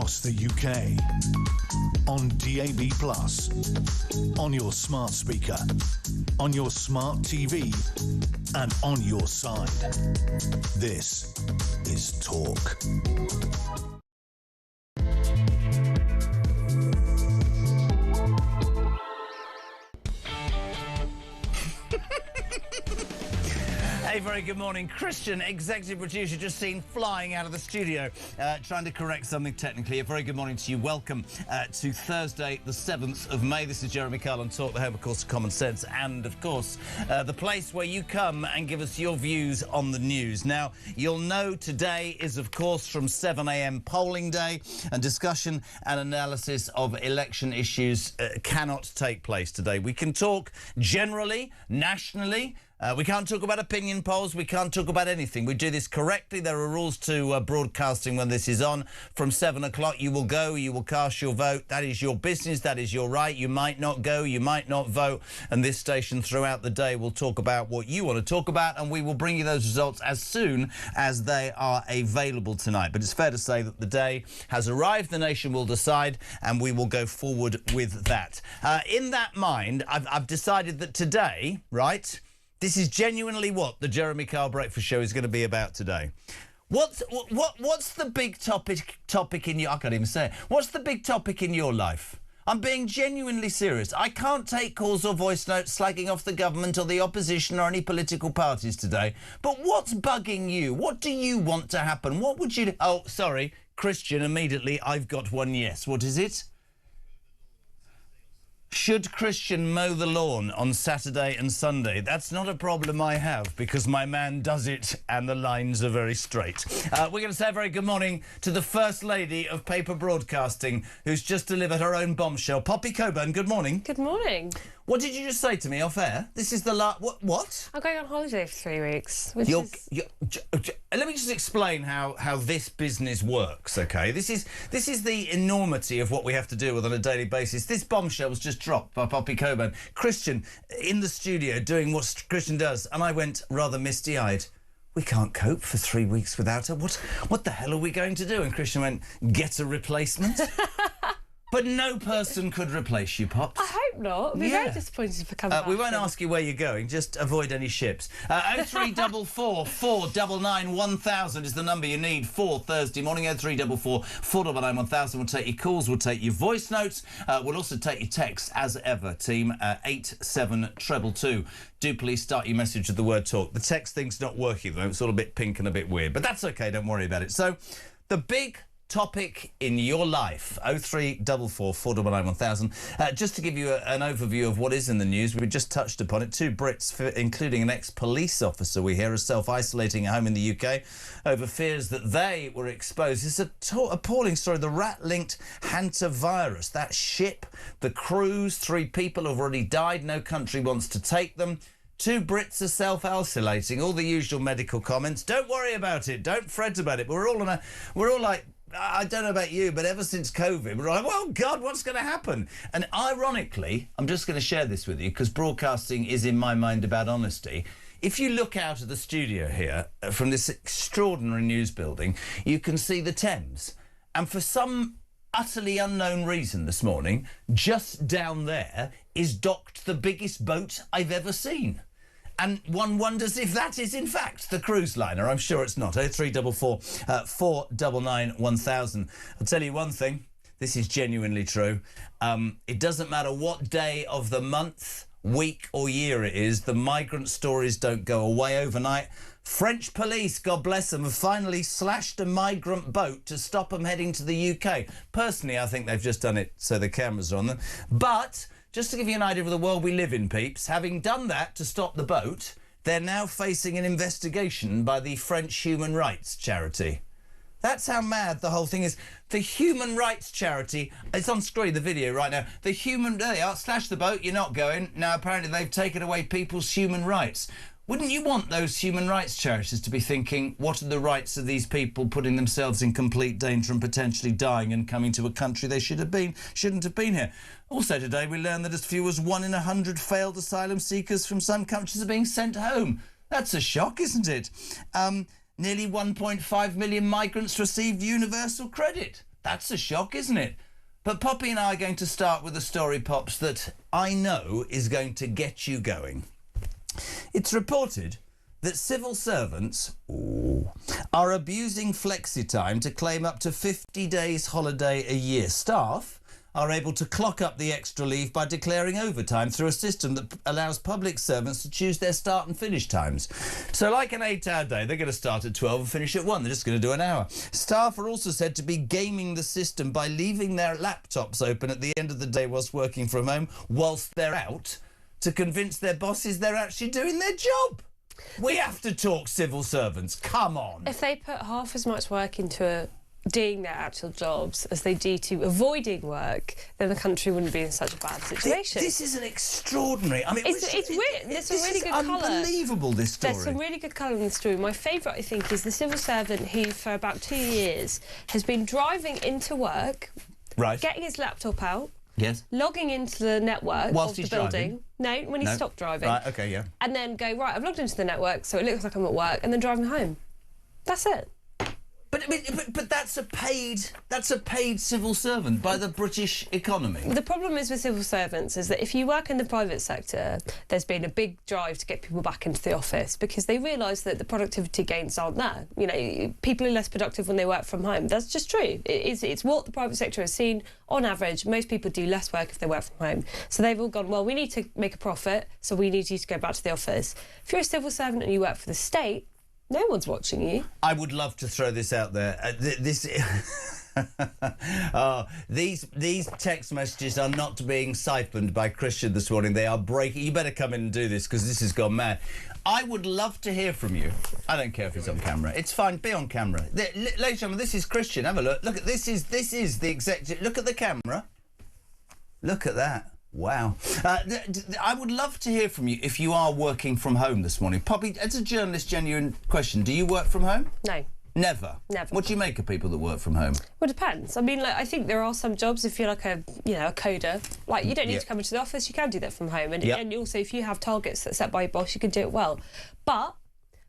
across the UK. On DAB+, on your smart speaker, on your smart TV, and on your side. This is Talk. Hey, very good morning. Christian, executive producer, just seen flying out of the studio, trying to correct something technically. A very good morning to you. Welcome to Thursday, the 7th of May. This is Jeremy Kyle on Talk, the home, of course, of Common Sense, and, of course, the place where you come and give us your views on the news. Now, you'll know today is, of course, from 7 a.m. polling day, and discussion and analysis of election issues cannot take place today. We can talk generally, nationally. We can't talk about opinion polls. We can't talk about anything. We do this correctly. There are rules to broadcasting when this is on. From 7 o'clock, you will go, you will cast your vote. That is your business. That is your right. You might not go. You might not vote. And this station throughout the day will talk about what you want to talk about, and we will bring you those results as soon as they are available tonight. But it's fair to say that the day has arrived. The nation will decide, and we will go forward with that. In that mind, I've decided that today, right, this is genuinely what the Jeremy Kyle Breakfast Show is going to be about today. What's the big topic in your... I can't even say it. What's the big topic in your life? I'm being genuinely serious. I can't take calls or voice notes slagging off the government or the opposition or any political parties today. But what's bugging you? What do you want to happen? What would you... Oh, sorry, Christian, immediately, I've got one yes. What is it? Should Christian mow the lawn on Saturday and Sunday? That's not a problem I have, because my man does it and the lines are very straight. We're going to say a very good morning to the First Lady of Paper Broadcasting, who's just delivered her own bombshell. Poppy Coburn, good morning. Good morning. What did you just say to me off air? This is the last... What? I'm going on holiday for 3 weeks. Let me just explain how this business works, OK? This is the enormity of what we have to deal with on a daily basis. This bombshell was just dropped by Poppy Coburn. Christian in the studio doing what Christian does, and I went rather misty-eyed. We can't cope for 3 weeks without her. What the hell are we going to do? And Christian went, get a replacement. But no person could replace you, Pops. I hope not. I'd be very disappointed if I come back. We won't ask you where you're going. Just avoid any ships. 0344 499 1000 is the number you need for Thursday morning. 0344 499 1000. We'll take your calls. We'll take your voice notes. We'll also take your texts as ever. Team 87222. Do please start your message with the word talk. The text thing's not working though. It's all a bit pink and a bit weird. But that's OK. Don't worry about it. So the big topic in your life, 0344 499 1000. Just to give you an overview of what is in the news, we just touched upon it. 2 Brits, including an ex-police officer, we hear, are self-isolating at home in the UK over fears that they were exposed. It's an appalling story. The rat-linked hantavirus, that ship, the cruise, 3 people have already died. No country wants to take them. 2 Brits are self-isolating. All the usual medical comments. Don't worry about it. Don't fret about it. We're all like, I don't know about you, but ever since COVID, we're like, well, God, what's going to happen? And ironically, I'm just going to share this with you because broadcasting is, in my mind, about honesty. If you look out of the studio here from this extraordinary news building, you can see the Thames. And for some utterly unknown reason this morning, just down there is docked the biggest boat I've ever seen. And one wonders if that is, in fact, the cruise liner. I'm sure it's not. 0344 499 1000. I'll tell you one thing. This is genuinely true. It doesn't matter what day of the month, week or year it is. The migrant stories don't go away overnight. French police, God bless them, have finally slashed a migrant boat to stop them heading to the UK. Personally, I think they've just done it so the cameras are on them. But just to give you an idea of the world we live in, peeps, having done that to stop the boat, they're now facing an investigation by the French human rights charity. That's how mad the whole thing is. The human rights charity, it's on screen, the video right now. There they are, slash the boat, you're not going. Now, apparently they've taken away people's human rights. Wouldn't you want those human rights charities to be thinking, what are the rights of these people putting themselves in complete danger and potentially dying and coming to a country they shouldn't have been here? Also today we learned that as few as 1 in 100 failed asylum seekers from some countries are being sent home. That's a shock, isn't it? Nearly 1.5 million migrants received universal credit. That's a shock, isn't it? But Poppy and I are going to start with a story, Pops, that I know is going to get you going. It's reported that civil servants are abusing flexi time to claim up to 50 days holiday a year. Staff are able to clock up the extra leave by declaring overtime through a system that allows public servants to choose their start and finish times. So like an 8-hour day, they're going to start at 12 and finish at 1. They're just going to do an hour. Staff are also said to be gaming the system by leaving their laptops open at the end of the day whilst working from home whilst they're out to convince their bosses they're actually doing their job. We have to talk civil servants. Come on. If they put half as much work into doing their actual jobs as they do to avoiding work, then the country wouldn't be in such a bad situation. This is an extraordinary... I mean, it's weird. There's some really good colour. Unbelievable, this story. There's some really good colour in the story. My favourite, I think, is the civil servant who, for about 2 years, has been driving into work, right, getting his laptop out, yes, logging into the network whilst of he's the building. Driving? No, when he stopped driving. Right, OK, yeah. And then go, right, I've logged into the network, so it looks like I'm at work, and then driving home. That's it. But that's a paid civil servant by the British economy. The problem is with civil servants is that if you work in the private sector, there's been a big drive to get people back into the office because they realise that the productivity gains aren't there. You know, people are less productive when they work from home. That's just true. It's what the private sector has seen. On average, most people do less work if they work from home. So they've all gone, well, we need to make a profit, so we need you to go back to the office. If you're a civil servant and you work for the state, no one's watching you. I would love to throw this out there. These text messages are not being siphoned by Christian this morning. They are breaking. You better come in and do this because this has gone mad. I would love to hear from you. I don't care if it's on camera. It's fine. Be on camera. Ladies and gentlemen, this is Christian. Have a look. Look at this. Is the executive. Look at the camera. Look at that. Wow. I would love to hear from you if you are working from home this morning. Poppy, as a journalist, genuine question. Do you work from home? No. Never? Never. What do you make of people that work from home? Well, it depends. I mean, like, I think there are some jobs, if you're like a coder, like you don't need to come into the office, you can do that from home. And also, if you have targets that's set by your boss, you can do it well. But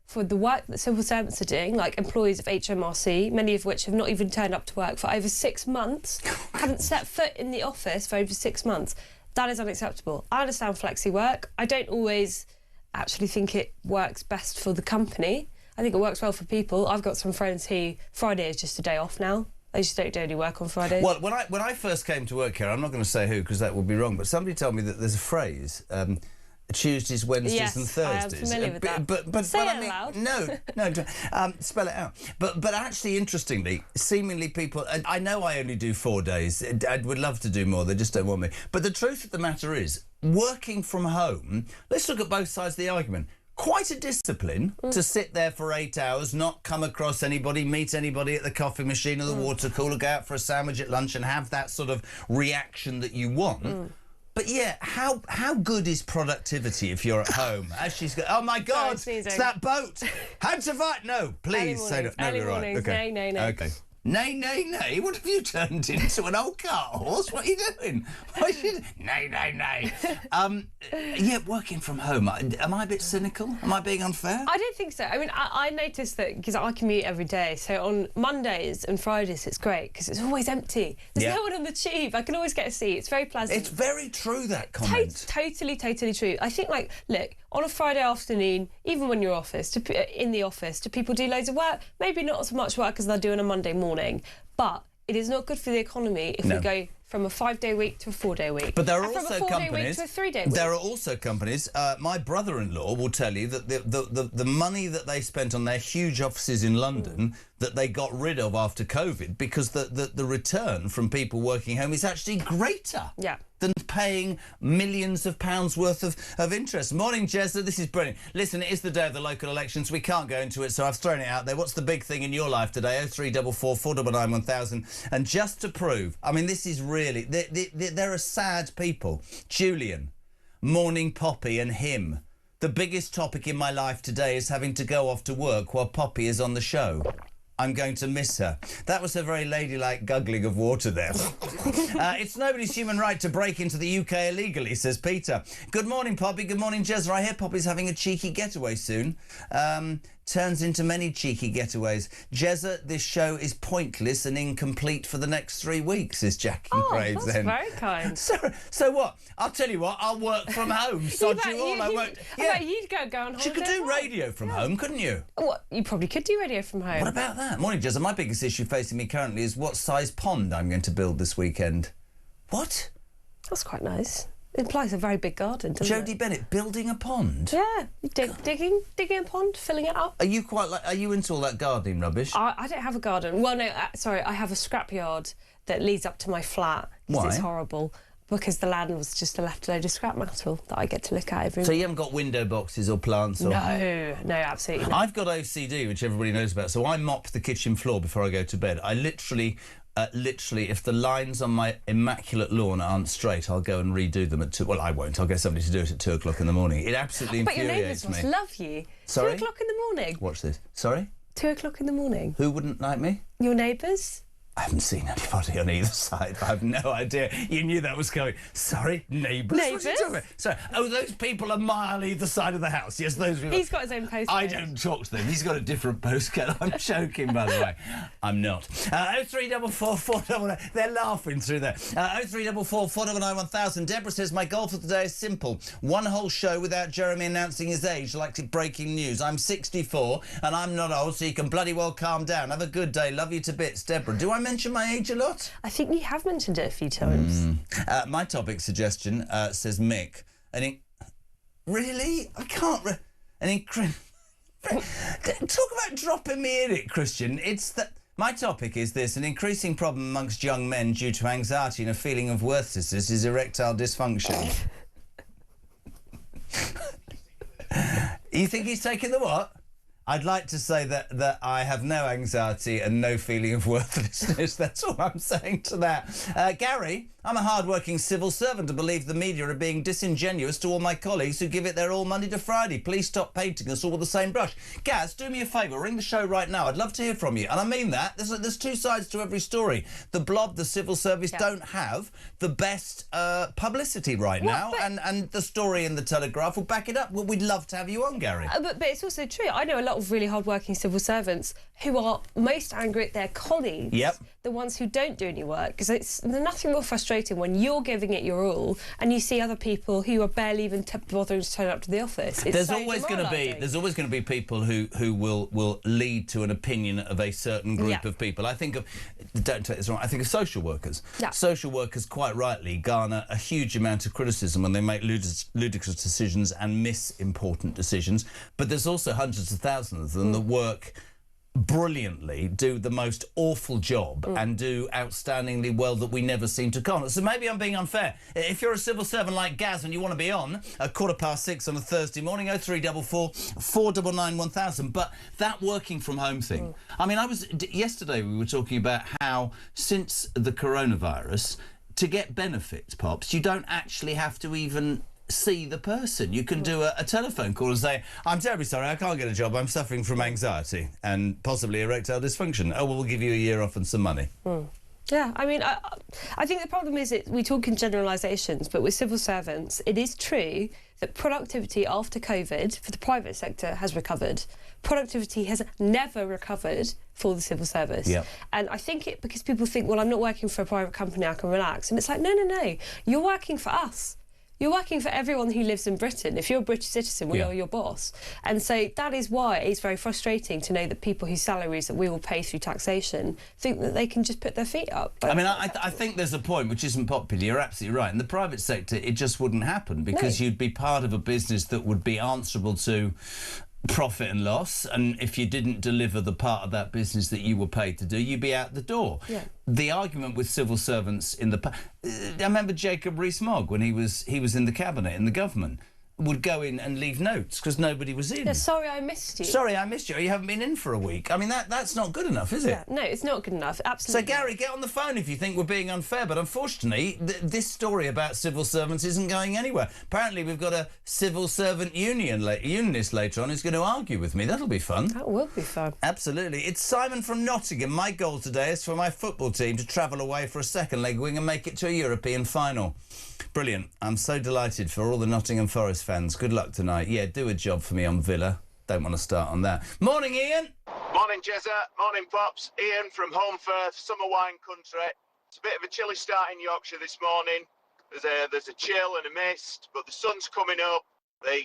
for the work that civil servants are doing, like employees of HMRC, many of which have not even turned up to work for over 6 months, haven't set foot in the office for over 6 months, that is unacceptable. I understand flexi work. I don't always actually think it works best for the company. I think it works well for people. I've got some friends who Friday is just a day off now. They just don't do any work on Fridays. Well, when I first came to work here, I'm not going to say who because that would be wrong, but somebody told me that there's a phrase, Tuesdays, Wednesdays and Thursdays. I am familiar with that. But say it I mean, aloud. No, spell it out. But actually, interestingly, seemingly people, and I know I only do 4 days. I would love to do more. They just don't want me. But the truth of the matter is, working from home, let's look at both sides of the argument. Quite a discipline to sit there for 8 hours, not come across anybody, meet anybody at the coffee machine or the water cooler, go out for a sandwich at lunch and have that sort of reaction that you want. But yeah, how good is productivity if you're at home? As she's going, oh my God, it's that boat. How to fight? No, please say no. No, you're right. Okay. No. Okay. Nay. What have you turned into, an old cart horse? What are you doing? Nay. Yeah, working from home. Am I a bit cynical? Am I being unfair? I don't think so. I mean, I noticed that because I commute every day. So on Mondays and Fridays, it's great because it's always empty. There's no one on the tube. I can always get a seat. It's very pleasant. It's very true, that comment. Totally true. I think, like, look, on a Friday afternoon, even when you're in the office, do people do loads of work? Maybe not as much work as they'll do on a Monday morning, but it is not good for the economy if we go from a 5-day week to a 4-day week. But there are and also from a 4-day companies. Week to a 3-day week. There are also companies. My brother-in-law will tell you that the money that they spent on their huge offices in London that they got rid of after COVID because the return from people working home is actually greater. Than paying millions of pounds worth of interest. Morning, Jezza. This is brilliant. Listen, it is the day of the local elections. We can't go into it, so I've thrown it out there. What's the big thing in your life today? 0344 499 1000. And just to prove, I mean, this is really... There are sad people. Julian, Morning Poppy and him. The biggest topic in my life today is having to go off to work while Poppy is on the show. I'm going to miss her. That was a very ladylike guggling of water there. It's nobody's human right to break into the UK illegally, says Peter. Good morning, Poppy. Good morning, Jezra. I hear Poppy's having a cheeky getaway soon. turns into many cheeky getaways. Jezza, this show is pointless and incomplete for the next 3 weeks, is Jack in Gravesend. That's very kind. So what? I'll tell you what, I'll work from home. Sod you all, I won't... I bet you'd go on holiday. You could do radio from home, couldn't you? What? You probably could do radio from home. What about that? Morning, Jezza. My biggest issue facing me currently is what size pond I'm going to build this weekend. What? That's quite nice. It implies a very big garden, doesn't it? Jodie Bennett building a pond. Yeah, digging a pond, filling it up. Are you into all that gardening rubbish? I don't have a garden. Well, no, sorry, I have a scrapyard that leads up to my flat. Why? It's horrible because the land was just left a load of scrap metal that I get to look at every. So you haven't got window boxes or plants? Or... No, absolutely not. I've got OCD, which everybody knows about. So I mop the kitchen floor before I go to bed. I literally, if the lines on my immaculate lawn aren't straight, I'll go and redo them at 2. Well, I won't. I'll get somebody to do it at 2 o'clock in the morning. It absolutely infuriates me. But your neighbours must love you. Sorry? 2 o'clock in the morning. Watch this. Sorry? 2 o'clock in the morning. Who wouldn't like me? Your neighbours? I haven't seen anybody on either side. I have no idea. You knew that was coming. Sorry, neighbours? Neighbours? Sorry. Oh, those people a mile either side of the house. Yes, those people. He's got his own postcode. I don't talk to them. He's got a different postcode. I'm joking, by the way. I'm not. 0344 499. They're laughing through there. 0344 499 1000. Deborah says, my goal for today is simple. One whole show without Jeremy announcing his age, like breaking news. I'm 64 and I'm not old, so you can bloody well calm down. Have a good day. Love you to bits. Deborah, do I mention my age a lot? I think you have mentioned it a few times. My topic suggestion says Mick. Really? I can't... Talk about dropping me in it, Christian. It's that... My topic is this. An increasing problem amongst young men due to anxiety and a feeling of worthlessness is erectile dysfunction. You think he's taking the what? I'd like to say that I have no anxiety and no feeling of worthlessness. That's all I'm saying to that. Gary, I'm a hard-working civil servant. I believe the media are being disingenuous to all my colleagues who give it their all Monday to Friday. Please stop painting us all with the same brush. Gaz, do me a favour. Ring the show right now. I'd love to hear from you. And I mean that. There's two sides to every story. The Blob, the civil service don't have the best publicity right now. And the story in the Telegraph will back it up. Well, we'd love to have you on, Gary. But it's also true. I know a lot of really hard-working civil servants who are most angry at their colleagues. Yep. The ones who don't do any work, because there's nothing more frustrating when you're giving it your all and you see other people who are barely even bothering to turn up to the office. There's always going to be people who will lead to an opinion of a certain group of people. I think of, don't take this wrong, I think of social workers. Yeah. Social workers, quite rightly, garner a huge amount of criticism when they make ludicrous decisions and miss important decisions. But there's also hundreds of thousands of them that work brilliantly, do the most awful job and do outstandingly well that we never seem to con. So maybe I'm being unfair. If you're a civil servant like Gaz and you want to be on at 6:15 on a Thursday morning, 0344 499 1000. But that working from home thing. I mean, yesterday we were talking about how since the coronavirus, to get benefits, Pops, you don't actually have to even see the person. You can do a telephone call and say, I'm terribly sorry, I can't get a job, I'm suffering from anxiety and possibly erectile dysfunction. Oh, well, we'll give you a year off and some money. Yeah, I mean, I think the problem is we talk in generalisations, but with civil servants, it is true that productivity after COVID for the private sector has recovered. Productivity has never recovered for the civil service. Yep. And I think because people think, well, I'm not working for a private company, I can relax. And it's like, no, you're working for us. You're working for everyone who lives in Britain. If you're a British citizen, we are your boss. And so that is why it's very frustrating to know that people whose salaries that we will pay through taxation think that they can just put their feet up. But I mean, I think there's a point which isn't popular. You're absolutely right. In the private sector, it just wouldn't happen because you'd be part of a business that would be answerable to profit and loss, and if you didn't deliver the part of that business that you were paid to do, you'd be out the door. Yeah. The argument with civil servants in the I remember Jacob Rees-Mogg when he was in the cabinet in the government would go in and leave notes because nobody was in. Yeah, sorry I missed you. Sorry I missed you. You haven't been in for a week. I mean, that's not good enough, is it? Yeah, no, it's not good enough. Absolutely. So, Gary, get on the phone if you think we're being unfair. But unfortunately, this story about civil servants isn't going anywhere. Apparently, we've got a civil servant unionist later on who's going to argue with me. That'll be fun. That will be fun. Absolutely. It's Simon from Nottingham. My goal today is for my football team to travel away for a second leg wing and make it to a European final. Brilliant. I'm so delighted for all the Nottingham Forest fans. Good luck tonight. Yeah, do a job for me on Villa. don't want to start on that. Morning, Ian. Morning, Jezza. Morning, Pops. Ian from Holmfirth, summer wine country. It's a bit of a chilly start in Yorkshire this morning. There's a chill and a mist, but the sun's coming up. The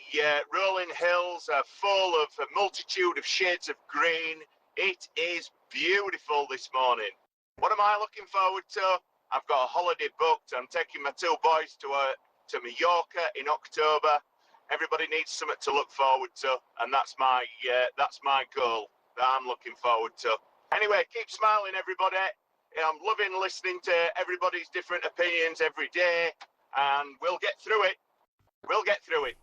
rolling hills are full of a multitude of shades of green. It is beautiful this morning. What am I looking forward to? I've got a holiday booked. I'm taking my two boys to Mallorca in October. Everybody needs something to look forward to, and that's my goal that I'm looking forward to. Anyway, keep smiling, everybody. I'm loving listening to everybody's different opinions every day, and we'll get through it. We'll get through it.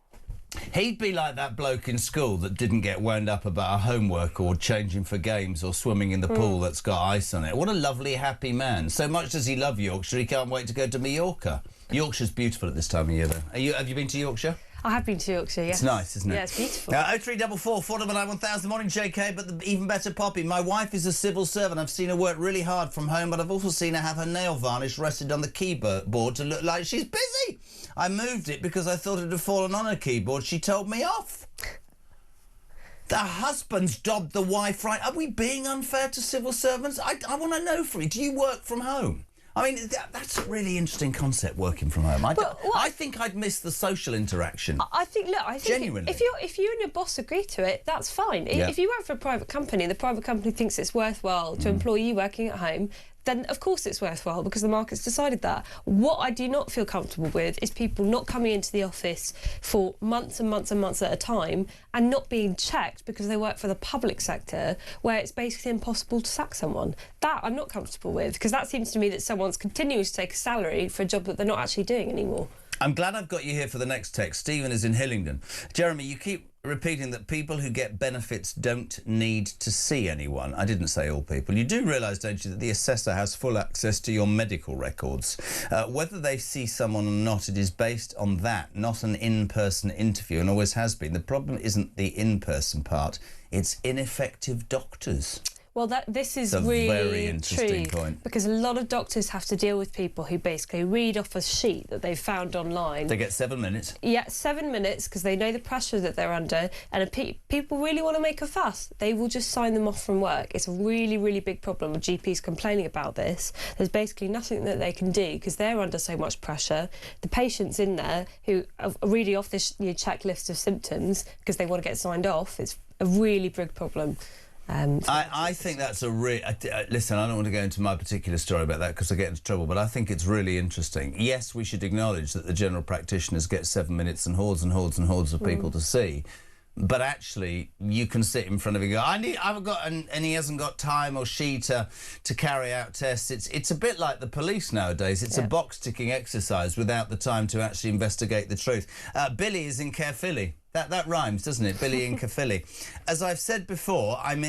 He'd be like that bloke in school that didn't get wound up about a homework or changing for games or swimming in the pool that's got ice on it. What a lovely, happy man. So much does he love Yorkshire, he can't wait to go to Mallorca. Yorkshire's beautiful at this time of year, though. Have you been to Yorkshire? I have been to Yorkshire, yes. It's nice, isn't it? Yeah, it's beautiful. 0344 499 1000. Morning, JK, but the even better, Poppy. My wife is a civil servant. I've seen her work really hard from home, but I've also seen her have her nail varnish rested on the keyboard to look like she's busy. I moved it because I thought it had fallen on her keyboard. She told me off. The husband's dobbed the wife right. Are we being unfair to civil servants? I want to know from you. Do you work from home? I mean, that's a really interesting concept, working from home. I think I'd miss the social interaction. I think genuinely, if you and your boss agree to it, that's fine. Yeah. If you work for a private company, the private company thinks it's worthwhile to employ you working at home, then of course it's worthwhile because the market's decided that. What I do not feel comfortable with is people not coming into the office for months and months and months at a time and not being checked because they work for the public sector, where it's basically impossible to sack someone. That I'm not comfortable with, because that seems to me that someone's continuing to take a salary for a job that they're not actually doing anymore. I'm glad I've got you here for the next text. Stephen is in Hillingdon. Jeremy, you keep repeating that people who get benefits don't need to see anyone. I didn't say all people. You do realise, don't you, that the assessor has full access to your medical records. Whether they see someone or not, it is based on that, not an in-person interview, and always has been. The problem isn't the in-person part, it's ineffective doctors. Well, this is a really very interesting true, point. because a lot of doctors have to deal with people who basically read off a sheet that they've found online. They get 7 minutes. Yeah, 7 minutes, because they know the pressure that they're under, and if people really want to make a fuss, they will just sign them off from work. It's a really, really big problem with GPs complaining about this. There's basically nothing that they can do because they're under so much pressure. The patients in there who are reading off this checklist of symptoms because they want to get signed off, it's a really big problem. I think that's a listen, I don't want to go into my particular story about that because I get into trouble, but I think it's really interesting. Yes, we should acknowledge that the general practitioners get 7 minutes and hordes and hordes and hordes of people to see. But actually, you can sit in front of him and go, I've got, and he hasn't got time or she to carry out tests. It's a bit like the police nowadays. It's a box-ticking exercise without the time to actually investigate the truth. Billy is in Caerphilly. That rhymes, doesn't it? Billy in Caerphilly. As I've said before, I'm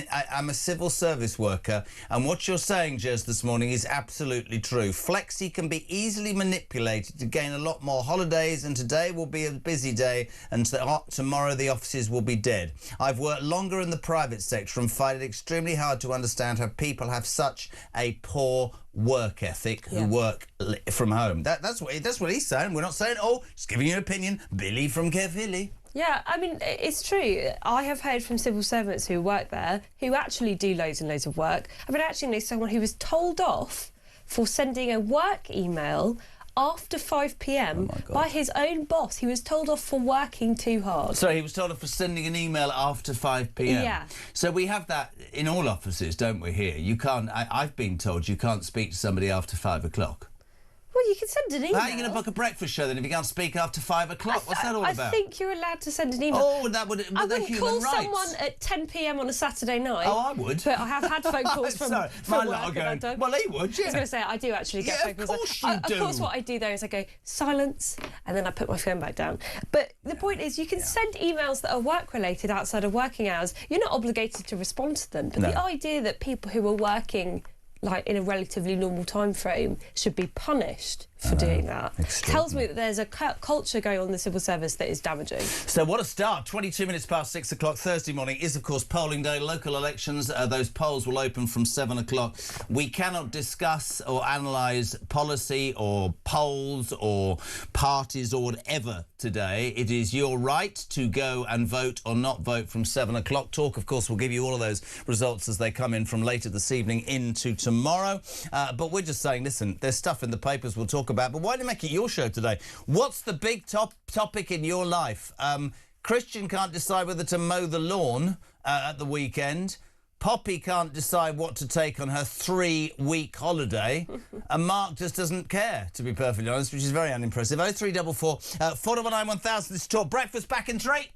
a civil service worker, and what you're saying, Jez, this morning is absolutely true. Flexi can be easily manipulated to gain a lot more holidays, and today will be a busy day, and tomorrow the offices will be dead. I've worked longer in the private sector and find it extremely hard to understand how people have such a poor work ethic who work from home. That's what he's saying. We're not saying, just giving you an opinion. Billy from Caerphilly. Yeah, I mean, it's true. I have heard from civil servants who work there who actually do loads and loads of work. I mean, I actually know someone who was told off for sending a work email after 5 p.m. by his own boss. He was told off for working too hard. So he was told off for sending an email after 5 p.m. Yeah. So we have that in all offices, don't we, here? You can't... I've been told you can't speak to somebody after 5 o'clock. Well, you can send an email. How are you going to book a breakfast show then if you can't speak after 5 o'clock? What's that all about? I think you're allowed to send an email. Oh, that would... I wouldn't call someone at 10 p.m. on a Saturday night. Oh, I would. But I have had phone calls from my work. lot are going, well, he would, yeah. I was going to say, I do actually get phone calls. Of course you do. Of course, what I do there is I go, silence, and then I put my phone back down. But the point is, you can send emails that are work-related outside of working hours. You're not obligated to respond to them. But the idea that people who are working in a relatively normal time frame should be punished for doing that. Extraordinary. Tells me that there's a culture going on in the civil service that is damaging. So what a start. 22 minutes past 6 o'clock. Thursday morning is, of course, polling day. Local elections, those polls will open from 7 o'clock. We cannot discuss or analyse policy or polls or parties or whatever today. It is your right to go and vote or not vote from 7 o'clock. Talk, of course, will give you all of those results as they come in from later this evening into tomorrow. But we're just saying, listen, there's stuff in the papers we'll talk about, but why don't you make it your show today? What's the big topic in your life? Christian can't decide whether to mow the lawn at the weekend. Poppy can't decide what to take on her 3-week holiday. And Mark just doesn't care, to be perfectly honest, which is very unimpressive. 0344 419 1000. This is Talk Breakfast. Back in 3.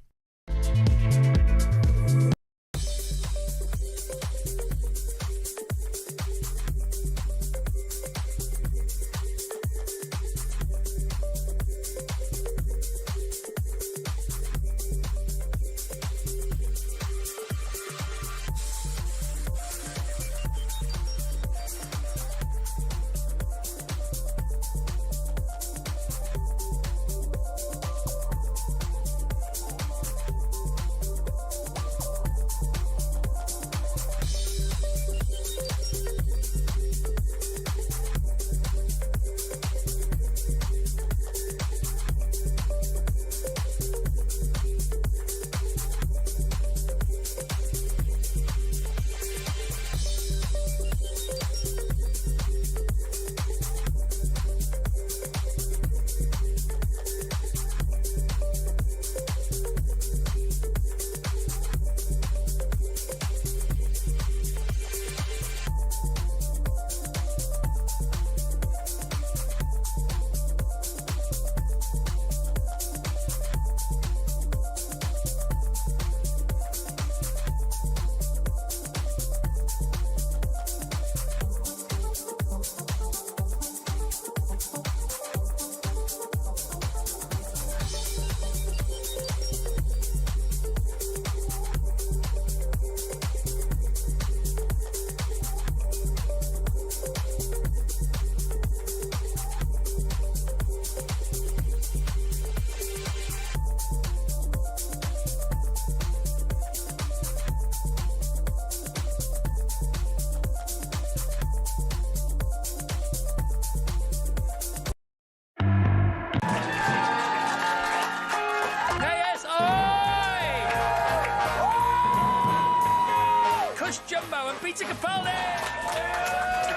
It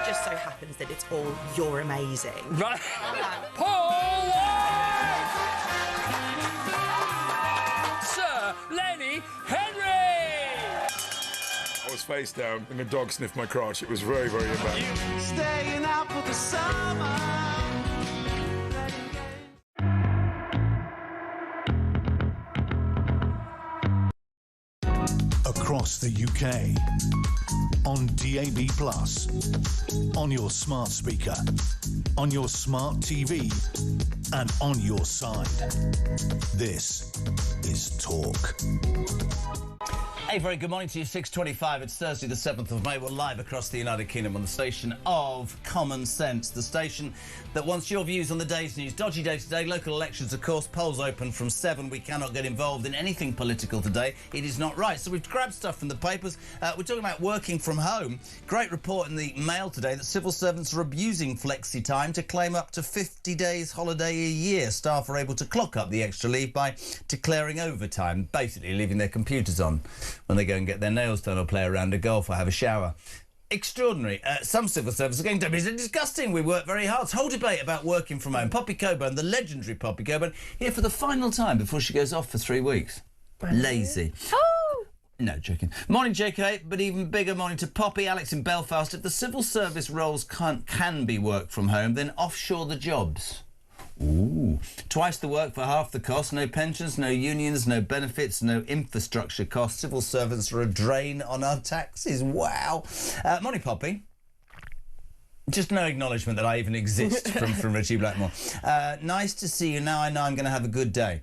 just so happens that it's all "you're amazing." Right. Paul White! Sir Lenny Henry! I was face down and the dog sniffed my crotch. It was very, very embarrassing. Staying out for the summer. Across the UK, on DAB+, on your smart speaker, on your smart TV, and on your side. This is Talk. Hey, very good morning to you. 6:25. It's Thursday, the 7th of May. We're live across the United Kingdom on the station of Common Sense, the station that wants your views on the day's news. Dodgy day today, local elections, of course. Polls open from 7. We cannot get involved in anything political today. It is not right. So we've grabbed stuff from the papers. We're talking about working from home. Great report in the Mail today that civil servants are abusing flexi time to claim up to 50 days holiday a year. Staff are able to clock up the extra leave by declaring overtime, basically leaving their computers on when they go and get their nails done or play a round of golf or have a shower. Extraordinary. Some civil servants are going to be disgusting. We work very hard. Whole debate about working from home. Poppy Coburn, the legendary Poppy Coburn, here for the final time before she goes off for 3 weeks. Lazy. Oh! No, joking. Morning, JK, but even bigger morning to Poppy. Alex in Belfast. If the civil service roles can be work from home, then offshore the jobs. Ooh. Twice the work for half the cost. No pensions, no unions, no benefits, no infrastructure costs. Civil servants are a drain on our taxes. Wow. Morning, Poppy. Just no acknowledgement that I even exist from Richie Blackmore. Nice to see you. Now I know I'm going to have a good day.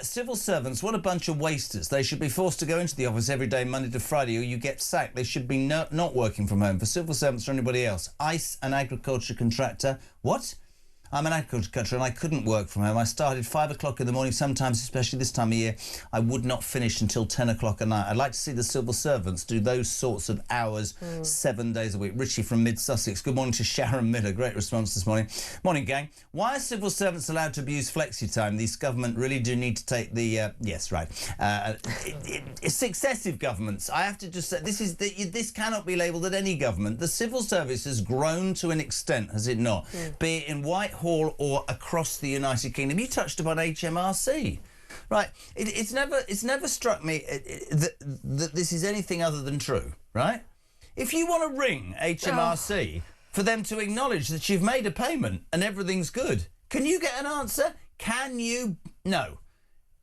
Civil servants, what a bunch of wasters. They should be forced to go into the office every day, Monday to Friday, or you get sacked. They should be not working from home. For civil servants or anybody else. ICE, an agriculture contractor. What? I'm an agriculture and I couldn't work from home. I started 5 o'clock in the morning, sometimes, especially this time of year, I would not finish until 10 o'clock at night. I'd like to see the civil servants do those sorts of hours 7 days a week. Richie from Mid-Sussex. Good morning to Sharon Miller. Great response this morning. Morning, gang. Why are civil servants allowed to abuse flexi time? These government really do need to take the... yes, right. Successive governments. I have to just say, this cannot be labelled at any government. The civil service has grown to an extent, has it not? Be it in Whitehall or across the United Kingdom. You touched upon HMRC. Right, it's never struck me that this is anything other than true, right? If you want to ring HMRC for them to acknowledge that you've made a payment and everything's good, can you get an answer? Can you? No.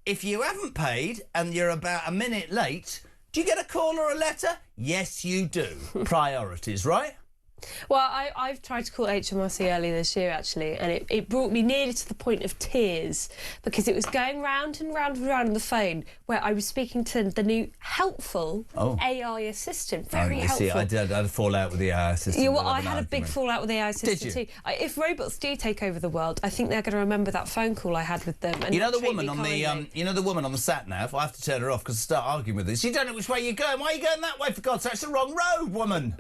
If you haven't paid and you're about a minute late, do you get a call or a letter? Yes, you do. Priorities, right? Well, I've tried to call HMRC earlier this year, actually, and it brought me nearly to the point of tears because it was going round and round and round on the phone where I was speaking to the new helpful AI assistant. Very helpful. See, I had a fallout with the AI assistant. Yeah, well, I had a big fallout with the AI assistant Did you? too. If robots do take over the world, I think they're going to remember that phone call I had with them. And you know the woman on the woman on the sat nav. I have to turn her off because I start arguing with this. You don't know which way you're going. Why are you going that way? For God's sake, it's the wrong road, woman.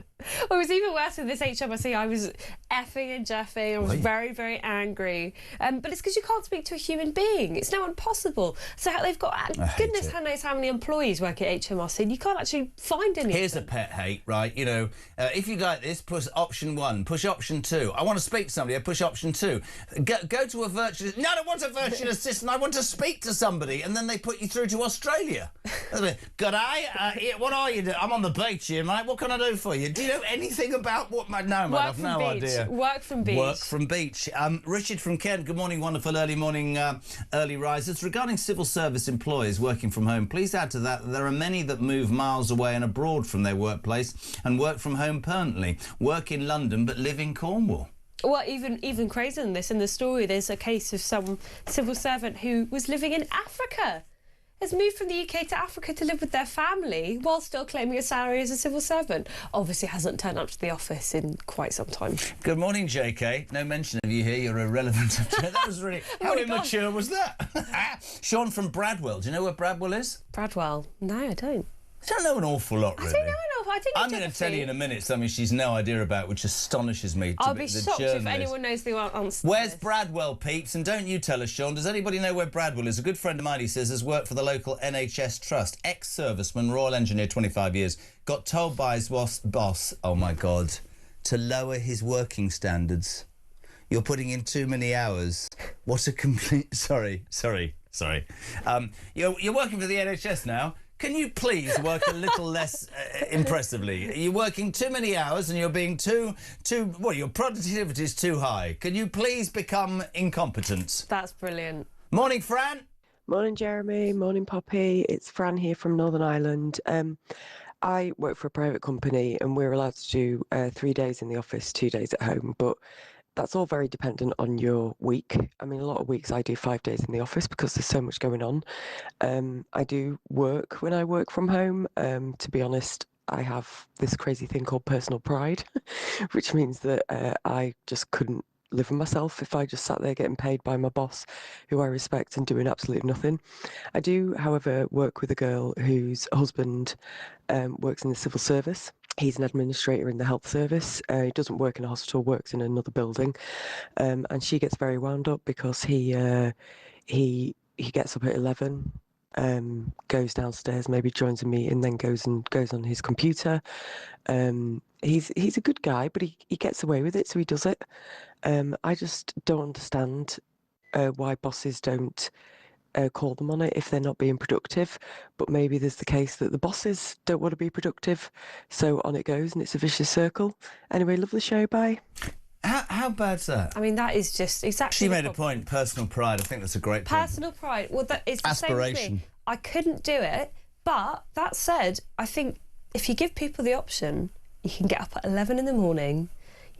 Well, it was even worse with this HMRC. I was effing and jeffing. I was very, very angry. But it's because you can't speak to a human being. It's now impossible. So they've got, goodness knows how many employees work at HMRC, and you can't actually find any. Here's a pet hate, right? You know, if you like this, push option 1, push option 2. I want to speak to somebody, I push option 2. Go to a virtual... No, I don't want a virtual assistant. I want to speak to somebody. And then they put you through to Australia. Good eye. What are you doing? I'm on the beach here, mate. What can I do for you? Do you know anything about what... No, mate, I've no idea. Work from beach. Work from beach. Richard from Kent, good morning, wonderful early morning early risers. Regarding civil service employees working from home, please add to that there are many that move miles away and abroad from their workplace and work from home permanently, work in London but live in Cornwall. Well, even crazier than this, in the story there's a case of some civil servant who was living in Africa, has moved from the UK to Africa to live with their family while still claiming a salary as a civil servant. Obviously hasn't turned up to the office in quite some time. Good morning, JK. No mention of you here. You're irrelevant. That was really... How immature was that? Sean from Bradwell. Do you know where Bradwell is? Bradwell? No, I don't. I don't know an awful lot, really. I don't know enough. I think I'm going to tell you in a minute something she's no idea about, which astonishes me. I'll be shocked if anyone knows the answer. Where's Bradwell, peeps? And don't you tell us, Sean. Does anybody know where Bradwell is? A good friend of mine, he says, has worked for the local NHS Trust. Ex-serviceman, Royal Engineer, 25 years. Got told by his boss, oh, my God, to lower his working standards. You're putting in too many hours. What a complete... Sorry. You're working for the NHS now. Can you please work a little less impressively? You're working too many hours and you're being your productivity is too high. Can you please become incompetent? That's brilliant. Morning, Fran. Morning, Jeremy. Morning, Poppy. It's Fran here from Northern Ireland. I work for a private company and we're allowed to do 3 days in the office, 2 days at home, but that's all very dependent on your week. I mean, a lot of weeks I do 5 days in the office because there's so much going on. I do work when I work from home. To be honest, I have this crazy thing called personal pride, which means that I just couldn't live with myself if I just sat there getting paid by my boss, who I respect, and doing absolutely nothing. I do, however, work with a girl whose husband works in the civil service. He's an administrator in the health service. He doesn't work in a hospital, works in another building. And she gets very wound up because he gets up at 11, goes downstairs, maybe joins a meeting, then goes on his computer. He's a good guy, but he gets away with it, so he does it. I just don't understand why bosses don't call them on it if they're not being productive, but maybe there's the case that the bosses don't want to be productive, so on it goes and it's a vicious circle. Anyway, love the show, bye. How bad's that? I mean, that is just exactly... She made a point, personal pride. I think that's a great point. Personal pride. Well, that is the aspiration. Same as me. I couldn't do it, but that said, I think if you give people the option, you can get up at 11 in the morning,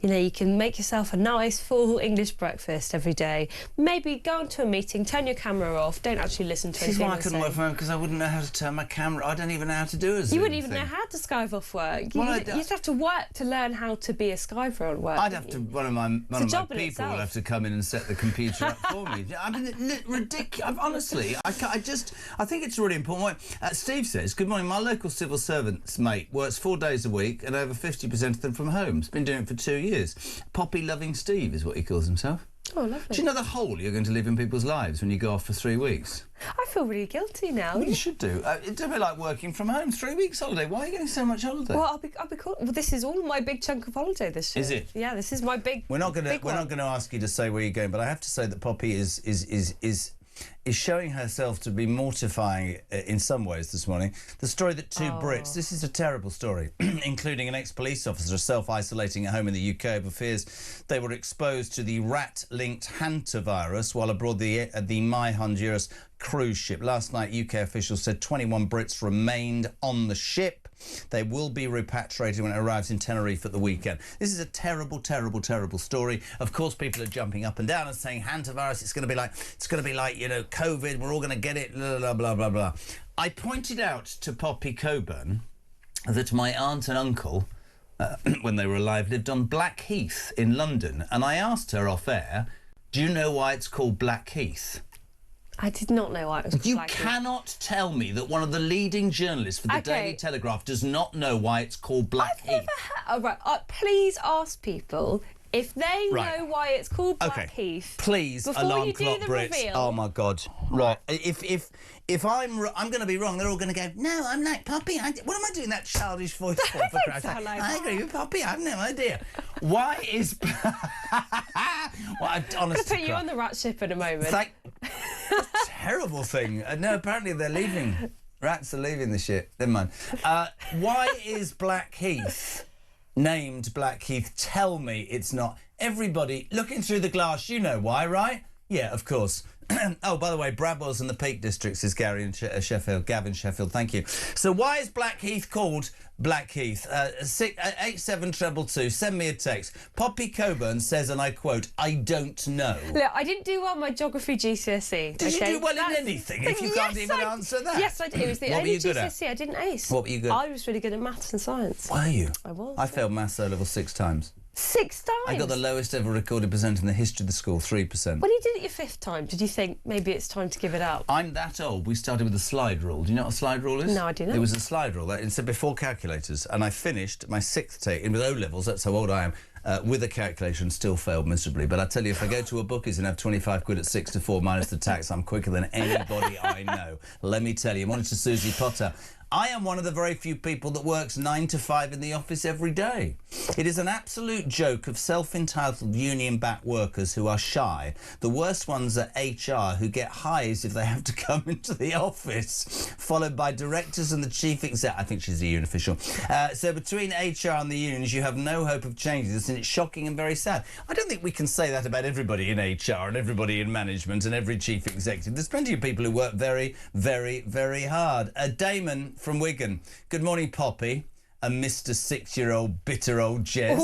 You know, you can make yourself a nice full English breakfast every day. Maybe go onto a meeting, turn your camera off, don't actually listen to anything. This is why I couldn't work from home, because I wouldn't know how to turn my camera. I don't even know how to do a Zoom You wouldn't even thing. know how to Skype off work. Well, You'd have to work to learn how to be a Skyper at work. I'd have to. One of my people itself. would have to come in and set the computer up for me. I mean, ridiculous. Honestly, I think it's a really important point. Steve says, "Good morning. My local civil servants mate works 4 days a week, and over 50% of them from home. He's been doing it for 2 years. Poppy-loving Steve is what he calls himself." Oh, lovely. Do you know the hole you're going to live in people's lives when you go off for 3 weeks? I feel really guilty now. Well, you should do. It's a bit like working from home. 3 weeks holiday. Why are you getting so much holiday? Well, I'll be cool. Well, this is all my big chunk of holiday this year. Is it? Yeah, this is my big. We're not going to ask you to say where you're going, but I have to say that Poppy is showing herself to be mortifying in some ways this morning. The story that two Brits, this is a terrible story, including an ex-police officer self-isolating at home in the UK over fears they were exposed to the rat-linked hantavirus while aboard the My Honduras cruise ship. Last night, UK officials said 21 Brits remained on the ship. They will be repatriated when it arrives in Tenerife at the weekend. This is a terrible, terrible, terrible story. Of course, people are jumping up and down and saying hantavirus. It's going to be like you know, COVID. We're all going to get it. Blah blah blah blah blah. I pointed out to Poppy Coburn that my aunt and uncle, when they were alive, lived on Blackheath in London, and I asked her off air, "Do you know why it's called Blackheath?" I did not know why it was called You Blackheath. cannot tell me that one of the leading journalists for the Daily Telegraph does not know why it's called Blackheath. Please ask people if they know why it's called Okay. Blackheath. Please, before alarm you do clock the Brits. reveal. Oh my God! Right, if I'm going to be wrong, they're all going to go, "No, I'm like Poppy. What am I doing that childish voice for? For Christ's sake? sound like I agree with Poppy. I have no idea. Why is? I'm going to put you on the rat ship in a moment. Terrible thing. No, apparently they're leaving. Rats are leaving the ship. Never mind. Why is Blackheath named Blackheath? Tell me it's not. Everybody looking through the glass, you know why, right? Yeah, of course. Oh, by the way, Bradwell's in the Peak Districts is Gary in Sheffield. Gavin Sheffield, thank you. So why is Blackheath called Blackheath? 87222. Send me a text. Poppy Coburn says, and I quote, "I don't know." Look, I didn't do well on my geography GCSE. Did you do well in anything if you can't even answer that? Yes, I did. It was the What were only you good at? GCSE I didn't ace. What were you good at? I was really good at maths and science. Were you? I was. I failed maths O-level 6 times. 6 times? I got the lowest ever recorded percent in the history of the school, 3%. When you did it your 5th time, did you think maybe it's time to give it up? I'm that old. We started with the slide rule. Do you know what a slide rule is? No, I do not. It was a slide rule. It's before calculators. And I finished my 6th take, with O-levels, that's how old I am, with a calculator and still failed miserably. But I tell you, if I go to a bookies and have 25 quid at 6 to 4 minus the tax, I'm quicker than anybody I know. Let me tell you. Monitor Susie Potter. I am one of the very few people that works 9 to 5 in the office every day. It is an absolute joke of self-entitled union-backed workers who are shy. The worst ones are HR, who get highs if they have to come into the office, followed by directors and the chief exec. I think she's a union official. So between HR and the unions, you have no hope of changing this, and it's shocking and very sad. I don't think we can say that about everybody in HR and everybody in management and every chief executive. There's plenty of people who work very, very, very hard. Damon from Wigan. Good morning, Poppy. And Mr. 6-year-old bitter old Jez.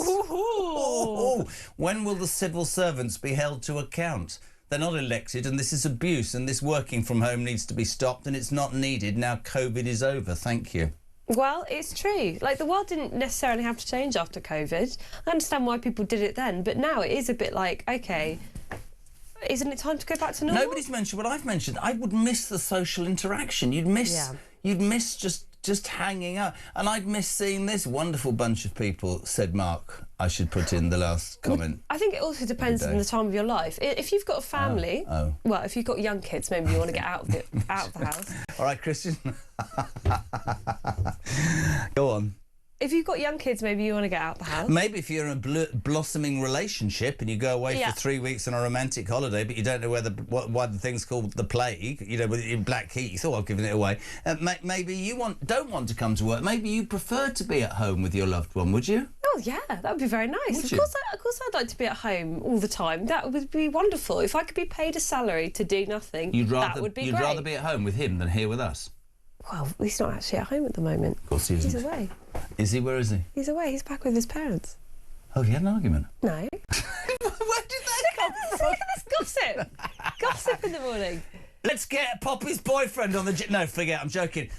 When will the civil servants be held to account? They're not elected, and this is abuse, and this working from home needs to be stopped, and it's not needed. Now COVID is over. Thank you. Well, it's true. Like, the world didn't necessarily have to change after COVID. I understand why people did it then, but now it is a bit like, OK, isn't it time to go back to normal? Nobody's mentioned what I've mentioned. I would miss the social interaction. You'd miss just hanging out. And I'd miss seeing this wonderful bunch of people, said Mark. I should put in the last comment. I think it also depends on the time of your life. If you've got a family, well, if you've got young kids, maybe you want to get out of the house. All right, Christian. Go on. If you've got young kids, maybe you want to get out the house. Maybe if you're in a blossoming relationship and you go away for 3 weeks on a romantic holiday, but you don't know why the thing's called the plague, you know, in Blackheath. Oh, I've given it away. Maybe you don't want to come to work. Maybe you prefer to be at home with your loved one, would you? Oh, yeah, that would be very nice. Of course I'd like to be at home all the time. That would be wonderful. If I could be paid a salary to do nothing, that would be great. You'd rather be at home with him than here with us? Well, he's not actually at home at the moment. Of course he isn't. He's away. Is he? Where is he? He's away. He's back with his parents. Oh, you had an argument? No. Where did that come from? Look at this gossip. Gossip in the morning. Let's get Poppy's boyfriend on the... No, forget, I'm joking.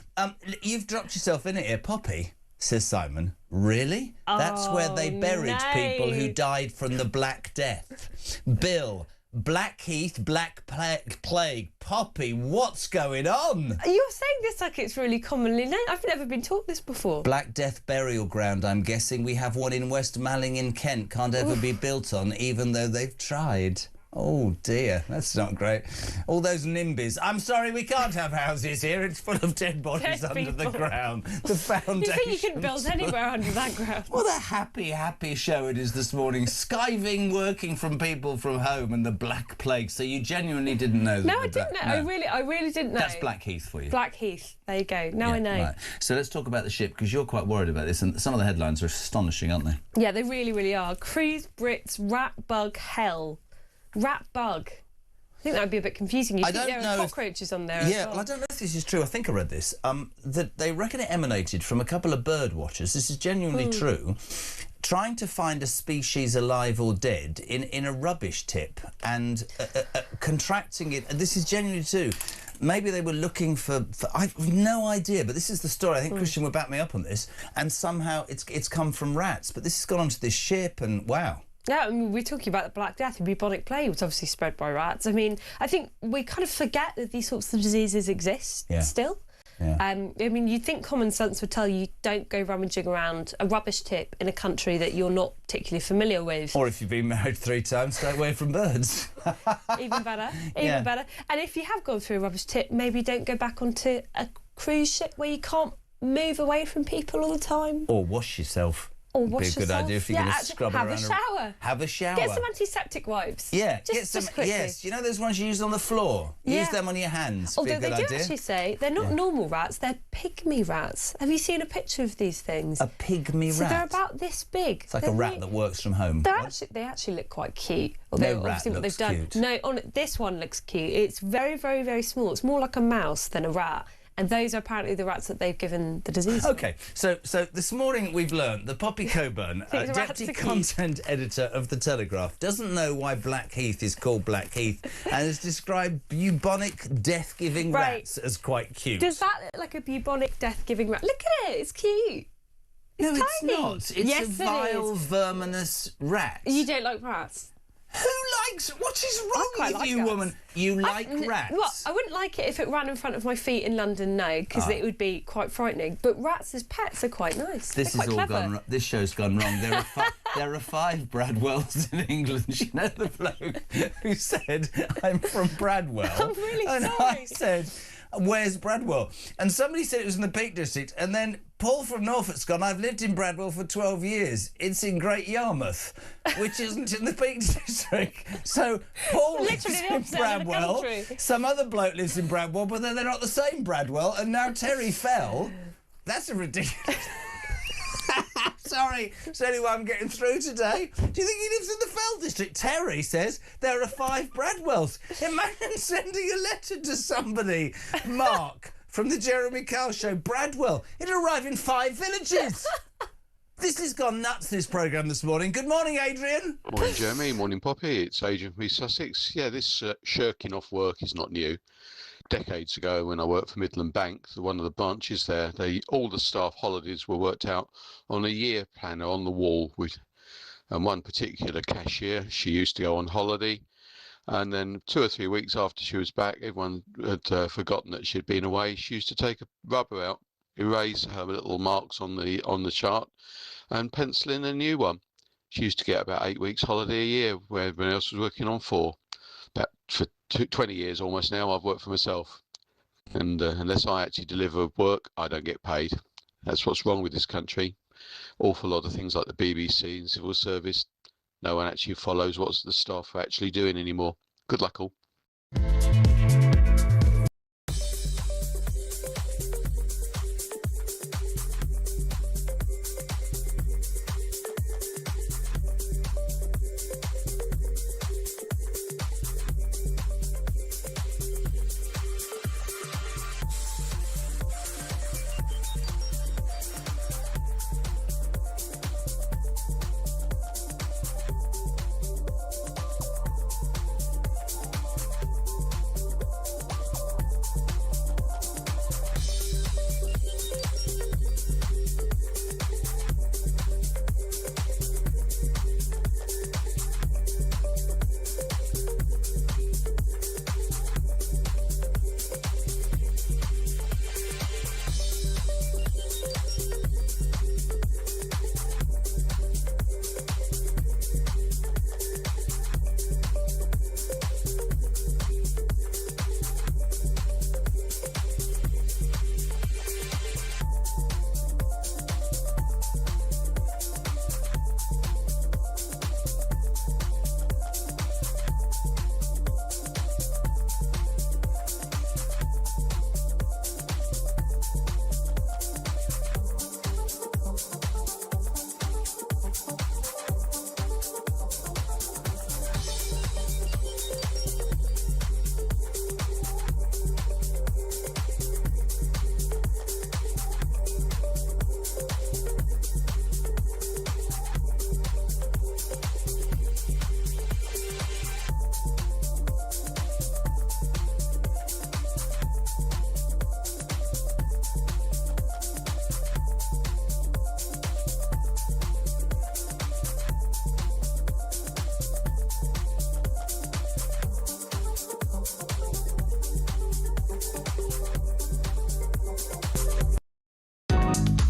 You've dropped yourself in it here. Poppy, says Simon. Really? That's where they buried people who died from the Black Death. Bill, Black Heath, Black Plague. Poppy, what's going on? You're saying this like it's really commonly known. I've never been taught this before. Black Death burial ground, I'm guessing. We have one in West Malling in Kent. Can't ever be built on, even though they've tried. Oh dear, that's not great. All those NIMBYs. I'm sorry, we can't have houses here. It's full of dead bodies under the ground. The foundation. You think you can build anywhere under that ground? What a happy show it is this morning. Skiving working from people from home and the Black Plague. So you genuinely didn't know that? No, I didn't know. No. I really didn't know. That's Black Heath for you. Black Heath. There you go. Now I know. Right. So let's talk about the ship, because you're quite worried about this, and some of the headlines are astonishing, aren't they? Yeah, they really, really are. Cruise Brits rat bug hell. Rat bug. I think that would be a bit confusing. You think there are cockroaches on there as well. Well, I don't know if this is true. I think I read this. That they reckon it emanated from a couple of bird watchers. This is genuinely true. Trying to find a species alive or dead in a rubbish tip and contracting it. This is genuinely true. Maybe they were looking for I've no idea, but this is the story. I think Christian would back me up on this. And somehow it's come from rats. But this has gone onto this ship, and wow. Yeah, I mean, we're talking about the Black Death. The bubonic plague was obviously spread by rats. I mean, I think we kind of forget that these sorts of diseases exist still. Yeah. I mean, you'd think common sense would tell you don't go rummaging around a rubbish tip in a country that you're not particularly familiar with. Or if you've been married 3 times, stay away from birds. Even better, even better. And if you have gone through a rubbish tip, maybe don't go back onto a cruise ship where you can't move away from people all the time. Or wash yourself. Or wash yourself. Be a good idea if you're going to scrub around. Have a shower. Have a shower. Get some antiseptic wipes. Yeah, just quickly. Yes, you know those ones you use on the floor? Use them on your hands. Although they do actually say they're not normal rats, they're pygmy rats. Have you seen a picture of these things? A pygmy rat? So they're about this big. It's like a rat that works from home. They actually look quite cute. Although no rat looks cute. No, this one looks cute. It's very, very, very small. It's more like a mouse than a rat. And those are apparently the rats that they've given the disease. OK, so this morning we've learned that Poppy Coburn, deputy content editor of The Telegraph, doesn't know why Black Heath is called Black Heath and has described bubonic death-giving rats as quite cute. Does that look like a bubonic death-giving rat? Look at it, it's cute. It's no, tiny. it's not. It's a vile, verminous rat. You don't like rats? Who likes... What is wrong with you, woman? You like rats? Well, I wouldn't like it if it ran in front of my feet in London, no, because it would be quite frightening. But rats as pets are quite nice. This is all gone wrong. This show's gone wrong. There are 5 Bradwells in England. You know the bloke who said, I'm from Bradwell? I'm really sorry. And I said, where's Bradwell? And somebody said it was in the Peak District, and then Paul from Norfolk's gone, I've lived in Bradwell for 12 years. It's in Great Yarmouth, which isn't in the Peak District. So Paul lives in Bradwell, some other bloke lives in Bradwell, but then they're not the same Bradwell, and now Terry fell. That's a ridiculous... Sorry, it's only why I'm getting through today. Do you think he lives in the Fell District? Terry says there are 5 Bradwells. Imagine sending a letter to somebody. Mark, from the Jeremy Kyle Show, Bradwell. It'll arrive in 5 villages. This has gone nuts, this programme this morning. Good morning, Adrian. Morning, Jeremy. Morning, Poppy. It's Adrian from East Sussex. Yeah, this shirking off work is not new. Decades ago, when I worked for Midland Bank, one of the branches there, all the staff holidays were worked out on a year planner on the wall. And one particular cashier, she used to go on holiday, and then 2 or 3 weeks after she was back, everyone had forgotten that she'd been away. She used to take a rubber out, erase her little marks on the chart, and pencil in a new one. She used to get about 8 weeks holiday a year, where everyone else was working on 4. But for 20 years almost now, I've worked for myself. And unless I actually deliver work, I don't get paid. That's what's wrong with this country. Awful lot of things like the BBC and civil service, no one actually follows what the staff are actually doing anymore. Good luck all.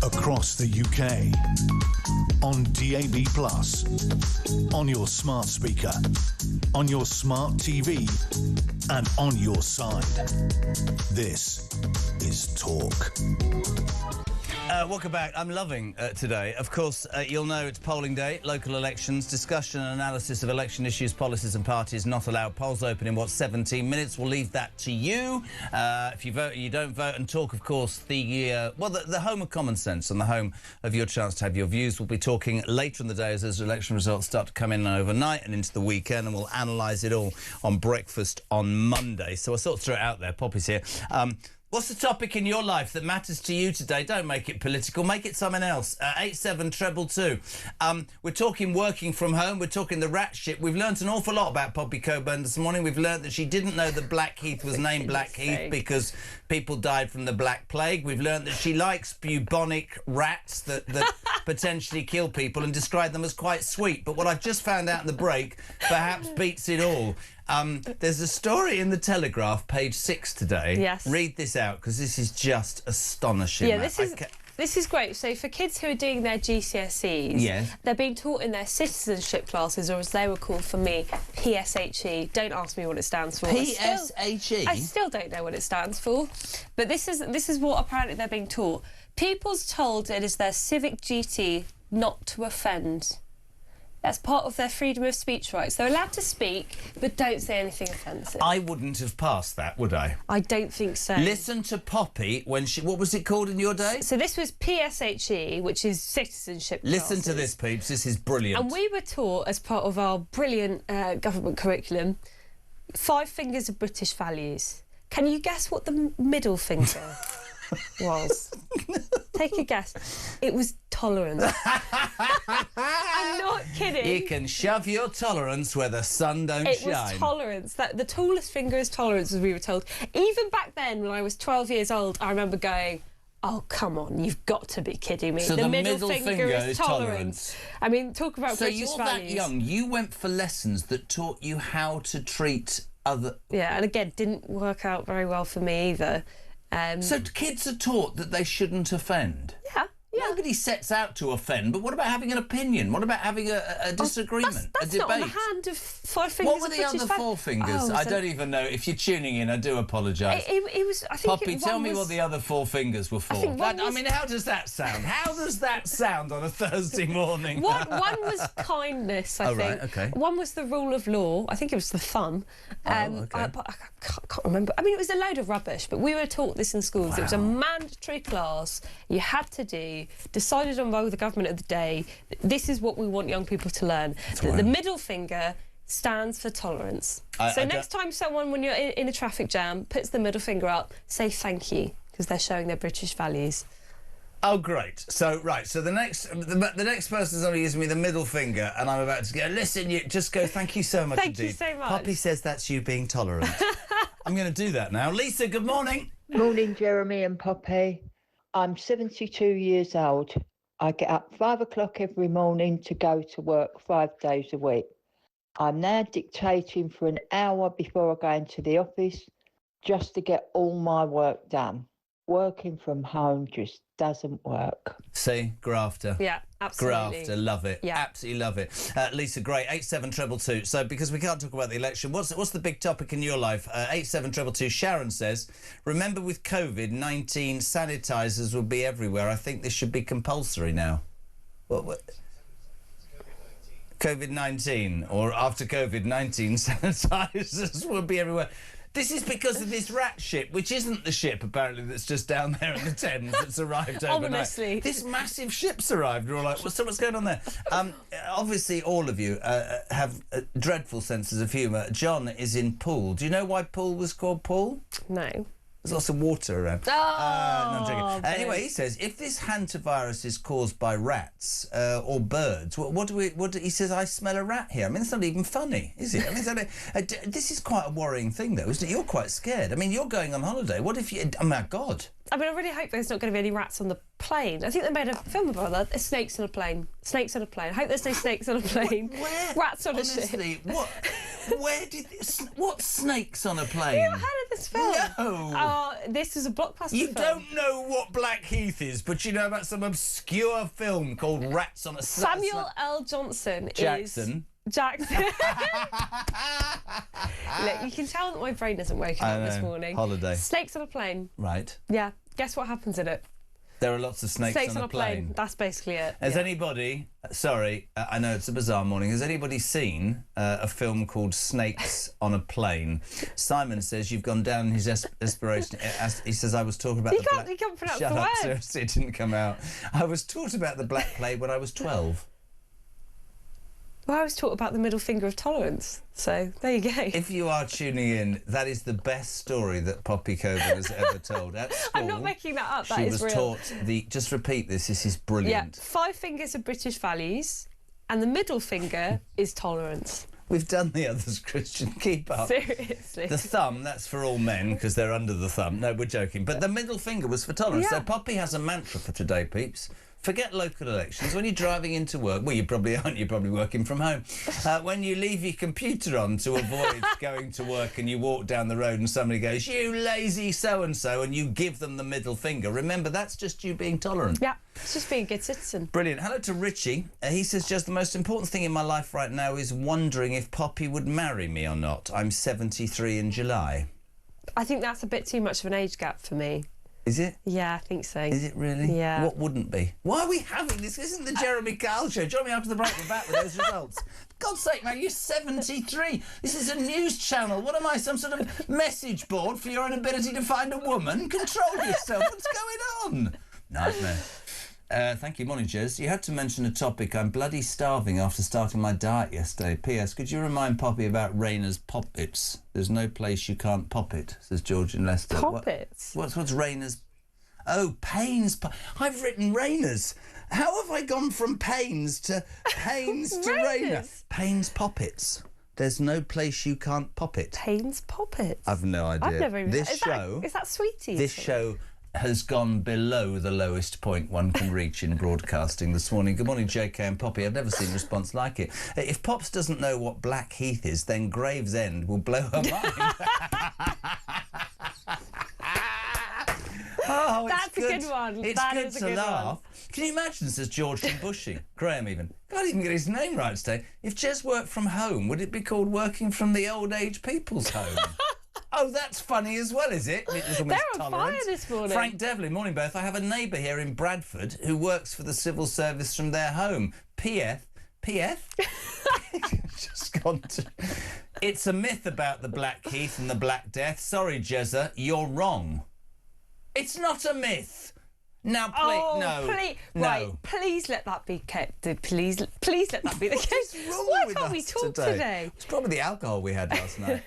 across the UK. On DAB+, on your smart speaker, on your smart TV, and on your side. This is Talk. Welcome back. I'm loving today. Of course, you'll know it's polling day, local elections, discussion and analysis of election issues, policies and parties not allowed. Polls open in, 17 minutes? We'll leave that to you. If you vote, you don't vote. And Talk, of course, the home of common sense and the home of your chance to have your views. We'll be talking later in the day as those election results start to come in overnight and into the weekend, and we'll analyse it all on breakfast on Monday. So I sort of threw it out there. Poppy's here. What's the topic in your life that matters to you today? Don't make it political. Make it something else. 87222. We're talking working from home. We're talking the rat ship. We've learnt an awful lot about Poppy Coburn this morning. We've learnt that she didn't know that Black Heath was named Black Heath because people died from the Black Plague. We've learnt that she likes bubonic rats that potentially kill people and describe them as quite sweet. But what I've just found out in the break perhaps beats it all. There's a story in the Telegraph, page 6 today. Yes. Read this out, because this is just astonishing. Yeah, this is great. So for kids who are doing their GCSEs, yes, they're being taught in their citizenship classes, or as they were called for me, PSHE. Don't ask me what it stands for. PSHE? I still don't know what it stands for. But this is what apparently they're being taught. Pupils told it is their civic duty not to offend. That's part of their freedom of speech rights. They're allowed to speak, but don't say anything offensive. I wouldn't have passed that, would I? I don't think so. Listen to Poppy when she... What was it called in your day? So this was PSHE, which is citizenship Listen classes. to this, peeps. This is brilliant. And we were taught, as part of our brilliant government curriculum, 5 fingers of British values. Can you guess what the middle finger was? Take a guess. It was tolerance. I'm not kidding. You can shove your tolerance where the sun don't shine. It was tolerance. The tallest finger is tolerance, as we were told. Even back then, when I was 12 years old, I remember going, oh, come on, you've got to be kidding me. So the middle finger is tolerance. I mean, talk about British values. So you're that young. You went for lessons that taught you how to treat other... Yeah, and again, didn't work out very well for me either. So kids are taught that they shouldn't offend? Yeah. Nobody sets out to offend, but what about having an opinion? What about having a disagreement, that's a debate? Not on the hand of 5 fingers. What were the other 4 fingers? I don't even know. If you're tuning in, I do apologise. It was. I think Poppy, tell me what the other 4 fingers were for. I mean, how does that sound? How does that sound on a Thursday morning? One was kindness, I think. Right, okay. One was the rule of law. I think it was the fun. Okay. I can't remember. I mean, it was a load of rubbish, but we were taught this in schools. Wow. It was a mandatory class you had to do, decided on by the government of the day. This is what we want young people to learn. The middle finger stands for tolerance. So next time someone, when you're in a traffic jam, puts the middle finger up, say thank you, because they're showing their British values. Oh, great. So, right, so the next person's only using me the middle finger, and I'm about to go, listen, you just go, thank you so much Thank indeed. you so much. Poppy says that's you being tolerant. I'm going to do that now. Lisa, good morning. Morning, Jeremy and Poppy. I'm 72 years old. I get up 5 o'clock every morning to go to work 5 days a week. I'm now dictating for an hour before I go into the office just to get all my work done. Working from home just doesn't work. See, grafter. Yeah, absolutely. Grafter, love it. Yeah. Absolutely love it. Lisa, great. 87222. So, because we can't talk about the election, what's the big topic in your life? 87222. Sharon says, remember with COVID-19, sanitisers will be everywhere. I think this should be compulsory now. What? COVID-19, or after COVID-19, sanitisers will be everywhere. This is because of this rat ship, which isn't the ship, apparently, that's just down there in the Thames that's arrived overnight. Honestly. This massive ship's arrived. We're all like, what's going on there? Obviously, all of you have dreadful senses of humour. John is in Poole. Do you know why Poole was called Poole? No. There's lots of water around. Oh, no, I'm joking. Anyway, he says, if this hantavirus is caused by rats or birds, he says, I smell a rat here. I mean, it's not even funny, is it? I mean, this is quite a worrying thing, though, isn't it? You're quite scared. I mean, you're going on holiday. What if you... Oh, my God. I mean, I really hope there's not going to be any rats on the plane. I think they made a film about that. There's snakes on a plane. Snakes on a plane. I hope there's no snakes on a plane. Where? Rats on Honestly, a ship. What? Where did this... What snakes on a plane? You haven't heard of this film? No. Oh, this is a blockbuster You film. don't know what Blackheath is, but you know about some obscure film called Rats on a... Samuel L. Johnson Jackson. Jackson. Look, you can tell that my brain isn't waking up this morning. Holiday. Snakes on a plane. Right. Yeah. Guess what happens in it? There are lots of snakes on a plane. That's basically it. Has anybody... Sorry, I know it's a bizarre morning. Has anybody seen a film called Snakes on a Plane? Simon says you've gone down in his aspiration. He says, I was talking about You can't pronounce Shut the up, word. seriously, it didn't come out. I was taught about the Black Plague when I was 12. Well, I was taught about the middle finger of tolerance. So, there you go. If you are tuning in, that is the best story that Poppy Coburn has ever told. At school, I'm not making that up. That she is was real. taught the... Just repeat this. This is brilliant. Yeah, 5 fingers are British values, and the middle finger is tolerance. We've done the others, Christian. Keep up. Seriously. The thumb, that's for all men, because they're under the thumb. No, we're joking. But the middle finger was for tolerance. Yeah. So Poppy has a mantra for today, peeps. Forget local elections. When you're driving into work, well, you probably aren't, you're probably working from home. When you leave your computer on to avoid going to work and you walk down the road and somebody goes, you lazy so-and-so, and you give them the middle finger, remember, that's just you being tolerant. Yeah, it's just being a good citizen. Brilliant. Hello to Richie. He says, just the most important thing in my life right now is wondering if Poppy would marry me or not. I'm 73 in July. I think that's a bit too much of an age gap for me. Is it? Yeah, I think so. Is it really? Yeah. What wouldn't be? Why are we having this? This isn't the Jeremy Kyle show. Join me after the break. We're back with those results. God's sake, man, you're 73. This is a news channel. What am I, some sort of message board for your inability to find a woman? Control yourself. What's going on? Nightmare. Thank you. Morning, Jez. You had to mention a topic. I'm bloody starving after starting my diet yesterday. P.S. Could you remind Poppy about Rayner's Pop-Its? There's no place you can't pop it, says George in Leicester. Pop-Its? What's Rayner's? Oh, Payne's. I've written Rayner's. How have I gone from Payne's to Payne's to Rayner? Payne's Pop-Its. There's no place you can't pop it. Payne's Pop-Its? I've no idea. I've never even... This show... Is that Sweeties? This show has gone below the lowest point one can reach in broadcasting this morning. Good morning, JK and Poppy. I've never seen a response like it. If Pops doesn't know what Blackheath is, then Gravesend will blow her mind. Oh, That's a good one. It's That good is a to good laugh. one. Can you imagine, says George from Bushing, Graham even. Can't even get his name right today. If Jez worked from home, would it be called working from the old age people's home? Oh, that's funny as well, is it? They're on fire this morning. Frank Devlin, morning both. I have a neighbour here in Bradford who works for the civil service from their home. PF? Just gone to... It's a myth about the Blackheath and the Black Death. Sorry, Jezza, you're wrong. It's not a myth. Now, please let that be kept. Please let that be the case. Why can't we talk today? It's probably the alcohol we had last night.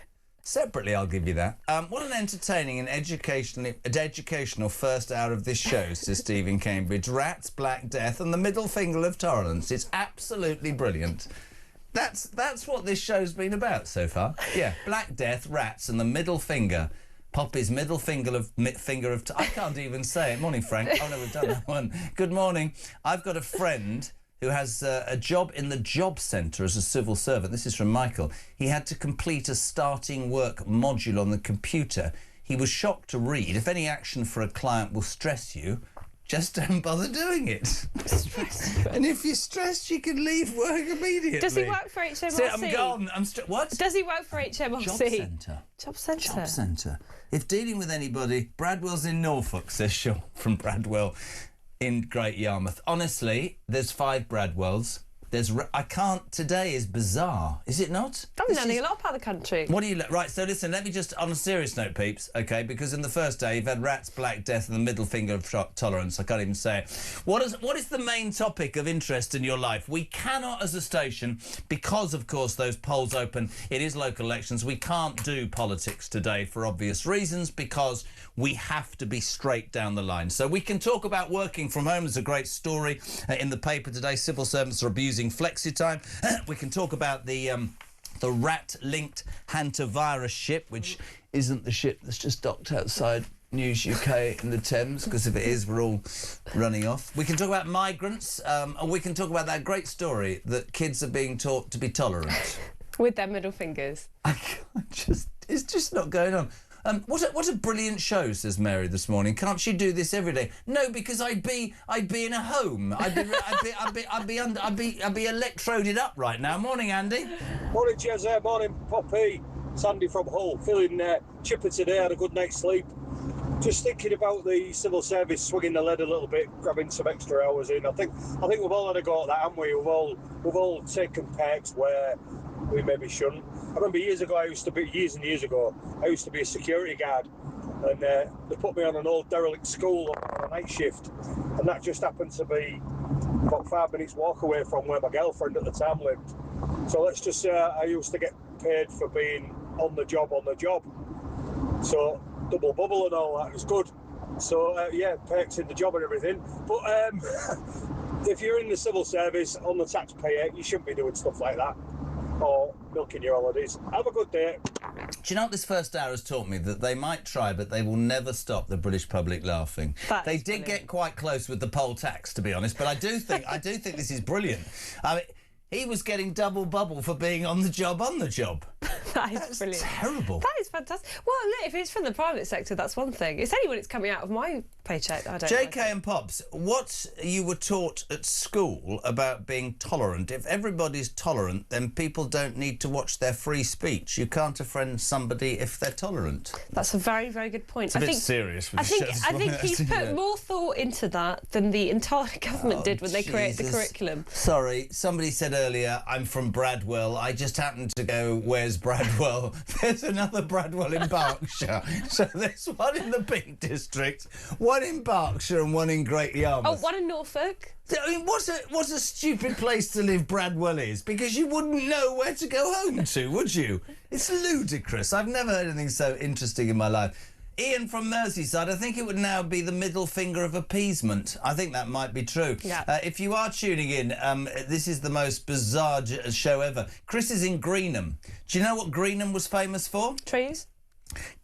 Separately, I'll give you that. What an entertaining and educational first hour of this show, says Steve in Cambridge. Rats, Black Death, and the middle finger of tolerance. It's absolutely brilliant. That's what this show's been about so far. Yeah, Black Death, rats, and the middle finger. Poppy's middle finger of... I can't even say it. Morning, Frank. Oh, no, we've done that one. Good morning. I've got a friend who has a job in the job centre as a civil servant. This is from Michael. He had to complete a starting work module on the computer. He was shocked to read, if any action for a client will stress you, just don't bother doing it. And if you're stressed, you can leave work immediately. Does he work for HMRC? So I'm gone. What? Does he work for HMRC? Job centre. Job centre. Job centre. If dealing with anybody, Bradwell's in Norfolk, says Sean from Bradwell in Great Yarmouth. Honestly, there's 5 Bradwells. Today is bizarre, is it not? I'm learning a lot about the country. What do you... Right, so listen, let me just... On a serious note, peeps, OK, because in the first day you've had rats, Black Death and the middle finger of tolerance. I can't even say it. What is the main topic of interest in your life? We cannot, as a station, because, of course, those polls open, it is local elections, we can't do politics today for obvious reasons, because we have to be straight down the line. So we can talk about working from home. There's a great story in the paper today. Civil servants are abusing flexi time. We can talk about the rat-linked hantavirus ship, which isn't the ship that's just docked outside News UK in the Thames, because if it is, we're all running off. We can talk about migrants, and we can talk about that great story that kids are being taught to be tolerant. With their middle fingers. It's just not going on. What a brilliant show, says Mary this morning. Can't she do this every day? No, because I'd be in a home. I'd be electroded up right now. Morning, Andy. Morning, Jez. Morning, Poppy. Sandy from Hull. Feeling chipper today. Had a good night's sleep. Just thinking about the civil service swinging the lead a little bit, grabbing some extra hours in. I think we've all had a go at that, haven't we? We've all taken perks where we maybe shouldn't. I remember years and years ago, I used to be a security guard, and they put me on an old derelict school on a night shift, and that just happened to be about 5 minutes walk away from where my girlfriend at the time lived. So let's just say I used to get paid for being on the job. So double bubble and all that, it was good. So perks in the job and everything. But if you're in the civil service on the taxpayer, you shouldn't be doing stuff like that or milking your holidays. Have a good day. Do you know what this first hour has taught me? That they might try, but they will never stop the British public laughing. They did get quite close with the poll tax, to be honest, but I do think this is brilliant. I mean, he was getting double bubble for being on the job. That's brilliant. Terrible. That is fantastic. Well, look, if it's from the private sector, that's one thing. It's only when it's coming out of my paycheck I don't JK and Pops, what you were taught at school about being tolerant. If everybody's tolerant, then people don't need to watch their free speech. You can't offend somebody if they're tolerant. That's a very, very good point. It's a bit serious for the show this morning. I think he's put more thought into that than the entire government did when they created the curriculum. Sorry, somebody said earlier, I'm from Bradwell. I just happened to go, where's Bradwell? There's another Bradwell in Berkshire. So there's one in the Peak District, one in Berkshire and one in Great Yarmouth. Oh, one in Norfolk. I mean, what a stupid place to live Bradwell is, because you wouldn't know where to go home to, would you? It's ludicrous. I've never heard anything so interesting in my life. Ian from Merseyside, I think it would now be the middle finger of appeasement. I think that might be true. Yeah. If you are tuning in, this is the most bizarre show ever. Chris is in Greenham. Do you know what Greenham was famous for? Trees.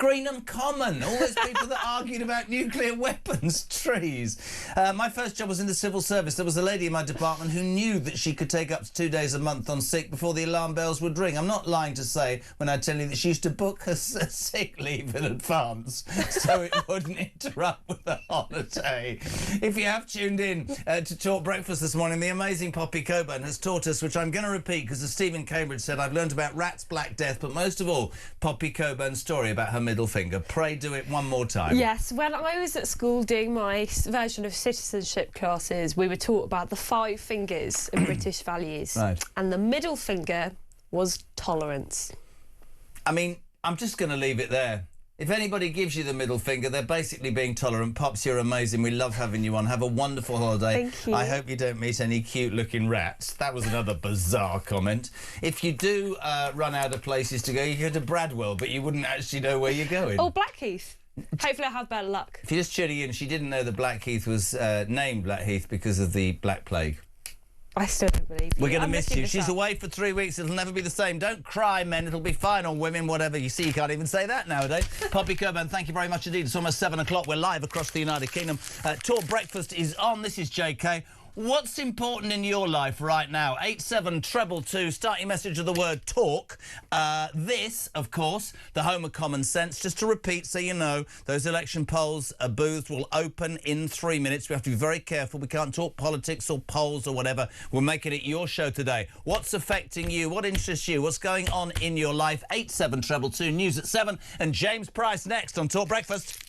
Greenham Common, all those people that argued about nuclear weapons, trees. My first job was in the civil service. There was a lady in my department who knew that she could take up to 2 days a month on sick before the alarm bells would ring. I'm not lying to say when I tell you that she used to book her sick leave in advance so it wouldn't interrupt with the holiday. If you have tuned in to Talk Breakfast this morning, the amazing Poppy Coburn has taught us, which I'm going to repeat because as Stephen Cambridge said, I've learned about rats, Black Death, but most of all, Poppy Coburn's story about her middle finger. Pray do it one more time. Yes, when I was at school doing my version of citizenship classes, we were taught about the 5 fingers of British values. Right. And the middle finger was tolerance. I mean, I'm just going to leave it there. If anybody gives you the middle finger, they're basically being tolerant. Pops, you're amazing. We love having you on. Have a wonderful holiday. Thank you. I hope you don't meet any cute-looking rats. That was another bizarre comment. If you do run out of places to go, you go to Bradwell, but you wouldn't actually know where you're going. Oh, Blackheath. Hopefully I'll have better luck. If you're just tuning in, she didn't know that Blackheath was named Blackheath because of the Black Plague. I still don't believe you. We're going to miss you. She's away for 3 weeks. It'll never be the same. Don't cry, men. It'll be fine, or women, whatever. You see, you can't even say that nowadays. Poppy Coburn, thank you very much indeed. It's almost 7 o'clock. We're live across the United Kingdom. Talk Breakfast is on. This is JK. What's important in your life right now? 87222. Start your message with the word talk. This, of course, the home of common sense. Just to repeat so you know, those election polls, booths will open in 3 minutes. We have to be very careful. We can't talk politics or polls or whatever. We're making it your show today. What's affecting you? What interests you? What's going on in your life? 87222. News at 7. And James Price next on Talk Breakfast.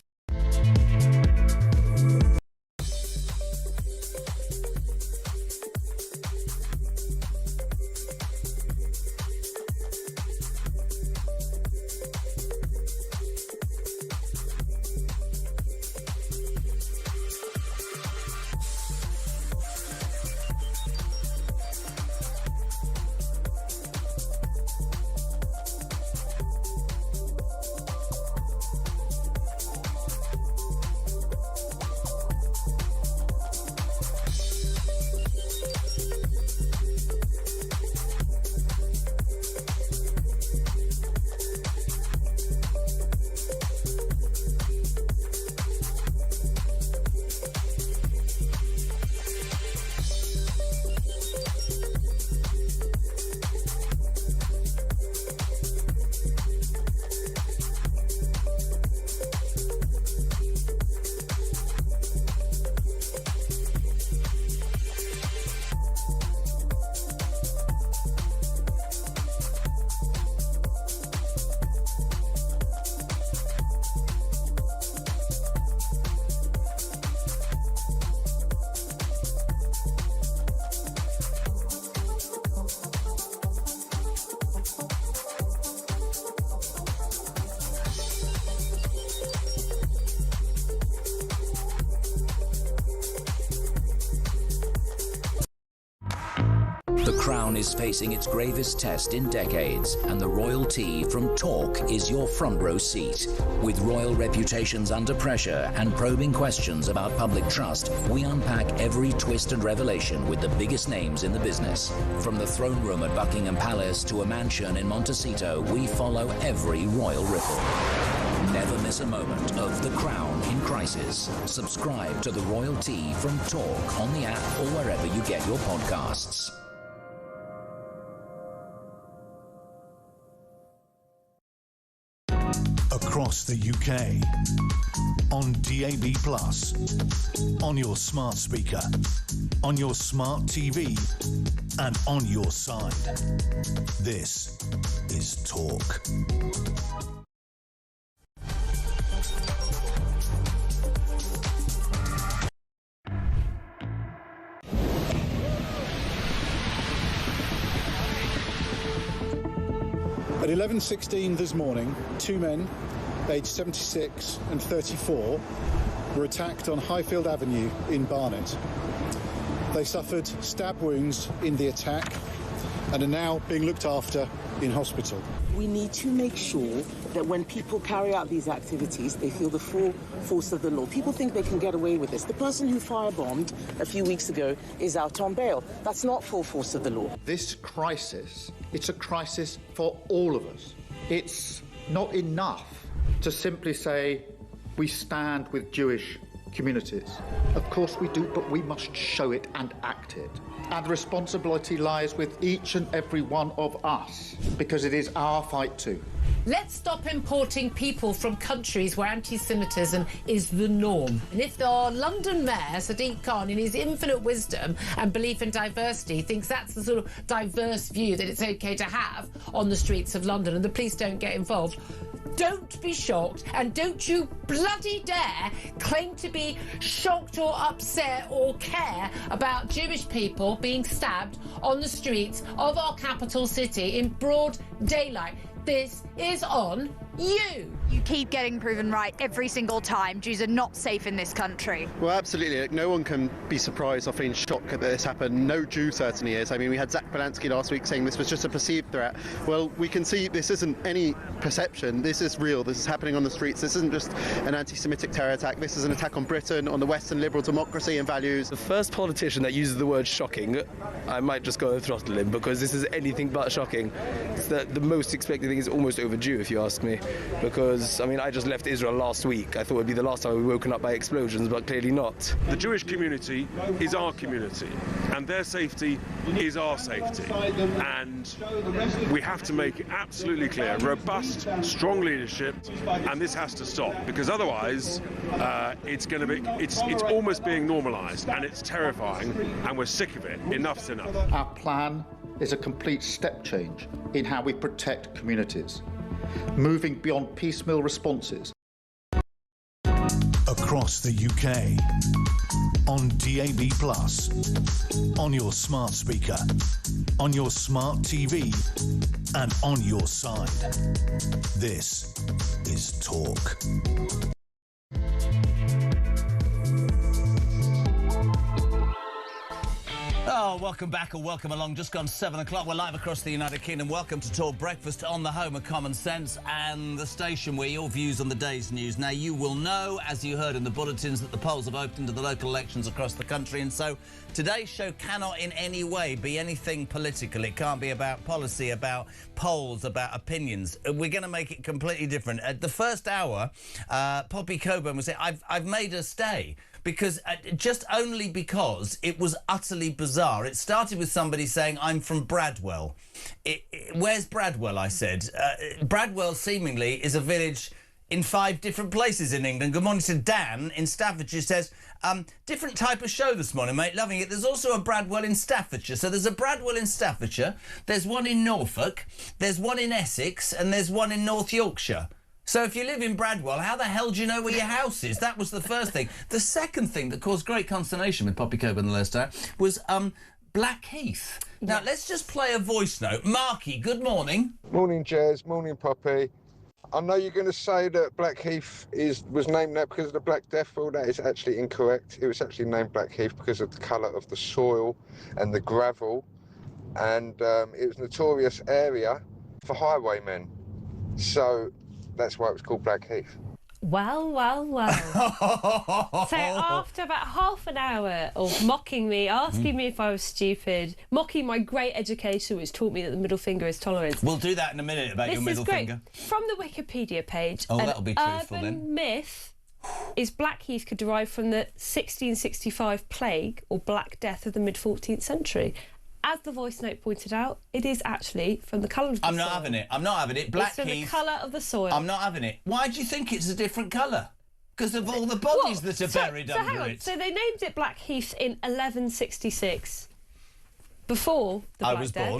The Crown is facing its gravest test in decades, and the royalty from Talk is your front row seat. With royal reputations under pressure and probing questions about public trust, we unpack every twist and revelation with the biggest names in the business. From the throne room at Buckingham Palace to a mansion in Montecito, we follow every royal ripple. Never miss a moment of The Crown in crisis. Subscribe to the royalty from Talk on the app or wherever you get your podcasts. Across the UK, on DAB+, on your smart speaker, on your smart TV, and on your side. This is Talk. At 11:16 this morning, two men, aged 76 and 34, were attacked on Highfield Avenue in Barnet. They suffered stab wounds in the attack and are now being looked after in hospital. We need to make sure that when people carry out these activities, they feel the full force of the law. People think they can get away with this. The person who firebombed a few weeks ago is out on bail. That's not full force of the law. This crisis, it's a crisis for all of us. It's not enough to simply say we stand with Jewish communities. Of course we do, but we must show it and act it. And responsibility lies with each and every one of us, because it is our fight too. Let's stop importing people from countries where anti-Semitism is the norm. And if our London Mayor, Sadiq Khan, in his infinite wisdom and belief in diversity, thinks that's the sort of diverse view that it's okay to have on the streets of London and the police don't get involved, don't be shocked, and don't you bloody dare claim to be shocked or upset or care about Jewish people being stabbed on the streets of our capital city in broad daylight. This is on you. You keep getting proven right every single time. Jews are not safe in this country. Well, absolutely. No one can be surprised or feeling shocked that this happened. No Jew certainly is. I mean, we had Zach Polanski last week saying this was just a perceived threat. Well, we can see this isn't any perception. This is real. This is happening on the streets. This isn't just an anti-Semitic terror attack. This is an attack on Britain, on the Western liberal democracy and values. The first politician that uses the word shocking, I might just go and throttle him, because this is anything but shocking. It's the most expected thing is almost overdue, if you ask me. Because, I mean, I just left Israel last week. I thought it would be the last time we were woken up by explosions, but clearly not. The Jewish community is our community, and their safety is our safety. And we have to make it absolutely clear, robust, strong leadership, and this has to stop, because otherwise it's almost being normalised, and it's terrifying, and we're sick of it. Enough's enough. Our plan is a complete step change in how we protect communities, moving beyond piecemeal responses. Across the UK, on DAB+, on your smart speaker, on your smart TV, and on your side. This is Talk. Oh, welcome back or welcome along. Just gone 7 o'clock. We're live across the United Kingdom. Welcome to Talk Breakfast on the home of common sense and the station where your views on the day's news. Now, you will know, as you heard in the bulletins, that the polls have opened to the local elections across the country, and so today's show cannot in any way be anything political. It can't be about policy, about polls, about opinions. We're going to make it completely different. At the first hour, Poppy Coburn was saying, I've made her stay. Because just only because it was utterly bizarre. It started with somebody saying, I'm from Bradwell. Where's Bradwell, I said. Bradwell seemingly is a village in 5 different places in England. Good morning to Dan in Staffordshire. Says, different type of show this morning, mate. Loving it. There's also a Bradwell in Staffordshire. So there's a Bradwell in Staffordshire. There's one in Norfolk. There's one in Essex. And there's one in North Yorkshire. So if you live in Bradwell, how the hell do you know where your house is? That was the first thing. The second thing that caused great consternation with Poppy Coburn the last hour was Blackheath. Now, let's just play a voice note. Marky, good morning. Morning, Jez. Morning, Poppy. I know you're going to say that Blackheath was named that because of the Black Death. Well, that is actually incorrect. It was actually named Blackheath because of the colour of the soil and the gravel. and it was a notorious area for highwaymen. So that's why it was called Blackheath. Well, well, well. So after about half an hour of mocking me, asking me if I was stupid, mocking my great education, which taught me that the middle finger is tolerance. We'll do that in a minute about your middle finger. From the Wikipedia page, oh, that'll be truthful urban then. myth is Blackheath could derive from the 1665 plague or Black Death of the mid-14th century. As the voice note pointed out, it is actually from the colour of the soil. I'm not having it. I'm not having it. Blackheath. It's from the colour of the soil. I'm not having it. Why do you think it's a different colour? Because of all the bodies that are buried under hang on. it. So they named it Blackheath in 1166. Before the Black was Death.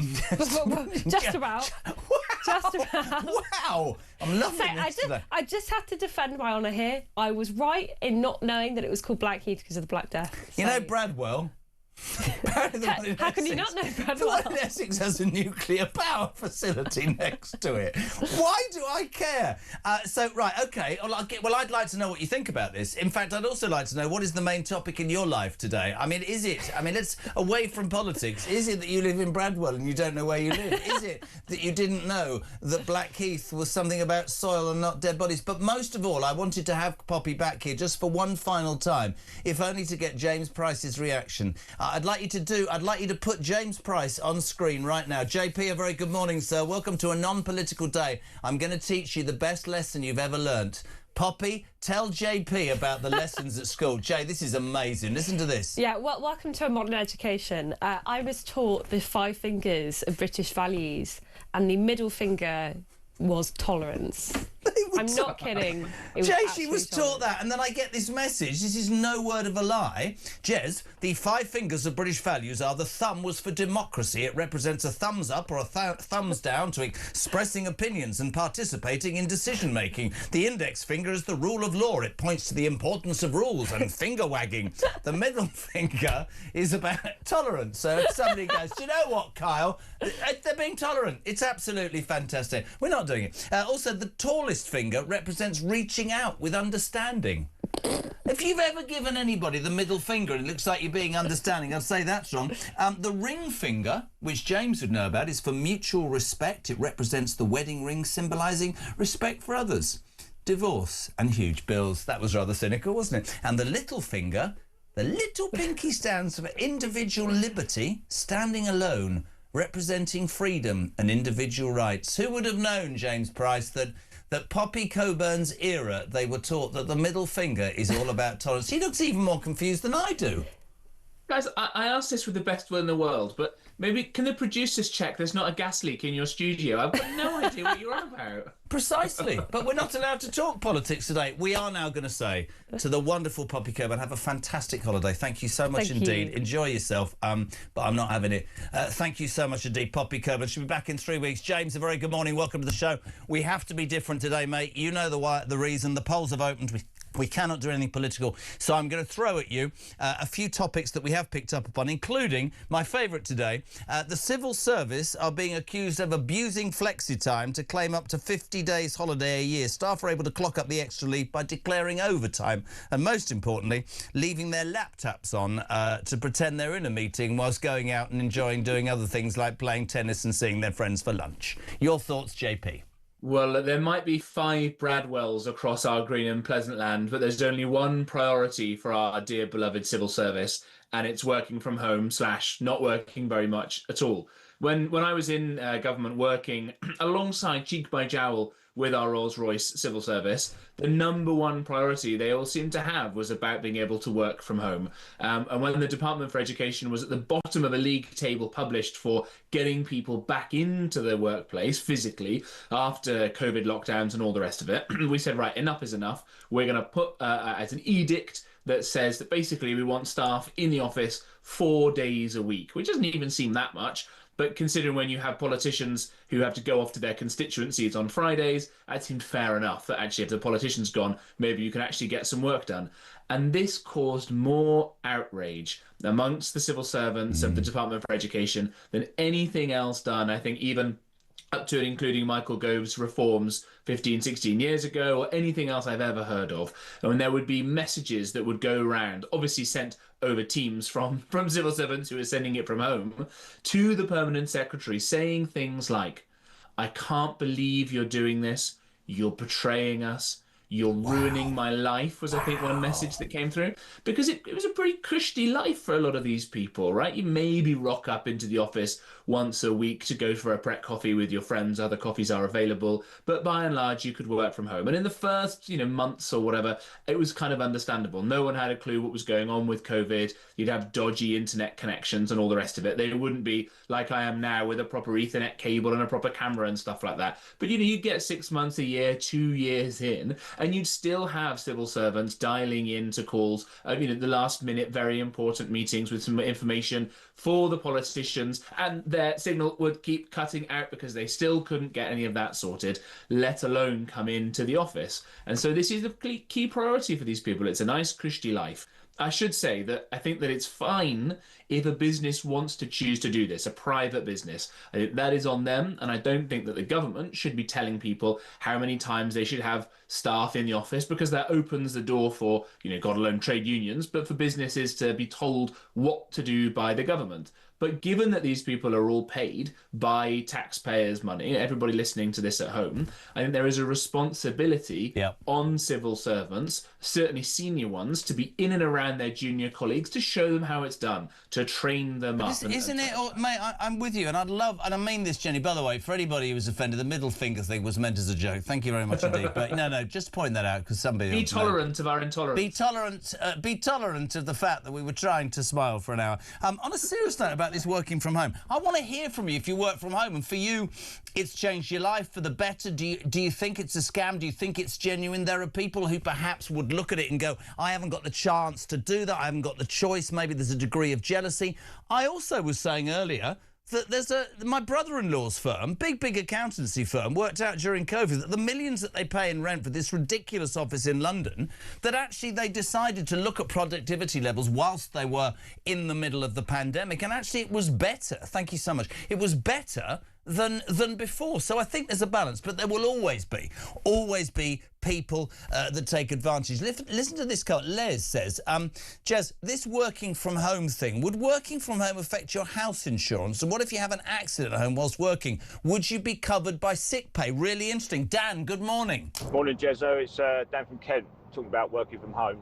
born. Just about. Just about. Wow! I'm loving this today. I just had to defend my honour here. I was right in not knowing that it was called Blackheath because of the Black Death. So. You know Bradwell? How can you not know Bradwell? The one in Essex has a nuclear power facility next to it. Why do I care? Right, OK. Well, I'd like to know what you think about this. In fact, I'd also like to know what is the main topic in your life today. I mean, let's away from politics. Is it that you live in Bradwell and you don't know where you live? Is it that you didn't know that Blackheath was something about soil and not dead bodies? But most of all, I wanted to have Poppy back here just for one final time, if only to get James Price's reaction. I'd like you to put James Price on screen right now. JP, a very good morning, sir. Welcome to a non-political day. I'm going to teach you the best lesson you've ever learnt. Poppy, tell JP about the lessons at school. Jay, this is amazing. Listen to this. Yeah, well, welcome to a modern education. I was taught the 5 fingers of British values, and the middle finger was tolerance. I'm not kidding. She was taught that, and then I get this message. This is no word of a lie. Jez, the 5 fingers of British values are: the thumb was for democracy. It represents a thumbs up or a thumbs down to expressing opinions and participating in decision making. The index finger is the rule of law. It points to the importance of rules and finger wagging. The middle finger is about tolerance. So if somebody goes, do you know what, Kyle? They're being tolerant. It's absolutely fantastic. We're not doing it. Also, the tallest finger represents reaching out with understanding. If you've ever given anybody the middle finger and it looks like you're being understanding, I'd say that's wrong. The ring finger, which James would know about, is for mutual respect. It represents the wedding ring, symbolising respect for others. Divorce and huge bills. That was rather cynical, wasn't it? And the little finger, the little pinky, stands for individual liberty, standing alone, representing freedom and individual rights. Who would have known, James Price, that Poppy Coburn's era, they were taught that the middle finger is all about tolerance? He looks even more confused than I do. Guys, I asked this with the best will in the world, but maybe can the producers check there's not a gas leak in your studio? I've got no idea what you're on about. Precisely. But we're not allowed to talk politics today. We are now going to say to the wonderful Poppy Coburn, have a fantastic holiday. Thank you so much indeed. Enjoy yourself. But I'm not having it. Thank you so much indeed, Poppy Coburn. She'll be back in 3 weeks. James, a very good morning. Welcome to the show. We have to be different today, mate. You know the reason. The polls have opened. We cannot do anything political, so I'm going to throw at you a few topics that we have picked up upon, including my favourite today. The civil service are being accused of abusing flexi time to claim up to 50 days holiday a year. Staff are able to clock up the extra leave by declaring overtime and, most importantly, leaving their laptops on to pretend they're in a meeting whilst going out and doing other things like playing tennis and seeing their friends for lunch. Your thoughts, JP? Well, there might be 5 Bradwells across our green and pleasant land, but there's only one priority for our dear beloved civil service, and it's working from home / not working very much at all. When I was in government working alongside cheek by jowl with our Rolls-Royce civil service, the #1 priority they all seemed to have was about being able to work from home. And when the Department for Education was at the bottom of a league table published for getting people back into the workplace physically after COVID lockdowns and all the rest of it, we said, right, enough is enough. We're going to put as an edict that says that basically we want staff in the office 4 days a week, which doesn't even seem that much. But considering when you have politicians who have to go off to their constituencies on Fridays, that seemed fair enough that actually if the politician's gone, maybe you can actually get some work done. And this caused more outrage amongst the civil servants of the Department for Education than anything else done, I think, even up to and including Michael Gove's reforms 15, 16 years ago, or anything else I've ever heard of. And there would be messages that would go around, obviously sent over Teams from civil servants who are sending it from home, to the permanent secretary, saying things like, I can't believe you're doing this, you're betraying us, you're ruining my life, was I think one message that came through. Because it was a pretty cushy life for a lot of these people, right? You maybe rock up into the office once a week to go for a prep coffee with your friends, other coffees are available, but by and large you could work from home. And in the first, months or whatever, it was kind of understandable. No one had a clue what was going on with COVID. You'd have dodgy internet connections and all the rest of it. They wouldn't be like I am now with a proper Ethernet cable and a proper camera and stuff like that. But you'd get 6 months, a year, 2 years in, and you'd still have civil servants dialing into calls, the last minute, very important meetings with some information for the politicians, and their signal would keep cutting out because they still couldn't get any of that sorted, let alone come into the office. And so this is a key priority for these people. It's a nice, cushy life. I should say that I think that it's fine if a business wants to choose to do this, a private business. I think that is on them, and I don't think that the government should be telling people how many times they should have staff in the office, because that opens the door for, God alone, trade unions, but for businesses to be told what to do by the government. But given that these people are all paid by taxpayers' money, everybody listening to this at home, I think there is a responsibility on civil servants, certainly senior ones, to be in and around their junior colleagues, to show them how it's done, to train them up. Isn't it? Mate, I'm with you, and and I mean this, Jenny, by the way, for anybody who was offended, the middle finger thing was meant as a joke. Thank you very much indeed. But no, just point that out, because somebody... Be tolerant of our intolerance. Be tolerant of the fact that we were trying to smile for an hour. On a serious note about this working from home, I want to hear from you if you work from home, and for you, it's changed your life for the better. Do you think it's a scam? Do you think it's genuine? There are people who perhaps would look at it and go, I haven't got the chance to do that, I haven't got the choice, maybe there's a degree of jealousy. I also was saying earlier that there's my brother-in-law's firm, big accountancy firm, worked out during COVID that the millions that they pay in rent for this ridiculous office in London, that actually they decided to look at productivity levels whilst they were in the middle of the pandemic, and actually it was better. Thank you so much. It was better than before. So I think there's a balance, but there will always be people that take advantage. Listen to this quote. Les says, Jez, this working from home thing, would working from home affect your house insurance? And what if you have an accident at home whilst working? Would you be covered by sick pay? Really interesting. Dan, good morning. Morning, Jezzo. It's Dan from Kent, talking about working from home.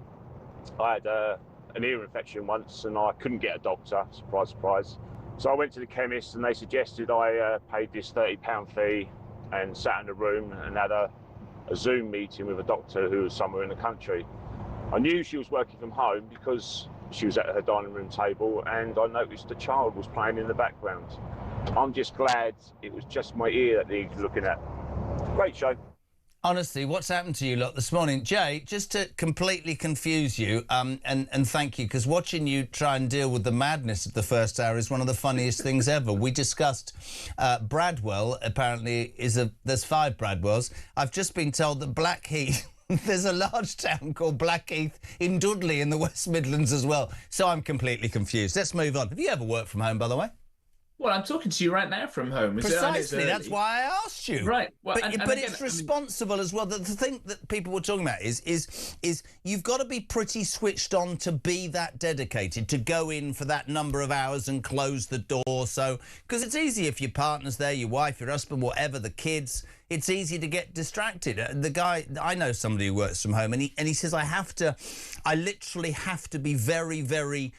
I had an ear infection once and I couldn't get a doctor, surprise, surprise. So I went to the chemist and they suggested I paid this £30 fee and sat in a room and had a Zoom meeting with a doctor who was somewhere in the country. I knew she was working from home because she was at her dining room table and I noticed the child was playing in the background. I'm just glad it was just my ear that needed looking at. Great show. Honestly, what's happened to you lot this morning? Jay, just to completely confuse you, and thank you, because watching you try and deal with the madness of the first hour is one of the funniest things ever. We discussed Bradwell, apparently, there's 5 Bradwells. I've just been told that Blackheath, there's a large town called Blackheath in Dudley in the West Midlands as well. So I'm completely confused. Let's move on. Have you ever worked from home, by the way? Well, I'm talking to you right now from home. Precisely, that's why I asked you. Right. Well, but again, it's responsible as well. The thing that people were talking about is you've got to be pretty switched on to be that dedicated, to go in for that number of hours and close the door. So, because it's easy if your partner's there, your wife, your husband, whatever, the kids, it's easy to get distracted. The guy, I know somebody who works from home, and he says, I literally have to be very, very,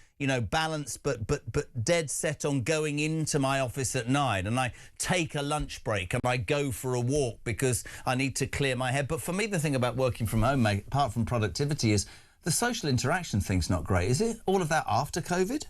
balanced, but dead set on going into my office at 9, and I take a lunch break and I go for a walk because I need to clear my head. But for me, the thing about working from home, mate, apart from productivity, is the social interaction thing's not great, is it? All of that after COVID?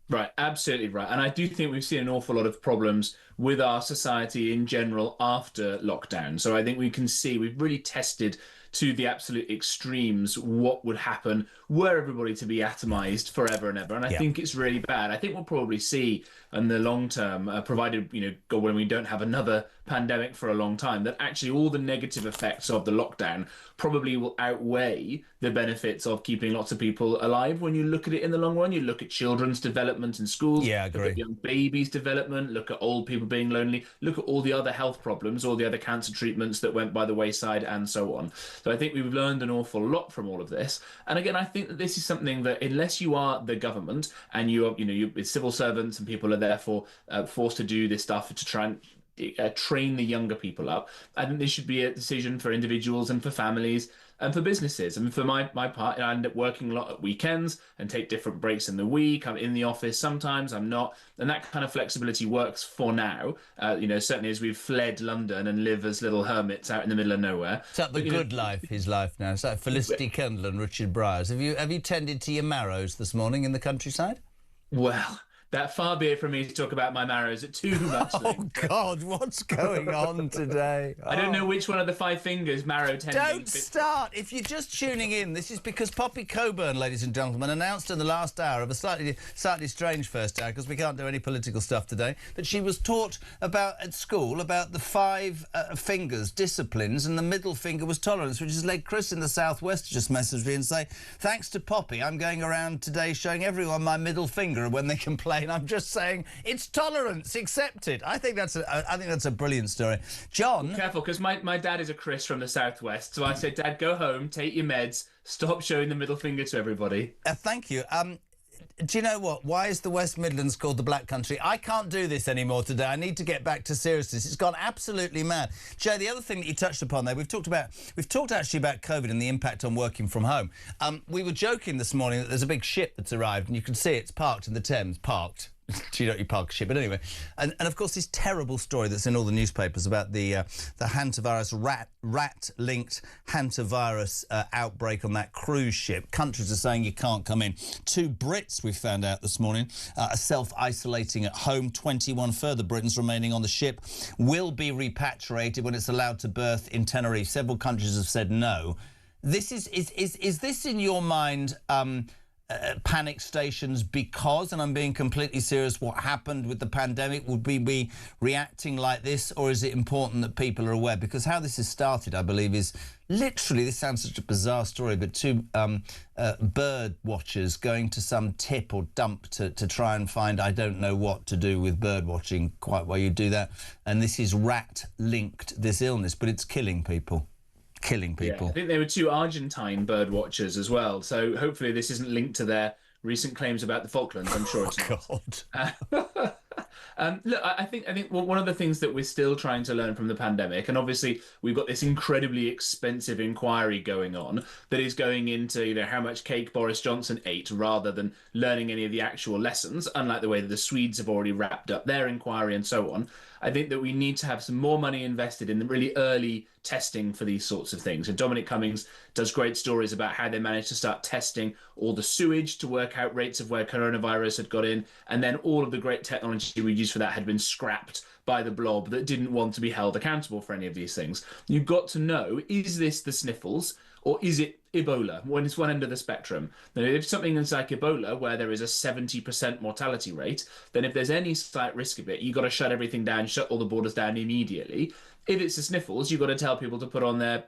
Right, absolutely right. And I do think we've seen an awful lot of problems with our society in general after lockdown. So I think we can see we've really tested to the absolute extremes what would happen were everybody to be atomized forever and ever. And I think it's really bad. I think we'll probably see in the long term, provided, God, when we don't have another pandemic for a long time, that actually all the negative effects of the lockdown probably will outweigh the benefits of keeping lots of people alive when you look at it in the long run. You look at children's development in schools, Yeah, I agree. Look at young babies' development, look at old people being lonely, look at all the other health problems, all the other cancer treatments that went by the wayside, and so on. So I think we've learned an awful lot from all of this. And again, I think that this is something that, unless you are the government and you're civil servants and people are therefore forced to do this stuff to try and train the younger people up, I think this should be a decision for individuals and for families and for businesses. I mean, for my part, I end up working a lot at weekends and take different breaks in the week. I'm in the office sometimes, I'm not. And that kind of flexibility works for now, certainly as we've fled London and live as little hermits out in the middle of nowhere. It's like the good life, his life now. It's like Felicity Kendall and Richard Bryars. Have you tended to your marrows this morning in the countryside? Well, that far be it from me to talk about my marrows at too much length. Oh, God, what's going on today? I don't know which one of the 5 fingers marrow tending. Don't start. If you're just tuning in, this is because Poppy Coburn, ladies and gentlemen, announced in the last hour of a slightly strange first hour, because we can't do any political stuff today, that she was taught at school about the 5 fingers, disciplines, and the middle finger was tolerance, which has led Chris in the southwest to just message me and say, thanks to Poppy, I'm going around today showing everyone my middle finger when they complain. I'm just saying it's tolerance, accepted. I think that's a brilliant story. John, careful, because my dad is a Chris from the southwest, so I said, Dad, go home, take your meds, stop showing the middle finger to everybody. Thank you. Do you know what? Why is the West Midlands called the Black Country? I can't do this anymore today. I need to get back to seriousness. It's gone absolutely mad. Joe, the other thing that you touched upon there, we've talked actually about COVID and the impact on working from home. We were joking this morning that there's a big ship that's arrived, and you can see it's parked in the Thames, parked. Do you know you park a ship? But anyway, and of course this terrible story that's in all the newspapers about the hantavirus rat-linked hantavirus outbreak on that cruise ship. Countries are saying you can't come in. 2 Brits, we found out this morning, are self-isolating at home. 21 further Britons remaining on the ship will be repatriated when it's allowed to berth in Tenerife. Several countries have said no. This is this in your mind? Panic stations because, and I'm being completely serious, what happened with the pandemic? Would we be reacting like this, or is it important that people are aware? Because how this has started, I believe, is literally, this sounds such a bizarre story, but 2 bird watchers going to some tip or dump to try and find, I don't know what to do with bird watching, quite why you do that. And this is rat-linked, this illness, but it's killing people. Yeah, I think they were 2 Argentine bird watchers as well. So hopefully this isn't linked to their recent claims about the Falklands. I'm sure it's not. Look, I think one of the things that we're still trying to learn from the pandemic, and obviously we've got this incredibly expensive inquiry going on that is going into how much cake Boris Johnson ate, rather than learning any of the actual lessons, unlike the way that the Swedes have already wrapped up their inquiry and so on. I think that we need to have some more money invested in the really early testing for these sorts of things. And Dominic Cummings does great stories about how they managed to start testing all the sewage to work out rates of where coronavirus had got in, and then all of the great technology we used for that had been scrapped by the blob that didn't want to be held accountable for any of these things. You've got to know, is this the sniffles, or is it Ebola, when it's one end of the spectrum? Now, if something is like Ebola, where there is a 70% mortality rate, then if there's any slight risk of it, you've got to shut everything down, shut all the borders down immediately. If it's the sniffles, you've got to tell people to put on their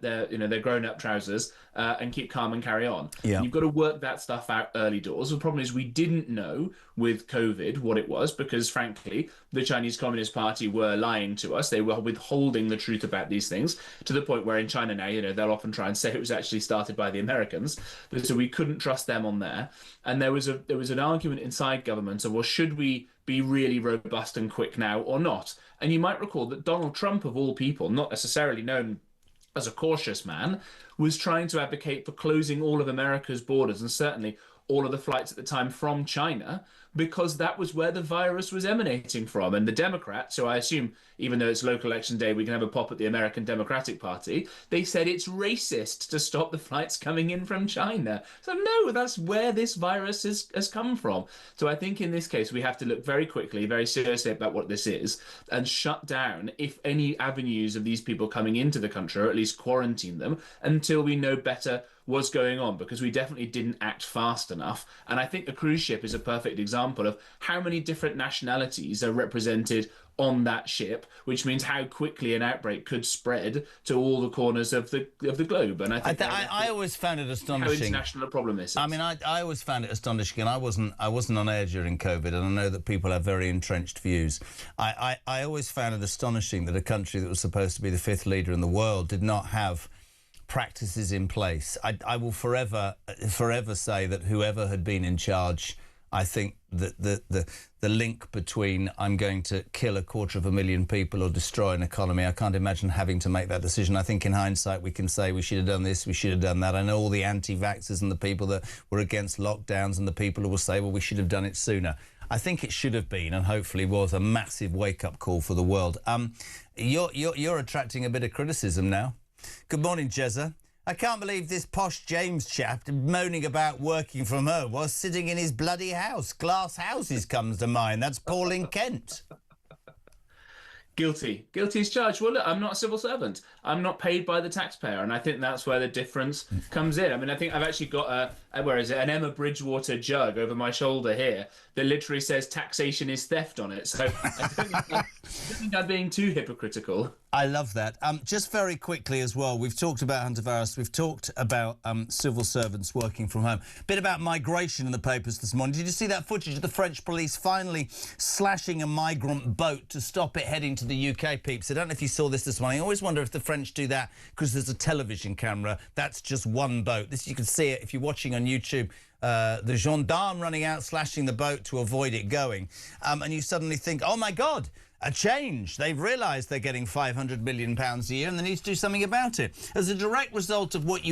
grown-up trousers and keep calm and carry on. Yeah. You've got to work that stuff out early doors. The problem is we didn't know with COVID what it was because, frankly, the Chinese Communist Party were lying to us. They were withholding the truth about these things, to the point where in China now, they'll often try and say it was actually started by the Americans. So we couldn't trust them on there. And there was an argument inside government of, well, should we be really robust and quick now or not? And you might recall that Donald Trump, of all people, not necessarily known as a cautious man, was trying to advocate for closing all of America's borders, and certainly all of the flights at the time from China, because that was where the virus was emanating from. And the Democrats, so I assume, even though it's local election day, we can have a pop at the American Democratic Party, they said it's racist to stop the flights coming in from China. So no, that's where this virus has come from. So I think in this case, we have to look very quickly, very seriously about what this is, and shut down, if any avenues of these people coming into the country, or at least quarantine them until we know better was going on, because we definitely didn't act fast enough. And I think the cruise ship is a perfect example of how many different nationalities are represented on that ship, which means how quickly an outbreak could spread to all the corners of the globe. And I always found it astonishing how international a problem this is. I mean, I always found it astonishing, and I wasn't on air during COVID, and I know that people have very entrenched views. I always found it astonishing that a country that was supposed to be the 5th leader in the world did not have practices in place. I will forever say that whoever had been in charge, I think that the link between I'm going to kill 250,000 people or destroy an economy, I can't imagine having to make that decision. I think in hindsight we can say we should have done this, we should have done that. I know all the anti-vaxxers and the people that were against lockdowns and the people who will say, well, we should have done it sooner. I think it should have been, and hopefully was, a massive wake-up call for the world. You're attracting a bit of criticism now. Good morning, Jezza. I can't believe this posh James chap moaning about working from home while sitting in his bloody house. Glass houses comes to mind. That's Paul in Kent. Guilty as charged. Well, look, I'm not a civil servant. I'm not paid by the taxpayer, and I think that's where the difference comes in. I mean, I think I've actually got an Emma Bridgewater jug over my shoulder here that literally says taxation is theft on it. So I don't think I'm being too hypocritical. I love that. Just very quickly as well, we've talked about hantavirus, we've talked about civil servants working from home. A bit about migration in the papers this morning. Did you see that footage of the French police finally slashing a migrant boat to stop it heading to the UK, peeps? I don't know if you saw this morning. I always wonder if the French do that because there's a television camera. That's just one boat. This, you can see it if you're watching on YouTube. The gendarme running out, slashing the boat to avoid it going. And you suddenly think, oh, my God, a change. They've realised they're getting £500 million a year and they need to do something about it. As a direct result of what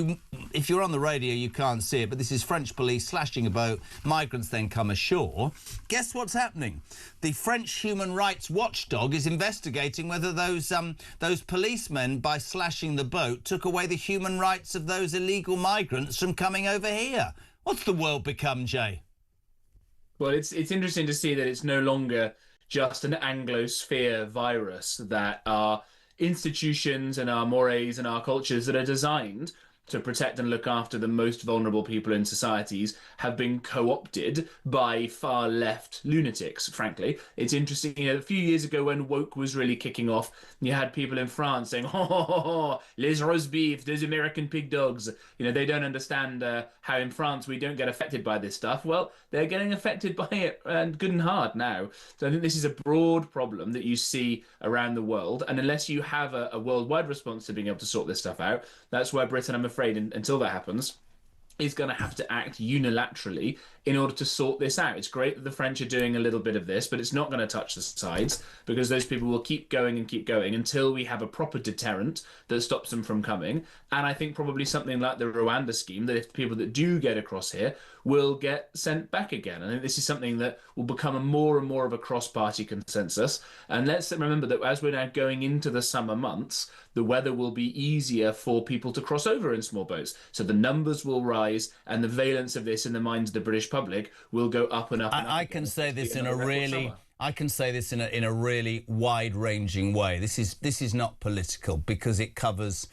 if you're on the radio, you can't see it, but this is French police slashing a boat. Migrants then come ashore. Guess what's happening? The French human rights watchdog is investigating whether those policemen, by slashing the boat, took away the human rights of those illegal migrants from coming over here. What's the world become, Jay? Well, it's interesting to see that it's no longer just an Anglosphere virus, that our institutions and our mores and our cultures that are designed to protect and look after the most vulnerable people in societies have been co-opted by far left lunatics, frankly. It's interesting, a few years ago when woke was really kicking off, you had people in France saying, les roast beef, those American pig dogs. They don't understand how in France we don't get affected by this stuff. Well, they're getting affected by it, and good and hard now. So I think this is a broad problem that you see around the world, and unless you have a worldwide response to being able to sort this stuff out, that's where Britain, I'm afraid, until that happens, is going to have to act unilaterally in order to sort this out. It's great that the French are doing a little bit of this, but it's not going to touch the sides, because those people will keep going until we have a proper deterrent that stops them from coming. And I think probably something like the Rwanda scheme, that if people that do get across here will get sent back again. I think this is something that will become more and more of a cross-party consensus. And let's remember that as we're now going into the summer months, the weather will be easier for people to cross over in small boats. So the numbers will rise, and the valence of this in the minds of the British public will go up and up and up. I can say this in a really... I can say this in a really wide-ranging way. This is not political, because it covers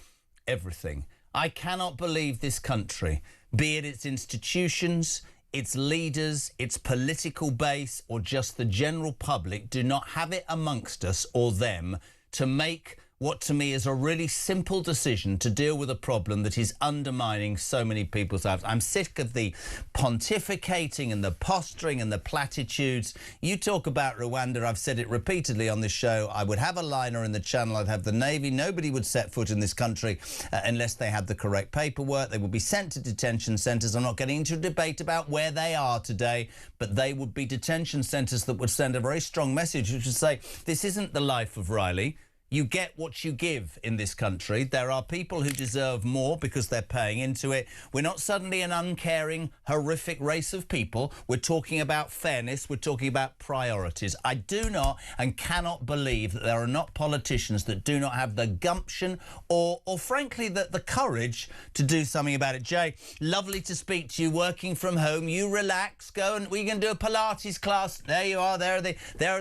everything. I cannot believe this country, be it its institutions, its leaders, its political base, or just the general public, do not have it amongst us or them to make what to me is a really simple decision to deal with a problem that is undermining so many people's lives. I'm sick of the pontificating and the posturing and the platitudes. You talk about Rwanda, I've said it repeatedly on this show. I would have a liner in the Channel, I'd have the Navy. Nobody would set foot in this country unless they had the correct paperwork. They would be sent to detention centres. I'm not getting into a debate about where they are today, but they would be detention centres that would send a very strong message, which would say, this isn't the life of Riley. You get what you give in this country. There are people who deserve more because they're paying into it. We're not suddenly an uncaring, horrific race of people. We're talking about fairness. We're talking about priorities. I do not and cannot believe that there are not politicians that do not have the gumption or frankly, the courage to do something about it. Jay, lovely to speak to you, working from home. You relax, go and we can do a Pilates class. There you are. There are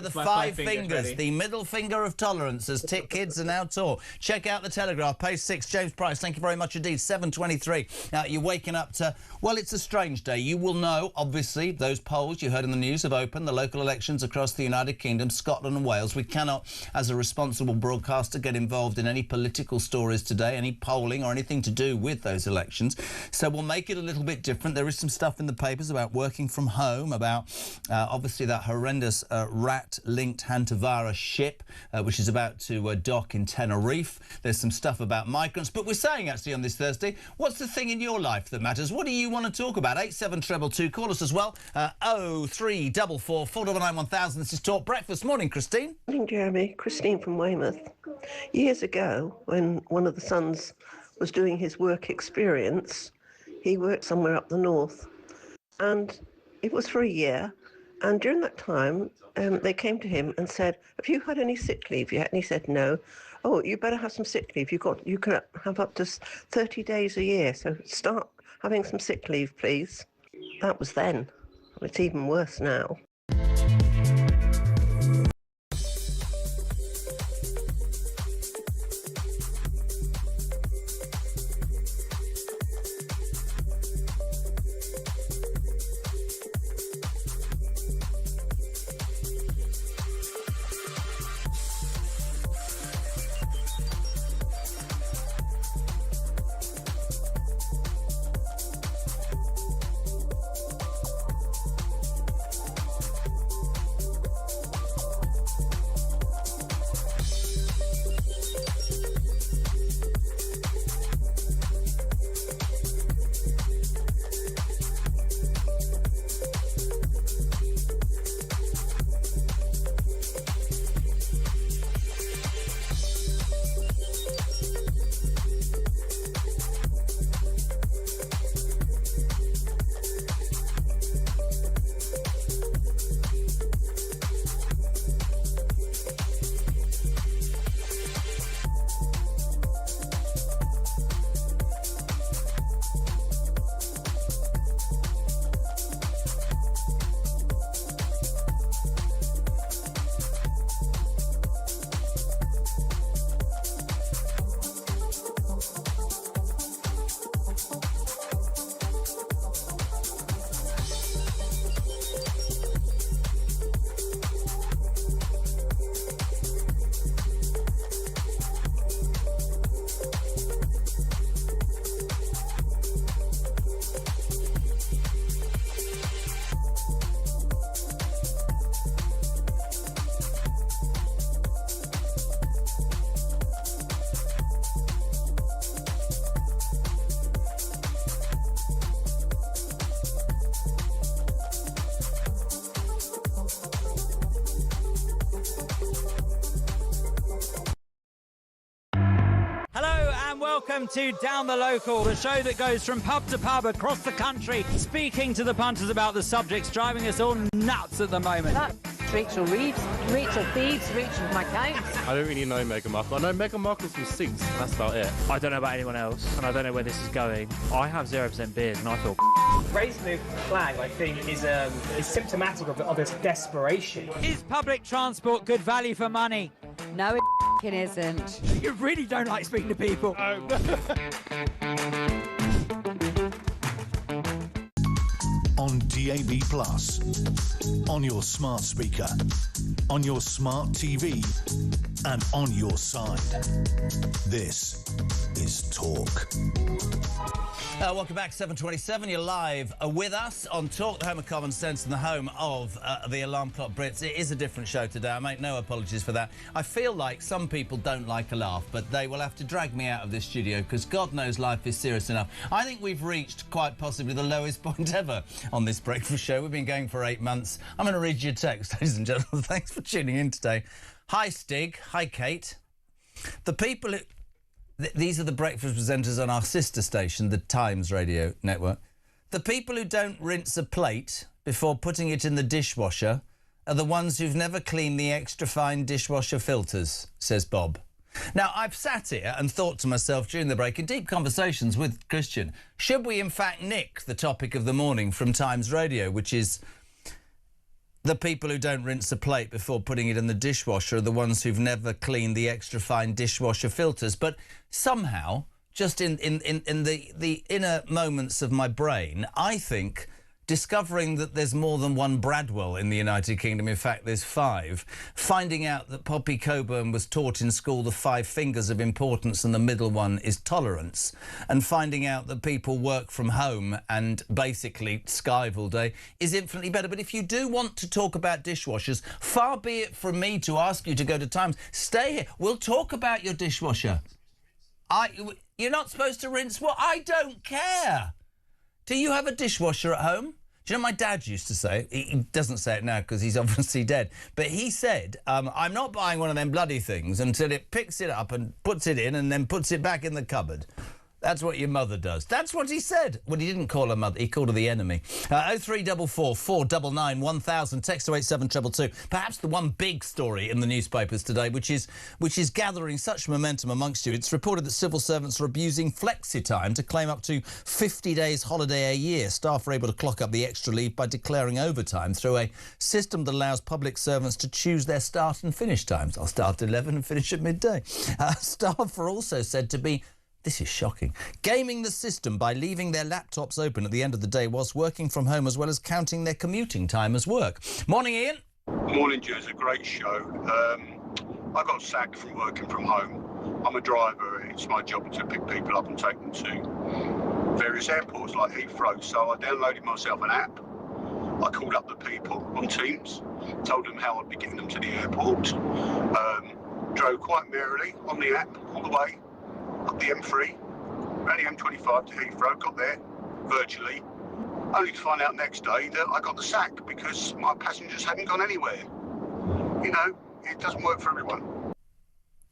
the five fingers, the middle finger of tolerance, as Tim hit kids and now tour. Check out the Telegraph, page 6. James Price, thank you very much indeed. 7:23. You're waking up to, well, it's a strange day. You will know, obviously, those polls you heard in the news have opened. The local elections across the United Kingdom, Scotland and Wales. We cannot, as a responsible broadcaster, get involved in any political stories today, any polling or anything to do with those elections. So we'll make it a little bit different. There is some stuff in the papers about working from home, about obviously that horrendous rat-linked hantavirus ship, which is about to dock in Tenerife. There's some stuff about migrants. But we're saying, actually, on this Thursday, what's the thing in your life that matters? What do you want to talk about? 87222. Call us as well. 0344 499 1000. This is Talk Breakfast. Morning, Christine. Morning, Jeremy. Christine from Weymouth. Years ago, when one of the sons was doing his work experience, he worked somewhere up the north, and it was for a year. And during that time, they came to him and said, "Have you had any sick leave yet?" And he said, "No." "Oh, you better have some sick leave. You can have up to 30 days a year. So start having some sick leave, please." That was then. It's even worse now. Welcome to Down the Local, the show that goes from pub to pub across the country, speaking to the punters about the subjects driving us all nuts at the moment. That's Rachel Reeves, Rachel Thieves, Rachel McCown. I don't really know Meghan Markle. I know Meghan Markle from Suits, and that's about it. I don't know about anyone else, and I don't know where this is going. I have 0% beard, and I feel raising the flag, I think, is symptomatic of its desperation. Is public transport good value for money? No, it isn't. You really don't like speaking to people. On DAB+, on your smart speaker, on your smart TV, and on your side. This is Talk. Welcome back, 7:27. You're live with us on Talk, the home of common sense and the home of the Alarm Clock Brits. It is a different show today. I make no apologies for that. I feel like some people don't like a laugh, but they will have to drag me out of this studio because God knows life is serious enough. I think we've reached quite possibly the lowest point ever on this breakfast show. We've been going for 8 months. I'm going to read you a text, ladies and gentlemen. Thanks for tuning in today. Hi, Stig. Hi, Kate. The people who... These are the breakfast presenters on our sister station, the Times radio network. The people who don't rinse a plate before putting it in the dishwasher are the ones who've never cleaned the extra fine dishwasher filters, says Bob. Now, I've sat here and thought to myself during the break in deep conversations with Christian, should we in fact nick the topic of the morning from Times radio, which is The people who don't rinse a plate before putting it in the dishwasher are the ones who've never cleaned the extra fine dishwasher filters. But somehow, just in the inner moments of my brain, I think discovering that there's more than one Bradwell in the United Kingdom, in fact there's 5, finding out that Poppy Coburn was taught in school the 5 fingers of importance and the middle one is tolerance, and finding out that people work from home and basically skive all day is infinitely better. But if you do want to talk about dishwashers, far be it from me to ask you to go to Times. Stay here. We'll talk about your dishwasher. You're not supposed to rinse what? I don't care. Do you have a dishwasher at home? Do you know my dad used to say, he doesn't say it now because he's obviously dead, but he said, I'm not buying one of them bloody things until it picks it up and puts it in and then puts it back in the cupboard. That's what your mother does. That's what he said. Well, he didn't call her mother. He called her the enemy. 0344 499 1000. Text to 87222. Perhaps the one big story in the newspapers today, which is gathering such momentum amongst you. It's reported that civil servants are abusing flexi-time to claim up to 50 days holiday a year. Staff are able to clock up the extra leave by declaring overtime through a system that allows public servants to choose their start and finish times. I'll start at 11 and finish at midday. Staff are also said to be, this is shocking, gaming the system by leaving their laptops open at the end of the day whilst working from home, as well as counting their commuting time as work. Morning, Ian. Morning, Joe. It's a great show. I got sacked from working from home. I'm a driver. It's my job to pick people up and take them to various airports like Heathrow. So I downloaded myself an app. I called up the people on Teams, told them how I'd be getting them to the airport. Drove quite merrily on the app all the way up the M3, ran the M25 to Heathrow, got there virtually, only to find out next day that I got the sack because my passengers hadn't gone anywhere. You know, it doesn't work for everyone.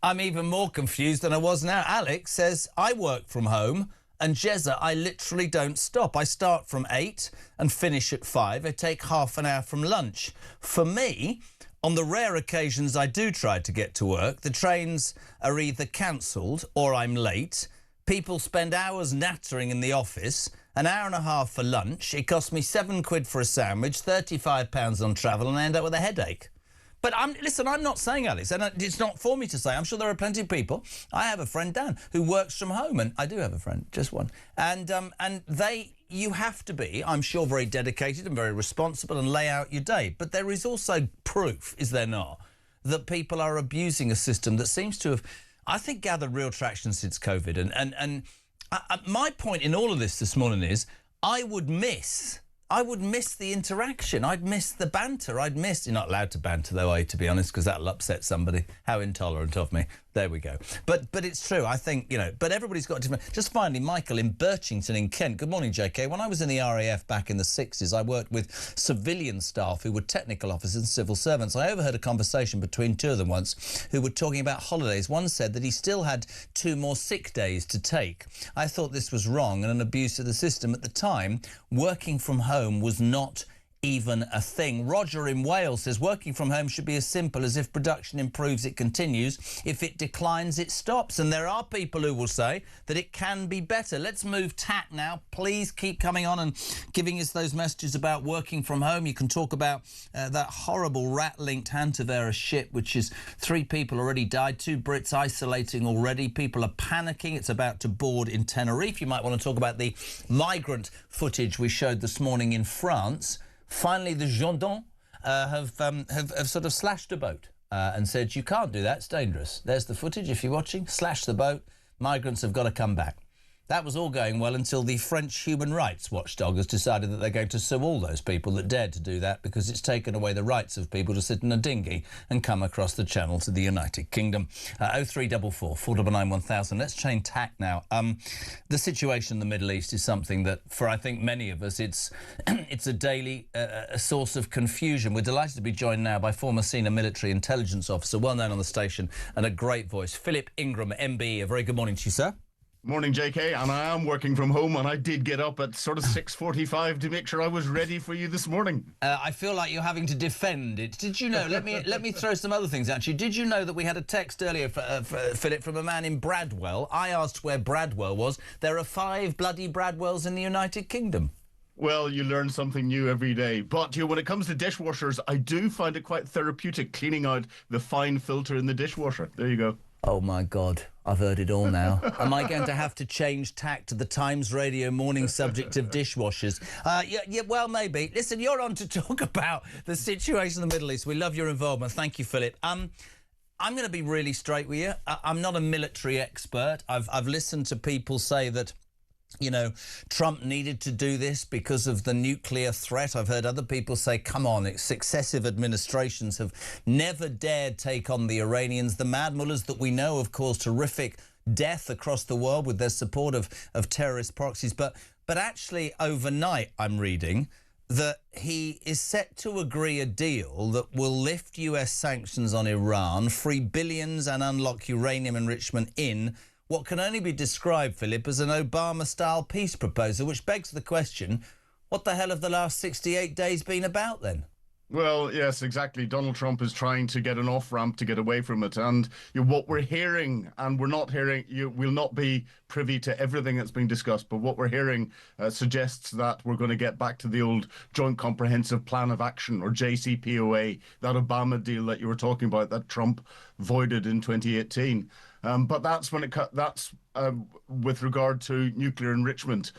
I'm even more confused than I was now. Alex says, I work from home, and Jezza, I literally don't stop. I start from 8 and finish at 5. I take half an hour from lunch. For me, on the rare occasions I do try to get to work, the trains are either cancelled or I'm late. People spend hours nattering in the office, an hour and a half for lunch. It costs me £7 for a sandwich, £35 on travel, and I end up with a headache. But listen, I'm not saying, Alex, and it's not for me to say. I'm sure there are plenty of people. I have a friend, Dan, who works from home, and I do have a friend, just one. And you have to be, I'm sure, very dedicated and very responsible and lay out your day. But there is also proof, is there not, that people are abusing a system that seems to have, I think, gathered real traction since COVID. And my point in all of this morning is I would miss the interaction. I'd miss the banter. You're not allowed to banter, though, are you, to be honest, because that'll upset somebody. How intolerant of me. There we go. But it's true. I think, but everybody's got different... Just finally, Michael in Birchington in Kent. Good morning, JK. When I was in the RAF back in the 60s, I worked with civilian staff who were technical officers and civil servants. I overheard a conversation between two of them once who were talking about holidays. One said that he still had 2 more sick days to take. I thought this was wrong and an abuse of the system. At the time, working from home was not even a thing. Roger in Wales says working from home should be as simple as if production improves, it continues. If it declines, it stops. And there are people who will say that it can be better. Let's move tack now. Please keep coming on and giving us those messages about working from home. You can talk about that horrible rat-linked Hantaverra ship, which is 3 people already died, 2 Brits isolating already. People are panicking. It's about to board in Tenerife. You might want to talk about the migrant footage we showed this morning in France. Finally, the gendarmes have sort of slashed a boat and said, you can't do that, it's dangerous. There's the footage, if you're watching. Slash the boat. Migrants have got to come back. That was all going well until the French human rights watchdog has decided that they're going to sue all those people that dared to do that because it's taken away the rights of people to sit in a dinghy and come across the channel to the United Kingdom. 0344 499 1000. Let's change tack now. The situation in the Middle East is something that, for I think many of us, it's a daily a source of confusion. We're delighted to be joined now by former senior military intelligence officer, well known on the station, and a great voice, Philip Ingram, MBE. A very good morning to you, sir. Morning, JK, and I am working from home, and I did get up at sort of 6:45 to make sure I was ready for you this morning. I feel like you're having to defend it. Did you know? Let me throw some other things at you. Did you know that we had a text earlier, Philip, from a man in Bradwell? I asked where Bradwell was. There are 5 bloody Bradwells in the United Kingdom. Well, you learn something new every day. But when it comes to dishwashers, I do find it quite therapeutic cleaning out the fine filter in the dishwasher. There you go. Oh, my God. I've heard it all now. Am I going to have to change tack to the Times Radio morning subject of dishwashers? Yeah, well, maybe. Listen, you're on to talk about the situation in the Middle East. We love your involvement. Thank you, Philip. I'm going to be really straight with you. I'm not a military expert. I've listened to people say that, Trump needed to do this because of the nuclear threat. I've heard other people say, come on, successive administrations have never dared take on the Iranians. The mad mullahs that we know have caused horrific death across the world with their support of terrorist proxies. But actually, overnight, I'm reading that he is set to agree a deal that will lift US sanctions on Iran, free billions and unlock uranium enrichment in what can only be described, Philip, as an Obama-style peace proposal, which begs the question, what the hell have the last 68 days been about then? Well, yes, exactly. Donald Trump is trying to get an off-ramp to get away from it. And what we're hearing, and we're not hearing, we'll not be privy to everything that's being discussed, but what we're hearing suggests that we're going to get back to the old Joint Comprehensive Plan of Action, or JCPOA, that Obama deal that you were talking about that Trump voided in 2018. But that's when that's with regard to nuclear enrichment.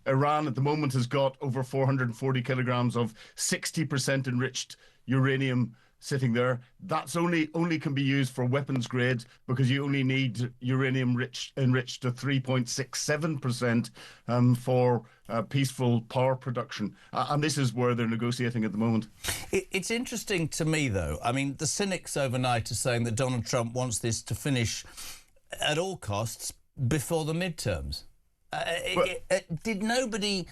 Iran at the moment has got over 440 kilograms of 60% enriched uranium sitting there. That's only can be used for weapons grade because you only need uranium enriched to 3.67% for peaceful power production. And this is where they're negotiating at the moment. It's interesting to me, though. I mean, the cynics overnight are saying that Donald Trump wants this to finish at all costs before the midterms. Did nobody...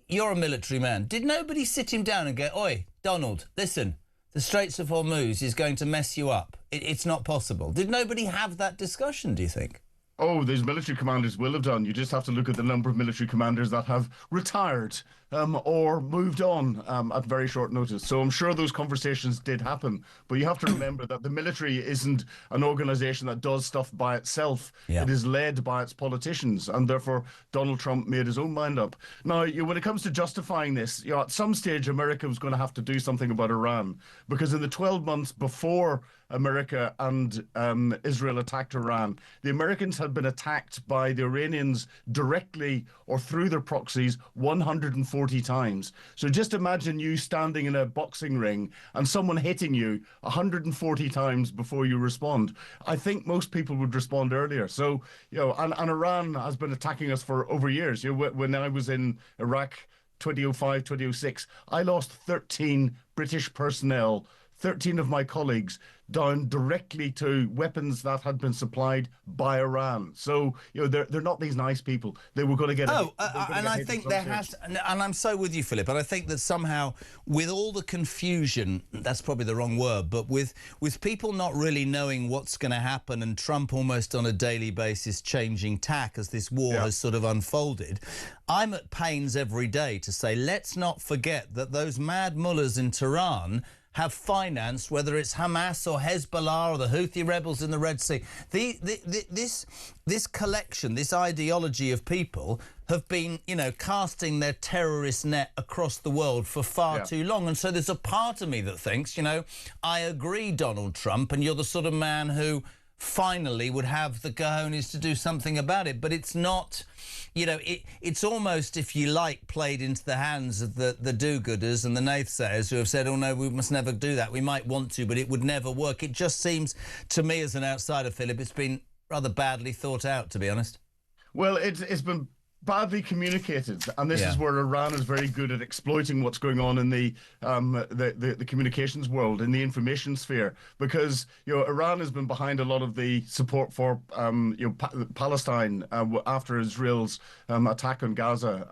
You're a military man. Did nobody sit him down and go, oi, Donald, listen, the Straits of Hormuz is going to mess you up. It's not possible. Did nobody have that discussion, do you think? Oh, those military commanders will have done. You just have to look at the number of military commanders that have retired or moved on at very short notice. So I'm sure those conversations did happen. But you have to remember that the military isn't an organisation that does stuff by itself. Yeah. It is led by its politicians. And therefore, Donald Trump made his own mind up. Now, when it comes to justifying this, at some stage, America was going to have to do something about Iran. Because in the 12 months before America and Israel attacked Iran, the Americans had been attacked by the Iranians directly or through their proxies 140 times. So just imagine you standing in a boxing ring and someone hitting you 140 times before you respond. I think most people would respond earlier. So, and Iran has been attacking us for over years. When I was in Iraq 2005, 2006, I lost 13 British personnel, 13 of my colleagues, down directly to weapons that had been supplied by Iran. So, they're not these nice people. They were going to get... and I think there has... And I'm so with you, Philip, and I think that somehow, with all the confusion, that's probably the wrong word, but with people not really knowing what's going to happen and Trump almost on a daily basis changing tack as this war has sort of unfolded, I'm at pains every day to say, let's not forget that those mad mullahs in Tehran have financed, whether it's Hamas or Hezbollah or the Houthi rebels in the Red Sea. This collection, this ideology of people have been, casting their terrorist net across the world for far too long. And so there's a part of me that thinks, I agree, Donald Trump, and you're the sort of man who finally would have the cojones to do something about it. But it's not... it's almost, if you like, played into the hands of the do-gooders and the naysayers who have said, oh, no, we must never do that. We might want to, but it would never work. It just seems, to me as an outsider, Philip, it's been rather badly thought out, to be honest. Well, it's been badly communicated, and this is where Iran is very good at exploiting what's going on in the communications world, in the information sphere, because Iran has been behind a lot of the support for Palestine after Israel's attack on Gaza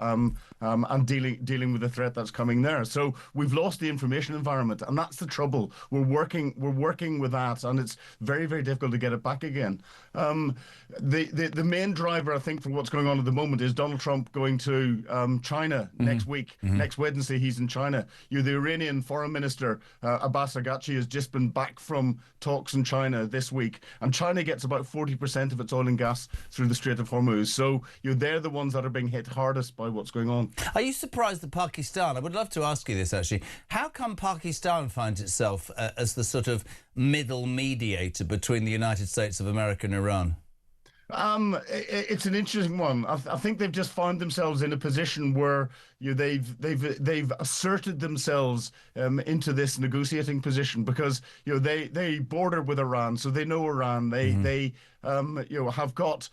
and dealing with the threat that's coming there. So we've lost the information environment, and that's the trouble. We're working with that, and it's very, very difficult to get it back again. The main driver, I think, for what's going on at the moment is Donald Trump going to China next week. Next Wednesday, he's in China. The Iranian Foreign Minister, Abbas Araghchi, has just been back from talks in China this week. And China gets about 40% of its oil and gas through the Strait of Hormuz. So they're the ones that are being hit hardest by what's going on. Are you surprised that Pakistan, I would love to ask you this actually, how come Pakistan finds itself as the sort of middle mediator between the United States of America and Iran? It's an interesting one. I think they've just found themselves in a position where they've asserted themselves into this negotiating position because they border with Iran, so they know Iran. They have got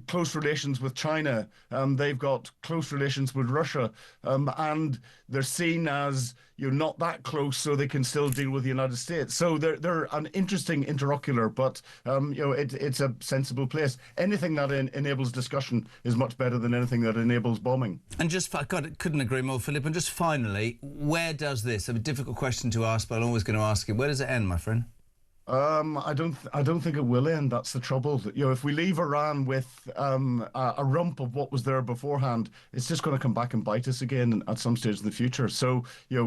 close relations with China. They've got close relations with Russia, and they're seen as not that close, so they can still deal with the United States. So they're an interesting interlocutor, but it's a sensible place. Anything that enables discussion is much better than anything that enables bombing. And couldn't agree more, Philip. And just finally, where does this? A difficult question to ask, but I'm always going to ask it. Where does it end, my friend? I don't think it will end. That's the trouble. If we leave Iran with a rump of what was there beforehand, it's just going to come back and bite us again at some stage in the future. So,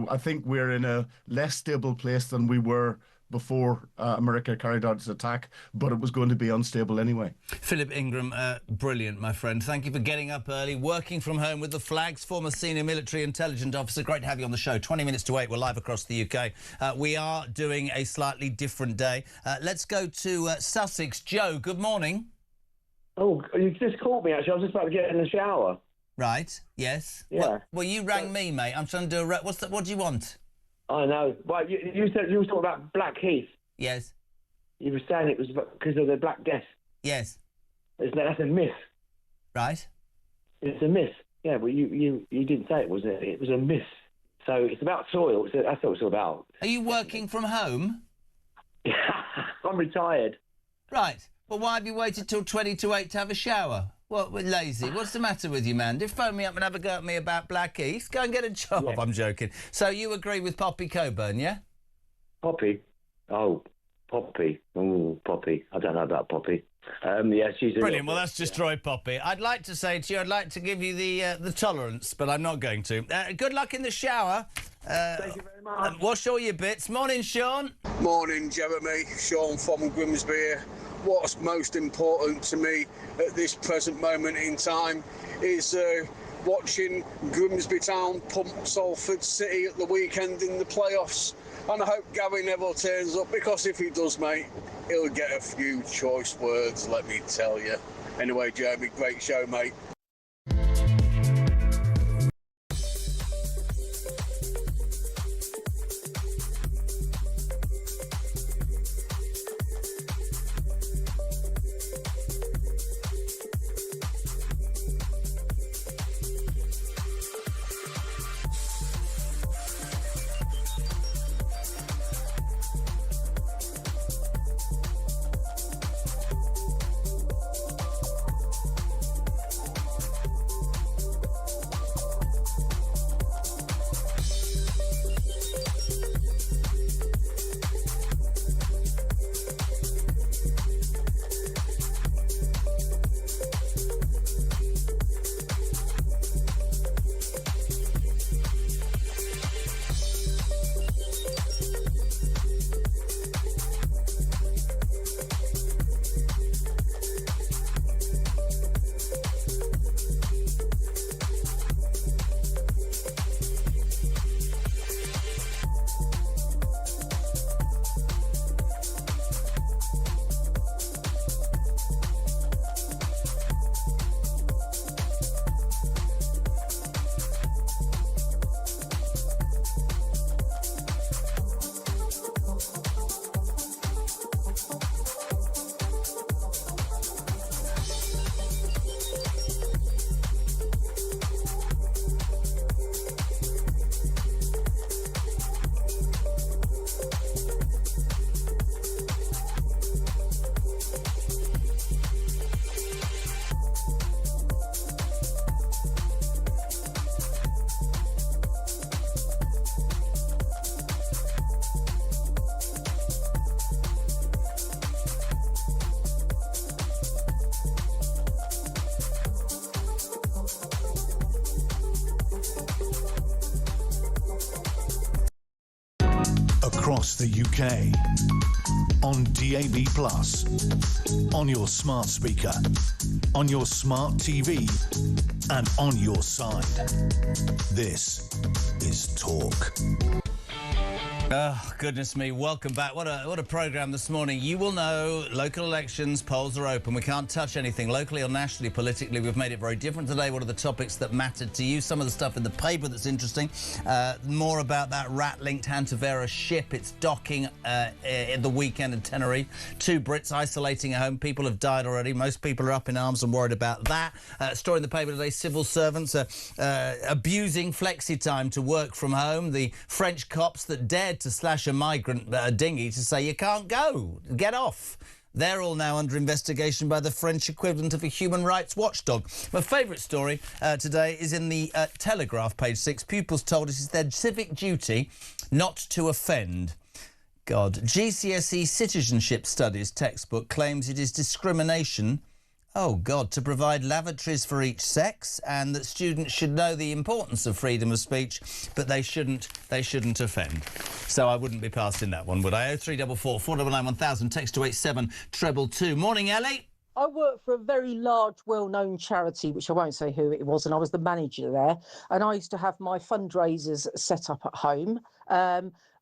I think we're in a less stable place than we were before America carried out its attack, but it was going to be unstable anyway. Philip Ingram, brilliant, my friend. Thank you for getting up early, working from home with the flags, former senior military intelligence officer. Great to have you on the show. 20 minutes to 8, we're live across the UK. We are doing a slightly different day. Let's go to Sussex. Joe, good morning. Oh, you just called me, actually. I was just about to get in the shower. Right, yes. Yeah. Well, you rang me, mate. I'm trying to do what do you want? I know. Well, you said you were talking about Black Heath. Yes. You were saying it was because of the Black Death. Yes. That's a myth. Right. It's a myth. Yeah, but you didn't say it, was it? It was a myth. So it's about soil. That's what it's all about. Are you working from home? I'm retired. Right. Well, why have you waited till 20 to 8 to have a shower? What, we're lazy? What's the matter with you, man? Phone me up and have a go at me about Black Heath. Go and get a job. Yeah. I'm joking. So you agree with Poppy Coburn, yeah? Poppy? Oh, Poppy. Oh, Poppy. I don't know about Poppy. Yeah, she's brilliant. Well, that's destroyed Poppy. I'd like to say to you, I'd like to give you the tolerance, but I'm not going to. Good luck in the shower. Thank you very much. Wash all your bits. Morning, Sean. Morning, Jeremy. Sean from Grimsby here. What's most important to me at this present moment in time is watching Grimsby Town pump Salford City at the weekend in the playoffs. And I hope Gary Neville turns up, because if he does, mate, he'll get a few choice words, let me tell you. Anyway, Jeremy, great show, mate. across the UK. On DAB+, on your smart speaker, on your smart TV, and on your side. This is Talk. Oh, goodness me. Welcome back. What a programme this morning. You will know local elections, polls are open. We can't touch anything locally or nationally, politically. We've made it very different today. What are the topics that mattered to you? Some of the stuff in the paper that's interesting. More about that rat-linked Hantavera ship. It's docking in the weekend in Tenerife. 2 Brits isolating at home. People have died already. Most people are up in arms and worried about that. Story in the paper today, civil servants abusing flexi time to work from home. The French cops that dared to slash a migrant dinghy to say you can't go, get off. They're all now under investigation by the French equivalent of a human rights watchdog. My favourite story today is in the Telegraph, page 6. Pupils told us it's their civic duty not to offend. God. GCSE Citizenship Studies textbook claims it is discrimination, oh God, to provide lavatories for each sex, and that students should know the importance of freedom of speech, but they shouldn't offend. So I wouldn't be passing that one, would I? 0344 499 1000, text to 87222. Morning, Ellie. I work for a very large, well-known charity, which I won't say who it was, and I was the manager there. And I used to have my fundraisers set up at home.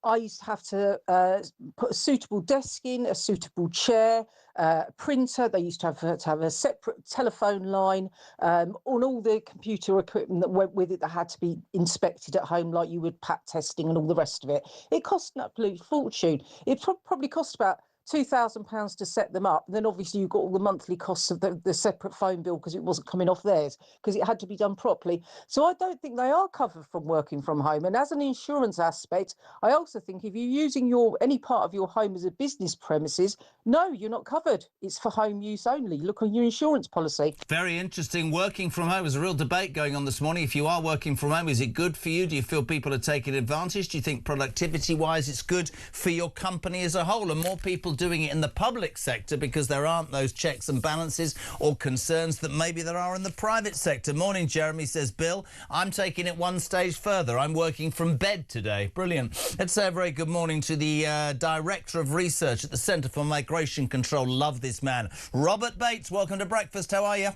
I used to have to put a suitable desk in, a suitable chair, a printer. They used to have a separate telephone line, on all the computer equipment that went with it that had to be inspected at home, like you would PAT testing and all the rest of it. It cost an absolute fortune. It probably cost about £2,000 to set them up. And then obviously you've got all the monthly costs of the separate phone bill because it wasn't coming off theirs because it had to be done properly. So I don't think they are covered from working from home. And as an insurance aspect, I also think if you're using any part of your home as a business premises, no, you're not covered. It's for home use only. Look on your insurance policy. Very interesting. Working from home. There's a real debate going on this morning. If you are working from home, is it good for you? Do you feel people are taking advantage? Do you think productivity-wise it's good for your company as a whole? And more people doing it in the public sector because there aren't those checks and balances or concerns that maybe there are in the private sector. Morning, Jeremy, says Bill. I'm taking it one stage further. I'm working from bed today. Brilliant. Let's say a very good morning to the Director of Research at the Centre for Migration Control. Love this man. Robert Bates, welcome to breakfast. How are you?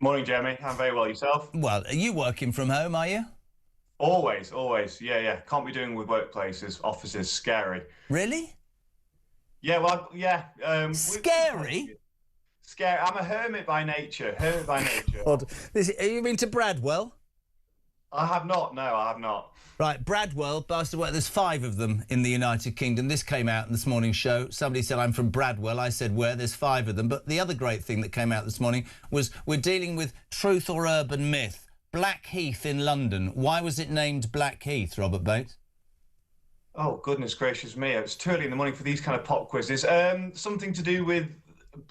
Morning, Jeremy. I'm very well. Yourself? Well, are you working from home, are you? Always. Yeah. Can't be doing with workplaces, offices. Scary. Really? Yeah, well, yeah. Scary? Scary. I'm a hermit by nature. God. You been to Bradwell? I have not. No, I have not. Right, Bradwell, there's 5 of them in the United Kingdom. This came out in this morning's show. Somebody said, I'm from Bradwell. I said, where? There's 5 of them. But the other great thing that came out this morning was we're dealing with truth or urban myth. Blackheath in London. Why was it named Blackheath, Robert Bates? Oh, goodness gracious me. It's too early in the morning for these kind of pop quizzes. Something to do with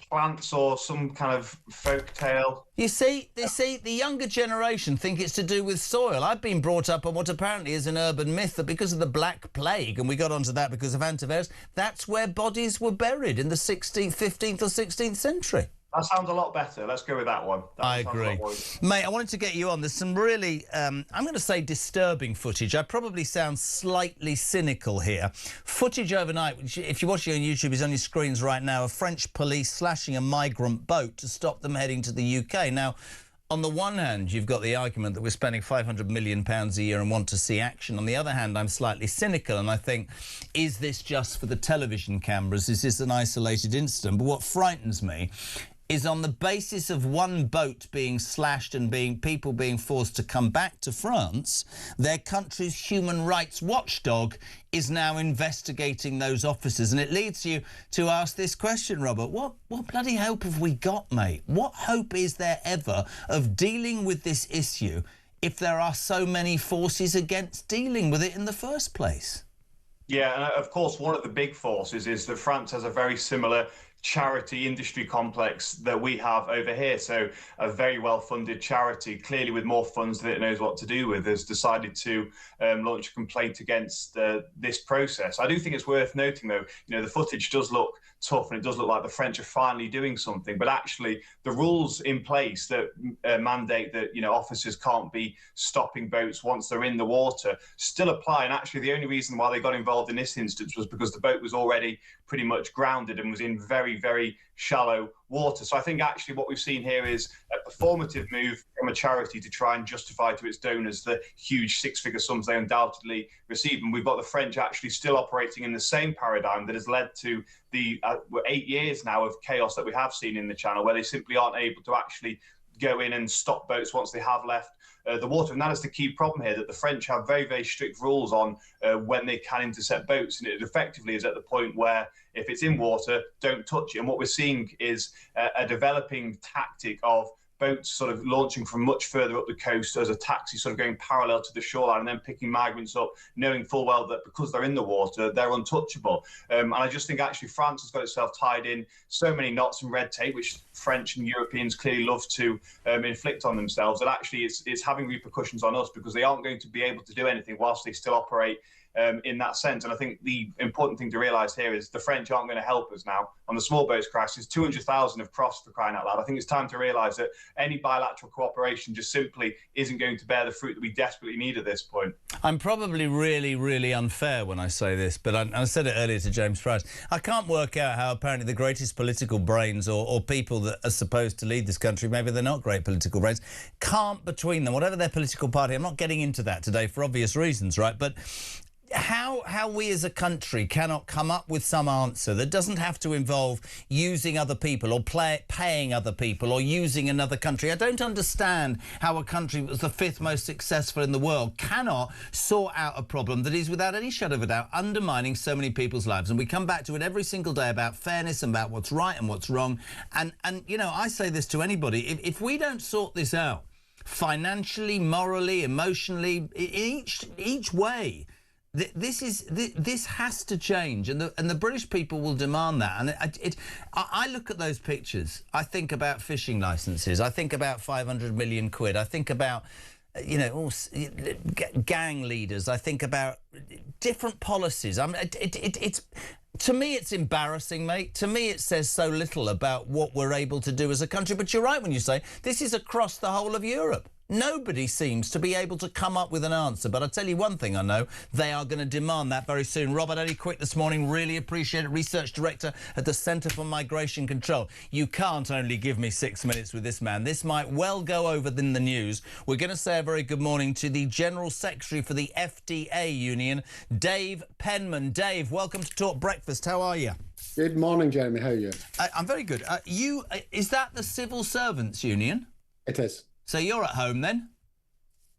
plants or some kind of folk tale. You see, the younger generation think it's to do with soil. I've been brought up on what apparently is an urban myth that because of the Black Plague, and we got onto that because of Antivirus, that's where bodies were buried in the 16th, 15th or 16th century. That sounds a lot better. Let's go with that one. I agree. Mate, I wanted to get you on. There's some really, I'm going to say disturbing footage. I probably sound slightly cynical here. Footage overnight, which if you're watching on YouTube is on your screens right now, of French police slashing a migrant boat to stop them heading to the UK. Now, on the one hand, you've got the argument that we're spending £500 million a year and want to see action. On the other hand, I'm slightly cynical and I think, is this just for the television cameras? Is this an isolated incident? But what frightens me is on the basis of one boat being slashed and people being forced to come back to France, their country's human rights watchdog is now investigating those officers. And it leads you to ask this question, Robert. What bloody hope have we got, mate? What hope is there ever of dealing with this issue if there are so many forces against dealing with it in the first place? Yeah, and of course, one of the big forces is that France has a very similar charity industry complex that we have over here. So a very well-funded charity, clearly with more funds than it knows what to do with, has decided to launch a complaint against this process. I do think it's worth noting, though, the footage does look tough and it does look like the French are finally doing something, but actually the rules in place that mandate that officers can't be stopping boats once they're in the water still apply. And actually the only reason why they got involved in this instance was because the boat was already pretty much grounded and was in very, very shallow water. So I think actually what we've seen here is a performative move from a charity to try and justify to its donors the huge six-figure sums they undoubtedly receive. And we've got the French actually still operating in the same paradigm that has led to the 8 years now of chaos that we have seen in the Channel, where they simply aren't able to actually go in and stop boats once they have left the water. And that is the key problem here, that the French have very, very strict rules on when they can intercept boats. And it effectively is at the point where if it's in water, don't touch it. And what we're seeing is a developing tactic of boats sort of launching from much further up the coast as a taxi, sort of going parallel to the shoreline and then picking migrants up, knowing full well that because they're in the water, they're untouchable. And I just think actually France has got itself tied in so many knots and red tape, which French and Europeans clearly love to inflict on themselves, that actually it's having repercussions on us because they aren't going to be able to do anything whilst they still operate in that sense. And I think the important thing to realise here is the French aren't going to help us now. On the small boats crisis, 200,000 have crossed, for crying out loud. I think it's time to realise that any bilateral cooperation just simply isn't going to bear the fruit that we desperately need at this point. I'm probably really, really unfair when I say this, but I said it earlier to James Price. I can't work out how apparently the greatest political brains or people that are supposed to lead this country, maybe they're not great political brains, can't between them, whatever their political party, I'm not getting into that today for obvious reasons, right? But how we as a country cannot come up with some answer that doesn't have to involve using other people or paying other people or using another country. I don't understand how a country that was the 5th most successful in the world cannot sort out a problem that is, without any shadow of a doubt, undermining so many people's lives. And we come back to it every single day about fairness and about what's right and what's wrong. And I say this to anybody, if we don't sort this out financially, morally, emotionally, each way, this has to change, and the British people will demand that. And I look at those pictures. I think about fishing licences. I think about 500 million quid. I think about gang leaders. I think about different policies. To me, it's embarrassing, mate. To me, it says so little about what we're able to do as a country. But you're right when you say this is across the whole of Europe. Nobody seems to be able to come up with an answer. But I'll tell you one thing I know, they are going to demand that very soon. Robert, only quick this morning, really appreciate it. Research Director at the Centre for Migration Control. You can't only give me 6 minutes with this man. This might well go over in the news. We're going to say a very good morning to the General Secretary for the FDA Union, Dave Penman. Dave, welcome to Talk Breakfast. How are you? Good morning, Jeremy. How are you? I'm very good. Is that the Civil Servants Union? It is. So you're at home then?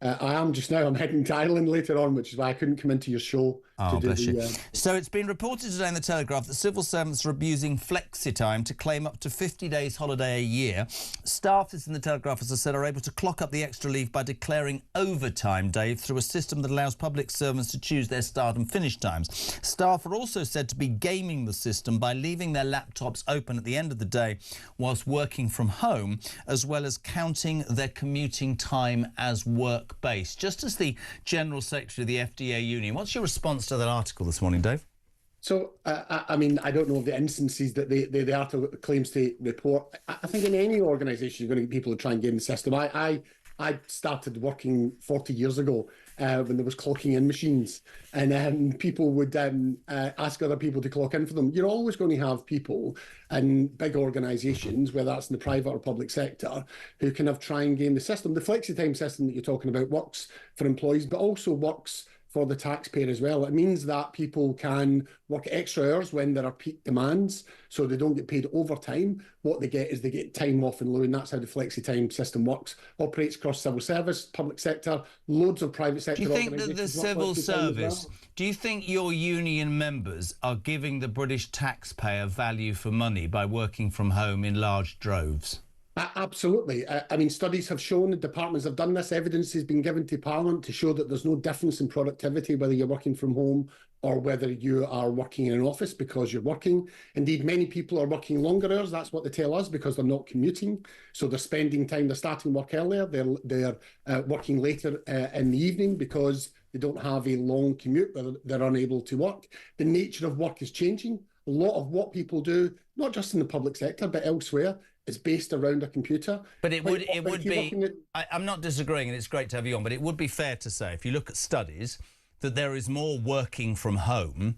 I am just now. I'm heading to Ireland later on, which is why I couldn't come into your show. Oh, bless you. So it's been reported today in the Telegraph that civil servants are abusing flexi-time to claim up to 50 days holiday a year. Staff, this in the Telegraph, as I said, are able to clock up the extra leave by declaring overtime, Dave, through a system that allows public servants to choose their start and finish times. Staff are also said to be gaming the system by leaving their laptops open at the end of the day whilst working from home, as well as counting their commuting time as work-based. Just as the General Secretary of the FDA Union, what's your response to that article this morning, Dave? So, I mean, I don't know the instances that the article claims to report. I think in any organisation, you're going to get people to try and game the system. I started working 40 years ago when there was clocking in machines, and people would ask other people to clock in for them. You're always going to have people in big organisations, whether that's in the private or public sector, who kind of try and game the system. The flexi-time system that you're talking about works for employees, but also works for the taxpayer as well. It means that people can work extra hours when there are peak demands, so they don't get paid overtime. What they get is they get time off in lieu, and that's how the flexi-time system works. Operates across civil service, public sector, loads of private sector organisations. Do you think that the civil service, do you think your union members are giving the British taxpayer value for money by working from home in large droves? Absolutely. I mean, studies have shown, the departments have done this, evidence has been given to Parliament to show that there's no difference in productivity whether you're working from home or whether you are working in an office because you're working. Indeed, many people are working longer hours. That's what they tell us, because they're not commuting. So they're spending time, they're starting work earlier. They're working later in the evening because they don't have a long commute where they're unable to work. The nature of work is changing. A lot of what people do, not just in the public sector, but elsewhere, is based around a computer. But it would be, I'm not disagreeing, and it's great to have you on, but it would be fair to say, if you look at studies, that there is more working from home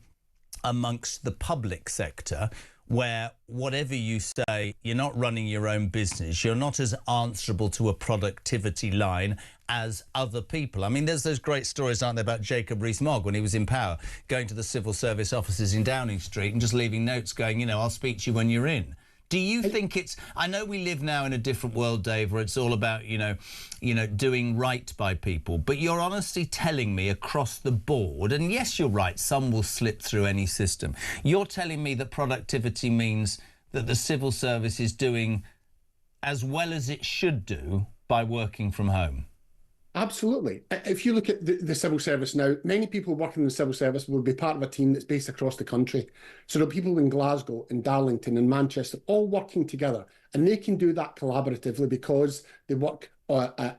amongst the public sector, where whatever you say, you're not running your own business, you're not as answerable to a productivity line as other people. I mean, there's those great stories, aren't there, about Jacob Rees-Mogg when he was in power, going to the civil service offices in Downing Street and just leaving notes going, you know, I'll speak to you when you're in. Do you think it's... I know we live now in a different world, Dave, where it's all about, you know, doing right by people. But you're honestly telling me across the board, and yes, you're right, some will slip through any system. You're telling me that productivity means that the civil service is doing as well as it should do by working from home. Absolutely. If you look at the civil service now, many people working in the civil service will be part of a team that's based across the country. So there are people in Glasgow, in Darlington, in Manchester, all working together. And they can do that collaboratively because they work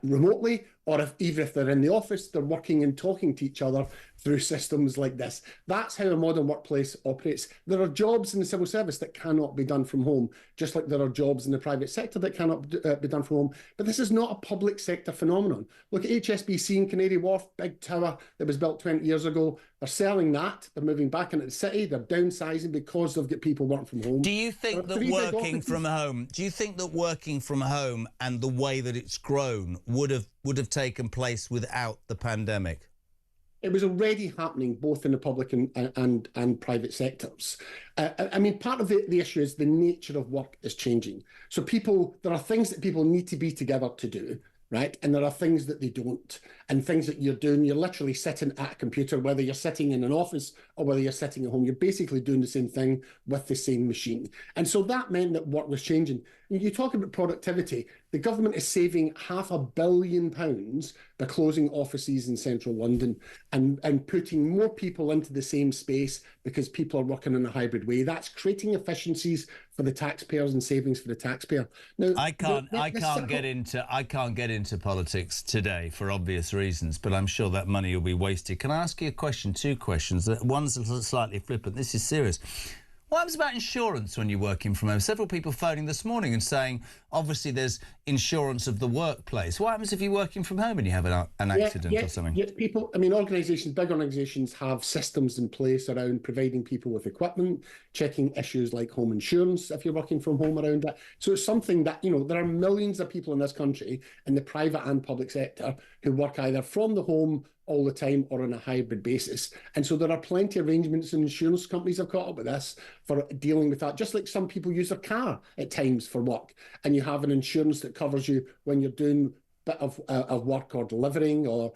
remotely, or even if they're in the office, they're working and talking to each other through systems like this. That's how a modern workplace operates. There are jobs in the civil service that cannot be done from home, just like there are jobs in the private sector that cannot be done from home. But this is not a public sector phenomenon. Look at HSBC in Canary Wharf, big tower that was built 20 years ago. They're selling that. They're moving back into the city. They're downsizing because they've got people working from home. Do you think that working from home, and the way that it's grown would have taken place without the pandemic? It was already happening both in the public and private sectors. I mean, part of the issue is the nature of work is changing. So there are things that people need to be together to do, right? And there are things that they don't. And things that you're doing, you're literally sitting at a computer, whether you're sitting in an office or whether you're sitting at home, you're basically doing the same thing with the same machine. And so that meant that work was changing. You talk about productivity, the government is saving £500 million by closing offices in central London and putting more people into the same space because people are working in a hybrid way. That's creating efficiencies for the taxpayers and savings for the taxpayer. Now, I can't get into politics today for obvious reasons, but I'm sure that money will be wasted. Can I ask you a question? Two questions. One's slightly flippant. This is serious. What happens about insurance when you're working from home? Several people phoning this morning and saying, obviously, there's insurance of the workplace. What happens if you're working from home and you have an accident or something? Yeah, people, I mean, big organisations have systems in place around providing people with equipment, checking issues like home insurance if you're working from home around that. So it's something that, you know, there are millions of people in this country in the private and public sector who work either from the home all the time or on a hybrid basis. And so there are plenty of arrangements, and insurance companies have caught up with this for dealing with that. Just like some people use their car at times for work, and you have an insurance that covers you when you're doing a bit of work or delivering or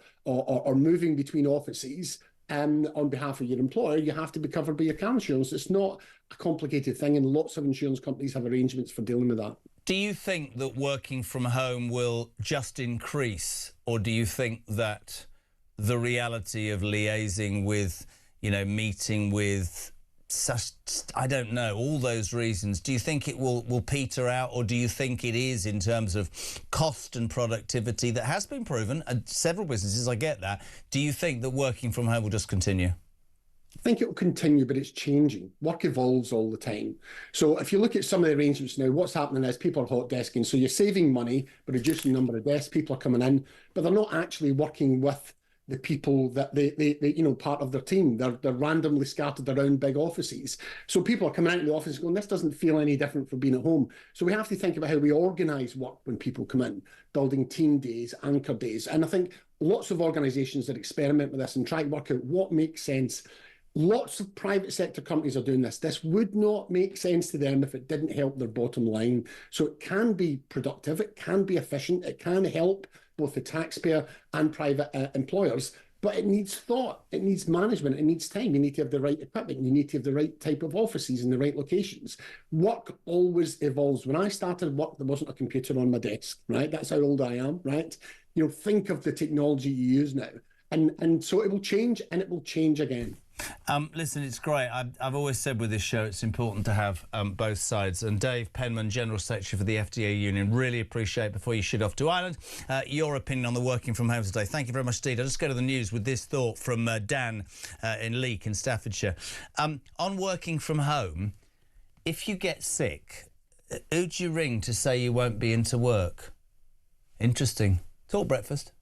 moving between offices. On behalf of your employer, you have to be covered by your car insurance. It's not a complicated thing, and lots of insurance companies have arrangements for dealing with that. Do you think that working from home will just increase, or do you think that the reality of liaising with, you know, meeting with such, I don't know, all those reasons, do you think it will peter out, or do you think it is, in terms of cost and productivity that has been proven at several businesses, I get that, do you think that working from home will just continue? I think it will continue, but it's changing. Work evolves all the time. So if you look at some of the arrangements now, what's happening is people are hot desking. So you're saving money, but reducing the number of desks. People are coming in, but they're not actually working with the people that they you know, part of their team. They're randomly scattered around big offices. So people are coming out in the office going, this doesn't feel any different from being at home. So we have to think about how we organise work when people come in, building team days, anchor days. And I think lots of organisations that experiment with this and try to work out what makes sense. Lots of private sector companies are doing this. This would not make sense to them if it didn't help their bottom line. So it can be productive, it can be efficient, it can help both the taxpayer and private employers, but it needs thought, it needs management, it needs time. You need to have the right equipment, you need to have the right type of offices in the right locations. Work always evolves. When I started work, there wasn't a computer on my desk, right? That's how old I am, right? You know, think of the technology you use now. And so it will change, and it will change again. Listen, it's great. I've always said with this show it's important to have both sides. And Dave Penman, General Secretary for the FDA Union, really appreciate, before you shoot off to Ireland, your opinion on the working from home today. Thank you very much indeed. I'll just go to the news with this thought from Dan in Leek in Staffordshire. On working from home, if you get sick, who do you ring to say you won't be into work? Interesting. Talk breakfast.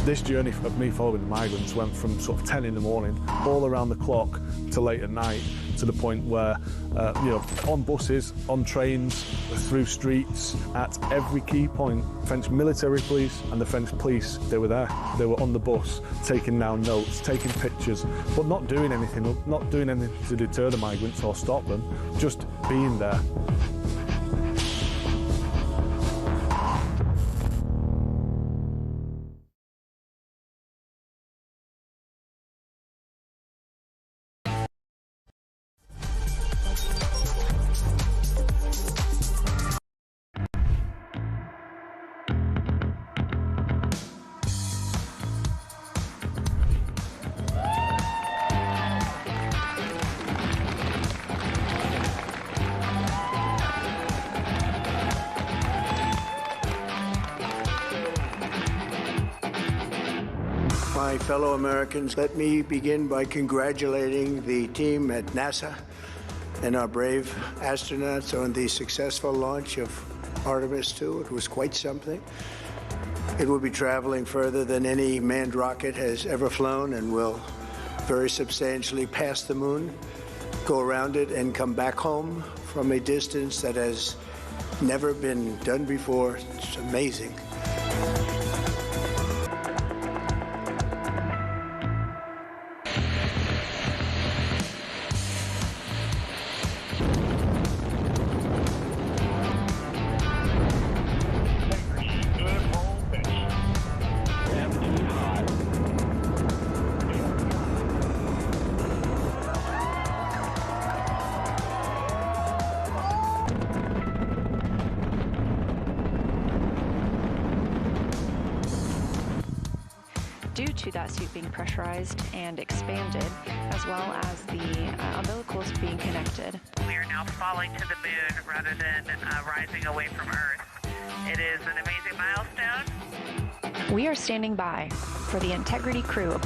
This journey of me following the migrants went from sort of 10 in the morning, all around the clock, to late at night, to the point where, on buses, on trains, through streets, at every key point, French military police and the French police, they were there. They were on the bus, taking down notes, taking pictures, but not doing anything to deter the migrants or stop them, just being there. My fellow Americans, let me begin by congratulating the team at NASA and our brave astronauts on the successful launch of Artemis 2. It was quite something. It will be traveling further than any manned rocket has ever flown and will very substantially pass the moon, go around it, and come back home from a distance that has never been done before. It's amazing. Due to that suit being pressurized and expanded, as well as the umbilicals being connected. We are now falling to the moon rather than rising away from Earth. It is an amazing milestone. We are standing by for the Integrity crew.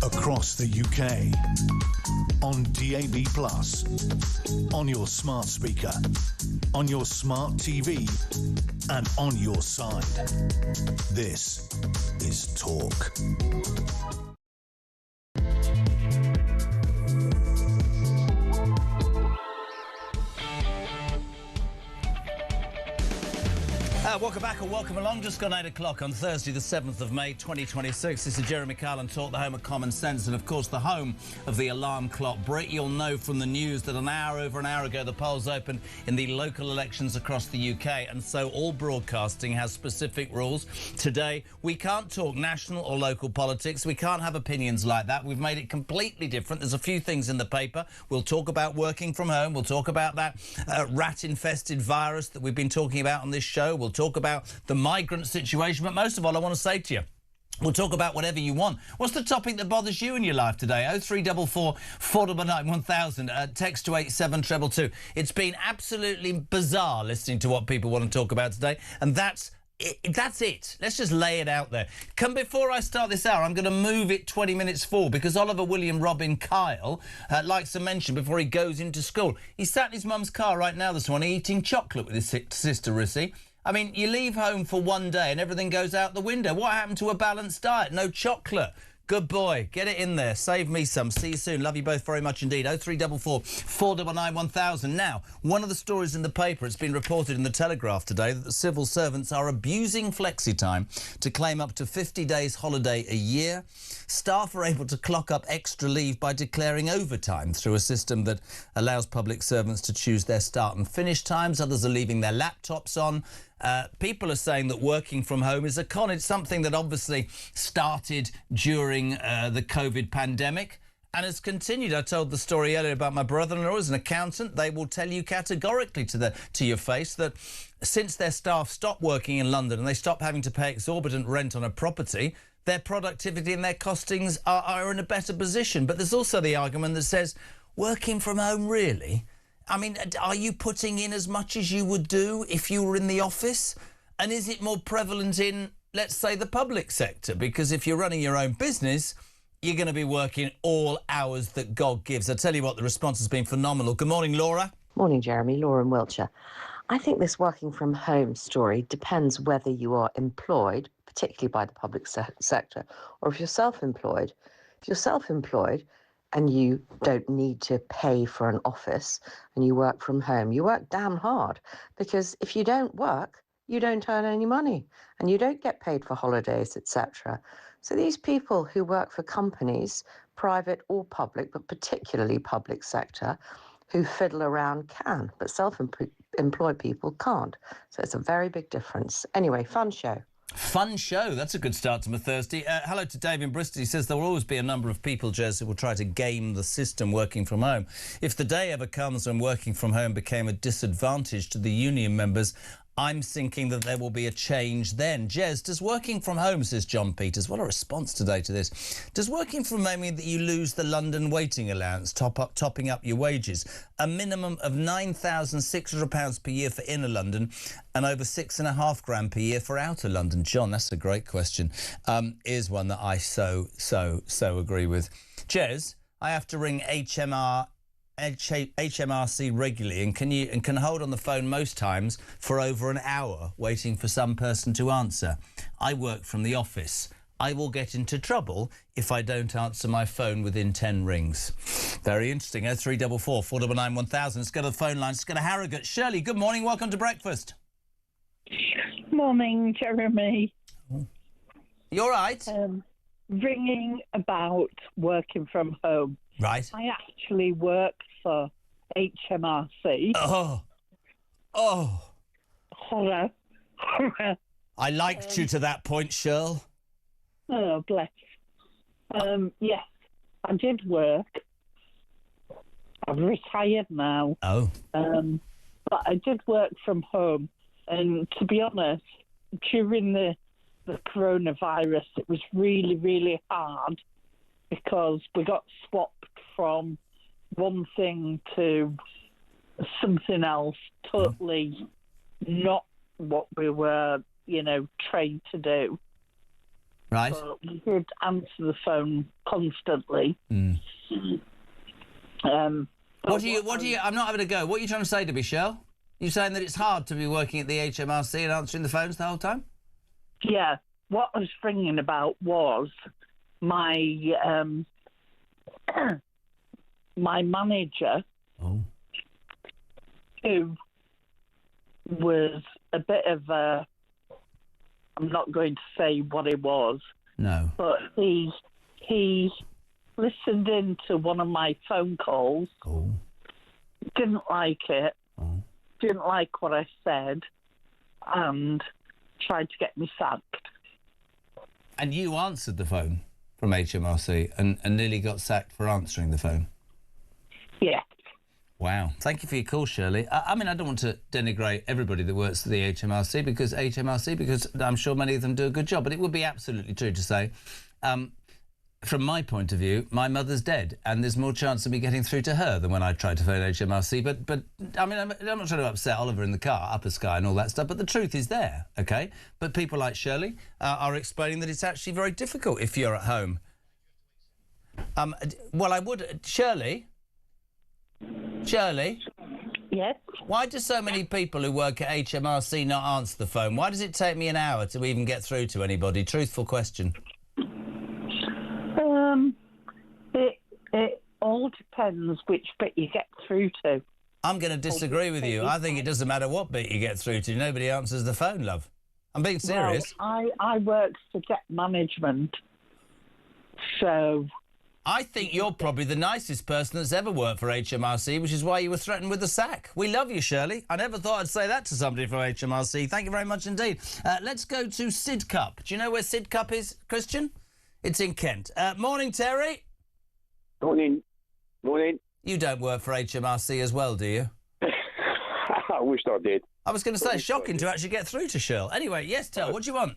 Across the UK, on DAB+, on your smart speaker, on your smart TV, and on your side. This is Talk. Welcome back or welcome along. Just gone 8 o'clock on Thursday, the 7th of May, 2026. This is Jeremy Carlin Talk, the home of common sense, and of course the home of the alarm clock. Brit, you'll know from the news that over an hour ago, the polls opened in the local elections across the UK, and so all broadcasting has specific rules. Today, we can't talk national or local politics. We can't have opinions like that. We've made it completely different. There's a few things in the paper. We'll talk about working from home. We'll talk about that rat-infested virus that we've been talking about on this show. We'll talk about the migrant situation, but most of all, I want to say to you, we'll talk about whatever you want. What's the topic that bothers you in your life today? 0344 499 1000. Text to 87222. It's been absolutely bizarre listening to what people want to talk about today, and that's it. Let's just lay it out there. Before I start this hour, I'm going to move it 20 minutes forward because Oliver William Robin Kyle likes to mention before he goes into school. He sat in his mum's car right now this morning eating chocolate with his sister Rissy. I mean, you leave home for one day and everything goes out the window. What happened to a balanced diet? No chocolate. Good boy. Get it in there. Save me some. See you soon. Love you both very much indeed. 0344 499 1000. Now, one of the stories in the paper, it's been reported in the Telegraph today that the civil servants are abusing flexi-time to claim up to 50 days holiday a year. Staff are able to clock up extra leave by declaring overtime through a system that allows public servants to choose their start and finish times. Others are leaving their laptops on. People are saying that working from home is a con. It's something that obviously started during the COVID pandemic and has continued. I told the story earlier about my brother-in-law as an accountant. They will tell you categorically to your face that since their staff stopped working in London and they stopped having to pay exorbitant rent on a property, their productivity and their costings are in a better position. But there's also the argument that says, working from home, really? I mean, are you putting in as much as you would do if you were in the office? And is it more prevalent in, let's say, the public sector? Because if you're running your own business, you're going to be working all hours that God gives. I tell you what, the response has been phenomenal. Good morning, Laura. Morning, Jeremy. Laura in Wiltshire. I think this working from home story depends whether you are employed, particularly by the public sector, or if you're self-employed. If you're self-employed, and you don't need to pay for an office and you work from home, you work damn hard, because if you don't work, you don't earn any money and you don't get paid for holidays, etc. So these people who work for companies, private or public, but particularly public sector, who fiddle around can, but self-employed people can't. So it's a very big difference. Anyway, fun show. Fun show. That's a good start to my Thursday. Hello to Dave in Bristol. He says there will always be a number of people, Jez, who will try to game the system working from home. If the day ever comes when working from home became a disadvantage to the union members, I'm thinking that there will be a change then. Jez, does working from home, says John Peters, what a response today to this. Does working from home mean that you lose the London waiting allowance, topping up your wages? A minimum of £9,600 per year for inner London and over £6,500 per year for outer London. John, that's a great question. Is one that I so agree with. Jez, I have to ring HMRC regularly and can hold on the phone most times for over an hour waiting for some person to answer. I work from the office. I will get into trouble if I don't answer my phone within 10 rings. Very interesting. 0344 499 1000. Let's go to the phone line. Let's go to Harrogate. Shirley, good morning. Welcome to breakfast. Morning, Jeremy. You all right? Ringing about working from home. Right. I actually work for HMRC. Oh. Horror. I liked you to that point, Shirl. Oh, bless. Yes, I did work. I'm retired now. Oh. But I did work from home. And to be honest, during the coronavirus, it was really, really hard because we got swapped from one thing to something else, totally not what we were, trained to do. Right. But we did answer the phone constantly. What do you? I'm not having a go. What are you trying to say to me, Shell? You saying that it's hard to be working at the HMRC and answering the phones the whole time? Yeah. What I was ringing about was my my manager, who was a bit of a I'm not going to say what it was. No. But he's listened in to one of my phone calls. Oh. Didn't like it. Oh. Didn't like what I said, and tried to get me sacked. And you answered the phone from HMRC and nearly got sacked for answering the phone? Yeah. Wow. Thank you for your call, Shirley. I mean, I don't want to denigrate everybody that works at the HMRC because I'm sure many of them do a good job, but it would be absolutely true to say, from my point of view, my mother's dead and there's more chance of me getting through to her than when I tried to phone HMRC. But I mean, I'm not trying to upset Oliver in the car, Upper Sky and all that stuff, but the truth is there, OK? But people like Shirley are explaining that it's actually very difficult if you're at home. Well, I would... Shirley? Yes? Why do so many people who work at HMRC not answer the phone? Why does it take me an hour to even get through to anybody? Truthful question. It all depends which bit you get through to. I'm going to disagree with you. I think it doesn't matter what bit you get through to. Nobody answers the phone, love. I'm being serious. Well, I work for debt management, so... I think you're probably the nicest person that's ever worked for HMRC, which is why you were threatened with the sack. We love you, Shirley. I never thought I'd say that to somebody from HMRC. Thank you very much indeed. Let's go to Sidcup. Do you know where Sidcup is, Christian? It's in Kent. Morning, Terry. Morning. You don't work for HMRC as well, do you? I wish I did. I was going to say, shocking to actually get through to Shirl. Anyway, yes, Tel, what do you want?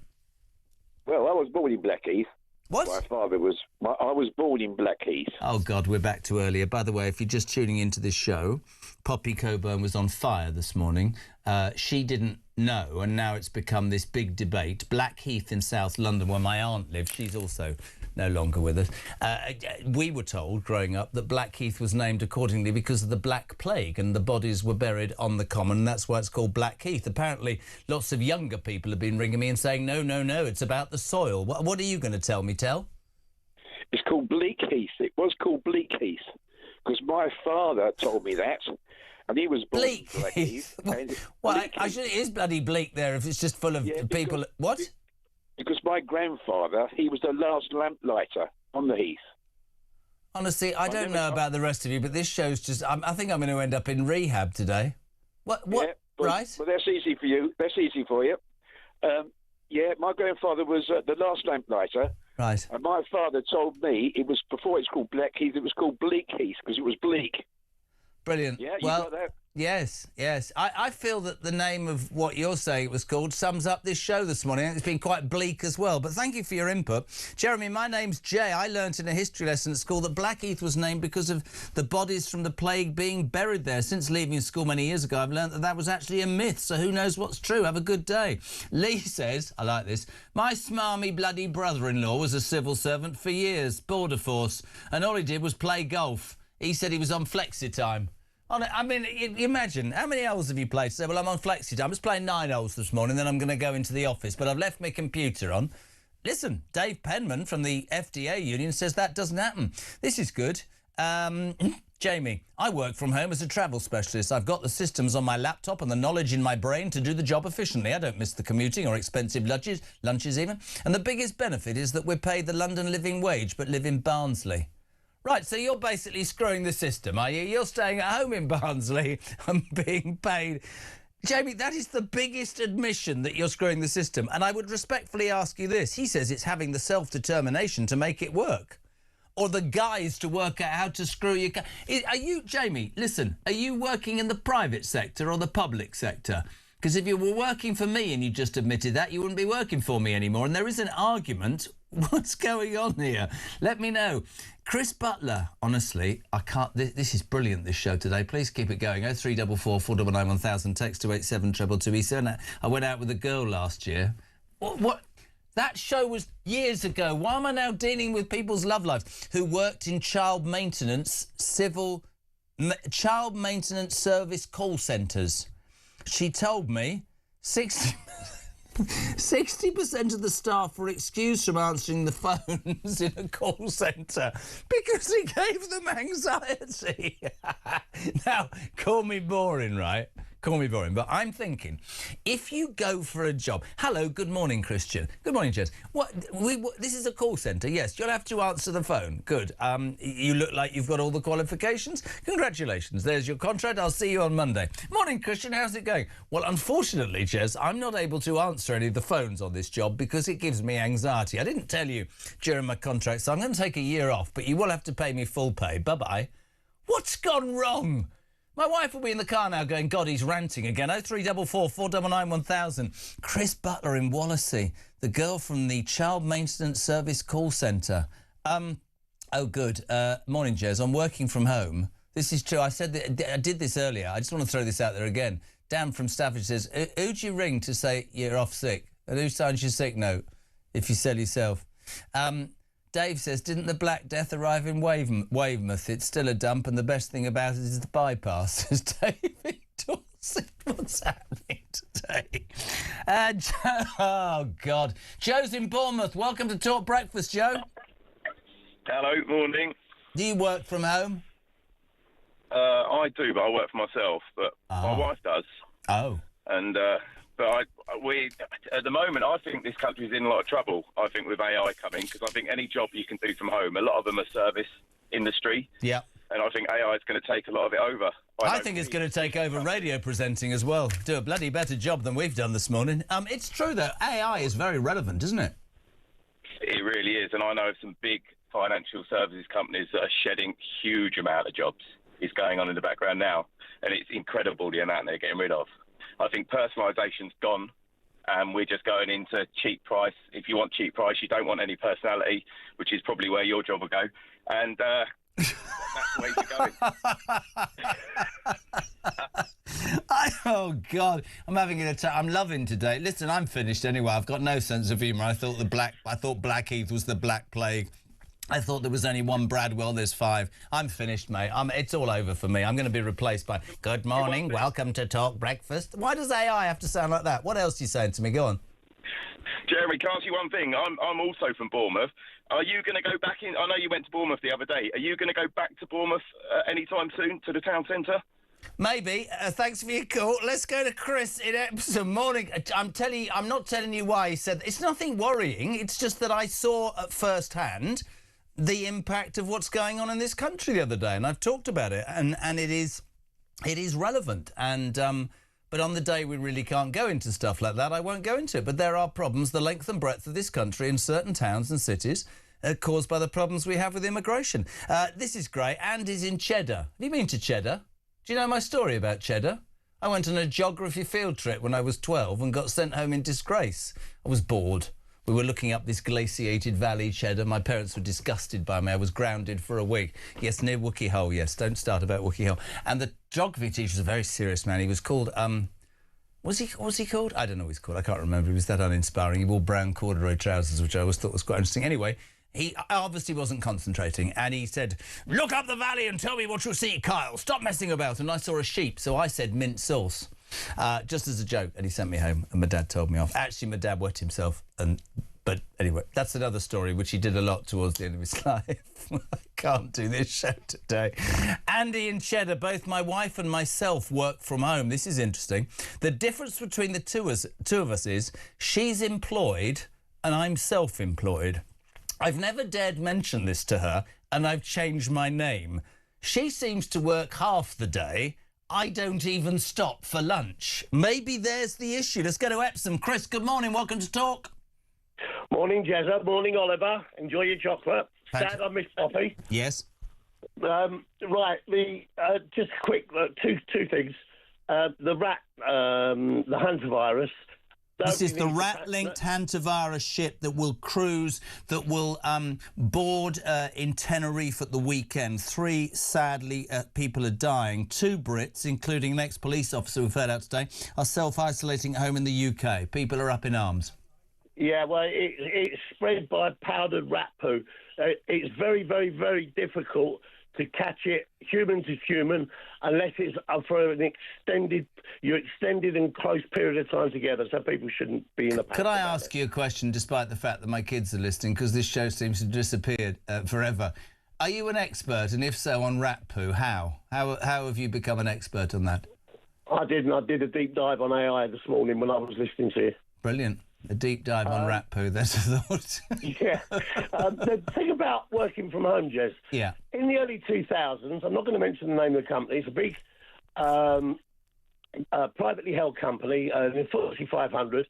Well, I was born in Blackheath. What? My father was... I was born in Blackheath. Oh, God, we're back to earlier. By the way, if you're just tuning into this show, Poppy Coburn was on fire this morning. She didn't know, and now it's become this big debate. Blackheath in South London, where my aunt lives, she's also no longer with us. We were told, growing up, that Blackheath was named accordingly because of the Black Plague, and the bodies were buried on the common, and that's why it's called Blackheath. Apparently, lots of younger people have been ringing me and saying, no, it's about the soil. What are you going to tell me, Tel? It's called Bleakheath. It was called Bleakheath because my father told me that, and he was born in Blackheath. Well, it is bloody bleak there if it's just full of people... What? Because my grandfather, he was the last lamplighter on the heath. Honestly, I don't know about the rest of you, but this show's just... I think I'm going to end up in rehab today. What? Yeah, right? Well, that's easy for you. That's easy for you. My grandfather was the last lamplighter. Right. And my father told me it was, before it's called Blackheath, it was called Bleakheath because it was bleak. Brilliant. Yeah, you got that? Yes. I feel that the name of what you're saying it was called sums up this show this morning. It's been quite bleak as well, but thank you for your input. Jeremy, my name's Jay. I learnt in a history lesson at school that Blackheath was named because of the bodies from the plague being buried there. Since leaving school many years ago, I've learnt that was actually a myth, so who knows what's true. Have a good day. Lee says, I like this, my smarmy bloody brother-in-law was a civil servant for years, border force, and all he did was play golf. He said he was on flexi time. I mean, imagine, how many holes have you played? Say, well, I'm on flexi time. I was playing 9 holes this morning, then I'm going to go into the office, but I've left my computer on. Listen, Dave Penman from the FDA union says that doesn't happen. This is good. Jamie, I work from home as a travel specialist. I've got the systems on my laptop and the knowledge in my brain to do the job efficiently. I don't miss the commuting or expensive lunches even. And the biggest benefit is that we're paid the London living wage but live in Barnsley. Right, so you're basically screwing the system, are you? You're staying at home in Barnsley and being paid. Jamie, that is the biggest admission that you're screwing the system. And I would respectfully ask you this. He says it's having the self-determination to make it work. Or the guys to work out how to screw you. Are you, Jamie, listen, are you working in the private sector or the public sector? Because if you were working for me and you just admitted that, you wouldn't be working for me anymore. And there is an argument. What's going on here? Let me know. Chris Butler, honestly, I can't... This is brilliant, this show today. Please keep it going. 0344 499 1000, text to 87222. I went out with a girl last year. What? That show was years ago. Why am I now dealing with people's love lives who worked in child maintenance service call centres? She told me 60% of the staff were excused from answering the phones in a call centre because it gave them anxiety. Now, call me boring, right? Call me boring, but I'm thinking, if you go for a job... Hello, good morning, Christian. Good morning, Jess. This is a call centre, yes. You'll have to answer the phone. Good. You look like you've got all the qualifications. Congratulations. There's your contract. I'll see you on Monday. Morning, Christian. How's it going? Well, unfortunately, Jess, I'm not able to answer any of the phones on this job because it gives me anxiety. I didn't tell you during my contract, so I'm going to take a year off, but you will have to pay me full pay. Bye-bye. What's gone wrong? My wife will be in the car now going, God, he's ranting again. 0344 499 1000. Chris Butler in Wallasey, the girl from the Child Maintenance Service call centre. Oh, good. Morning, Jez. I'm working from home. This is true. I said that I did this earlier. I just want to throw this out there again. Dan from Stafford says, who'd you ring to say you're off sick? And who signs your sick note if you sell yourself? Dave says, didn't the Black Death arrive in Weymouth? It's still a dump, and the best thing about it is the bypass. Says David Dorset. What's happening today? Oh, God. Joe's in Bournemouth. Welcome to Talk Breakfast, Joe. Hello, morning. Do you work from home? I do, but I work for myself. But my wife does. Oh. And we at the moment, I think this country's in a lot of trouble. I think with AI coming, because I think any job you can do from home, a lot of them are service industry. Yeah. And I think AI is going to take a lot of it over. I think it's going to take over radio presenting as well. Do a bloody better job than we've done this morning. It's true, though. AI is very relevant, isn't it? It really is. And I know of some big financial services companies that are shedding huge amount of jobs. It's going on in the background now. And it's incredible the amount they're getting rid of. I think personalisation's gone, and we're just going into cheap price. If you want cheap price, you don't want any personality, which is probably where your job will go. And that's the way you're going. Oh, God. I'm having an attack. I'm loving today. Listen, I'm finished anyway. I've got no sense of humour. I thought Black Heath was the Black Plague. I thought there was only one Bradwell, there's five. I'm finished, mate. It's all over for me. I'm going to be replaced by, good morning, welcome to Talk Breakfast. Why does AI have to sound like that? What else are you saying to me? Go on. Jeremy, can I ask you one thing? I'm also from Bournemouth. Are you going to go back in? I know you went to Bournemouth the other day. Are you going to go back to Bournemouth anytime soon, to the town centre? Maybe. Thanks for your call. Let's go to Chris in Epsom. Morning. I'm not telling you why he said... It's nothing worrying. It's just that I saw at first hand the impact of what's going on in this country the other day, and I've talked about it, and it is relevant. And but on the day we really can't go into stuff like that, I won't go into it. But there are problems, the length and breadth of this country in certain towns and cities, caused by the problems we have with immigration. This is great. Andy's in Cheddar. Have you been to Cheddar? Do you know my story about Cheddar? I went on a geography field trip when I was 12 and got sent home in disgrace. I was bored. We were looking up this glaciated valley, Cheddar. My parents were disgusted by me. I was grounded for a week. Yes, near Wookey Hole, yes. Don't start about Wookey Hole. And the geography teacher was a very serious man. He was called... was he called? I don't know what he's called. I can't remember. He was that uninspiring. He wore brown corduroy trousers, which I always thought was quite interesting. Anyway, he obviously wasn't concentrating. And he said, look up the valley and tell me what you see, Kyle. Stop messing about. And I saw a sheep, so I said mint sauce. Just as a joke, and he sent me home, and my dad told me off. Actually, my dad wet himself, but anyway, that's another story, which he did a lot towards the end of his life. I can't do this show today. Andy and Cheddar, both my wife and myself work from home. This is interesting. The difference between the two of us is she's employed and I'm self-employed. I've never dared mention this to her, and I've changed my name. She seems to work half the day. I don't even stop for lunch. Maybe there's the issue. Let's go to Epsom. Chris, good morning. Welcome to Talk. Morning, Jezza. Morning, Oliver. Enjoy your chocolate. Dad, I miss coffee. Yes. Right. Just quick, two things. The rat, the hantavirus. This is the rat-linked hantavirus ship that will cruise, that will board in Tenerife at the weekend. 3, sadly, people are dying. 2 Brits, including an ex-police officer we've heard out today, are self-isolating at home in the UK. People are up in arms. Yeah, well, it's spread by powdered rat poo. It's very, very, very difficult to catch it human to human unless it's for an extended and close period of time together, so people shouldn't be in a panic. Could I ask you a question, despite the fact that my kids are listening, because this show seems to have disappeared forever? Are you an expert, and if so, on rat poo? How have you become an expert on that? I did, and I did a deep dive on AI this morning when I was listening to you. Brilliant. A deep dive on rat poo, that's a thought. Yeah. The thing about working from home, Jez, Yeah. in the early 2000s, I'm not going to mention the name of the company, it's a big privately held company, in FTSE 500.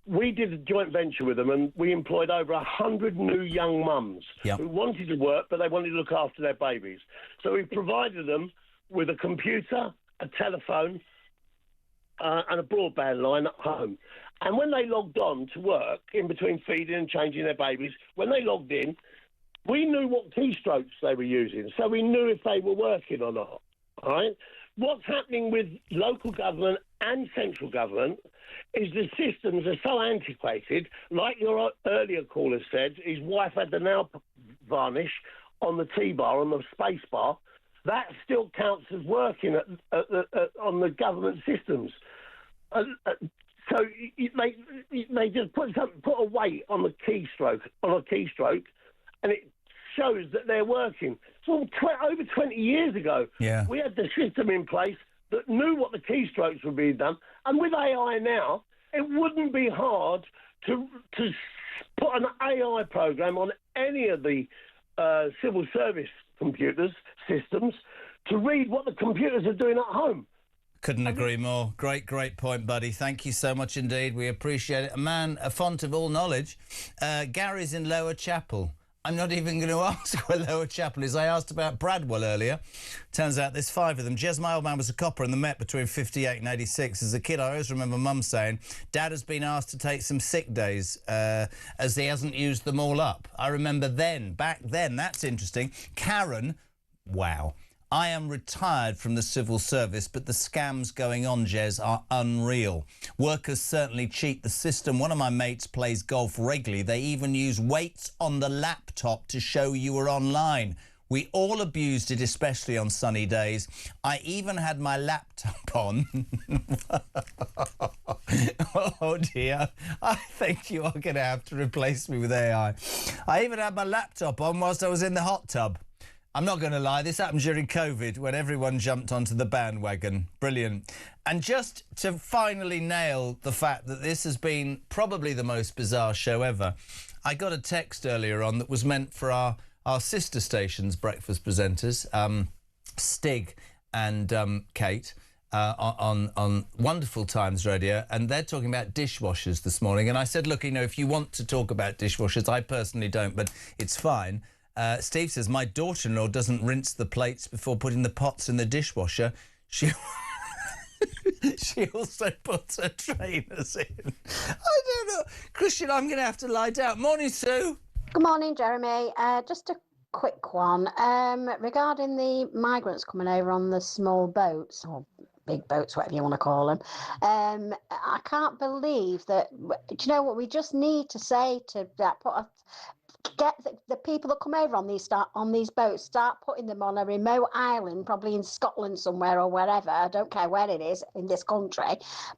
We did a joint venture with them, and we employed over 100 new young mums who wanted to work, but they wanted to look after their babies. So we provided them with a computer, a telephone, and a broadband line at home. And when they logged on to work, in between feeding and changing their babies, when they logged in, we knew what keystrokes they were using, so we knew if they were working or not. All right? What's happening with local government and central government is the systems are so antiquated. Like your earlier caller said, his wife had the nail varnish on the T-bar, on the space bar. That still counts as working on the government systems. So they just put a weight on the keystroke, and it shows that they're working. So over 20 years ago, we had the system in place that knew what the keystrokes were being done. And with AI now, it wouldn't be hard to put an AI program on any of the civil service computers, systems, to read what the computers are doing at home. Couldn't agree more. Great point, buddy. Thank you so much indeed. We appreciate it. A man, a font of all knowledge. Gary's in Lower Chapel. I'm not even going to ask where Lower Chapel is. I asked about Bradwell earlier. Turns out there's 5 of them. Jez, my old man, was a copper in the Met between 58 and 86. As a kid, I always remember Mum saying, Dad has been asked to take some sick days as he hasn't used them all up. I remember back then, that's interesting. Karen, wow. I am retired from the civil service, but the scams going on, Jez, are unreal. Workers certainly cheat the system. One of my mates plays golf regularly. They even use weights on the laptop to show you were online. We all abused it, especially on sunny days. I even had my laptop on. Oh, dear. I think you are going to have to replace me with AI. I even had my laptop on whilst I was in the hot tub. I'm not going to lie, this happened during COVID when everyone jumped onto the bandwagon. Brilliant. And just to finally nail the fact that this has been probably the most bizarre show ever, I got a text earlier on that was meant for our sister stations, breakfast presenters, Stig and Kate, on Wonderful Times Radio, and they're talking about dishwashers this morning. And I said, look, you know, if you want to talk about dishwashers, I personally don't, but it's fine. Steve says, my daughter-in-law doesn't rinse the plates before putting the pots in the dishwasher. She also puts her trainers in. I don't know. Christian, I'm going to have to lie down. Morning, Sue. Good morning, Jeremy. Just a quick one. Regarding the migrants coming over on the small boats, or big boats, whatever you want to call them, I can't believe that. Do you know what we just need to say to that? Get the people that come over on these boats, start putting them on a remote island, probably in Scotland somewhere or wherever, I don't care where it is in this country,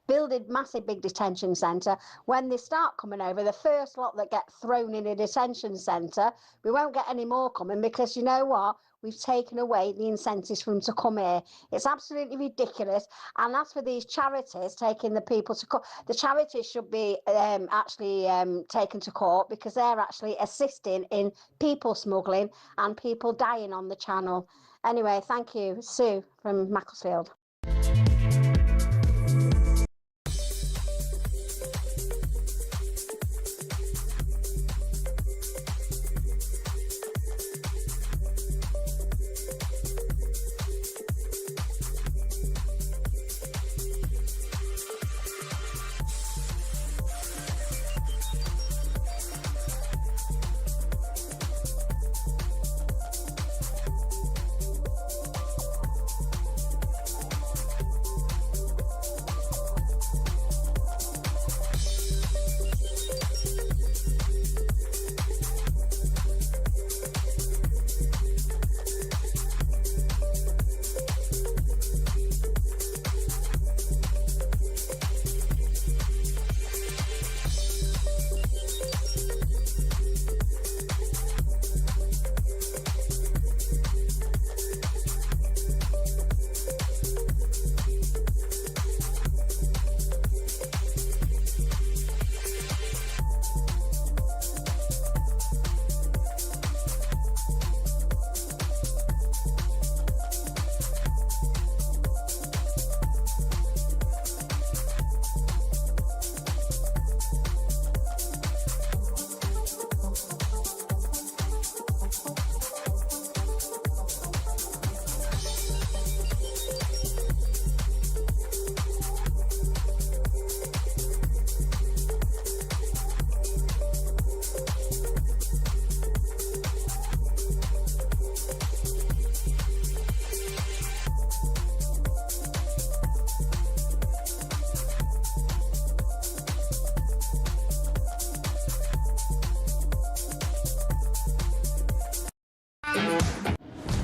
build a massive big detention centre. When they start coming over, the first lot that get thrown in a detention centre, we won't get any more coming, because you know what? We've taken away the incentives for them to come here. It's absolutely ridiculous. And as for these charities taking the people to court, the charities should be actually taken to court, because they're actually assisting in people smuggling and people dying on the channel. Anyway, thank you. Sue from Macclesfield.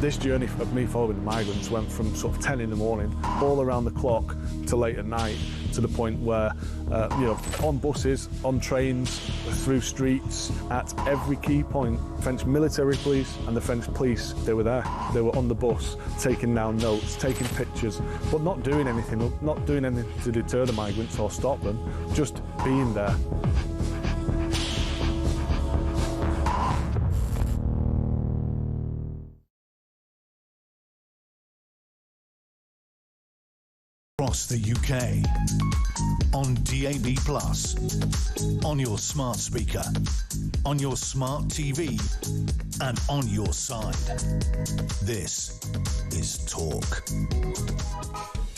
This journey of me following the migrants went from sort of 10 in the morning, all around the clock, to late at night, to the point where, on buses, on trains, through streets, at every key point, French military police and the French police, they were there. They were on the bus, taking down notes, taking pictures, but not doing anything to deter the migrants or stop them, just being there. Across the UK, on DAB+, on your smart speaker, on your smart TV, and on your side. This is Talk.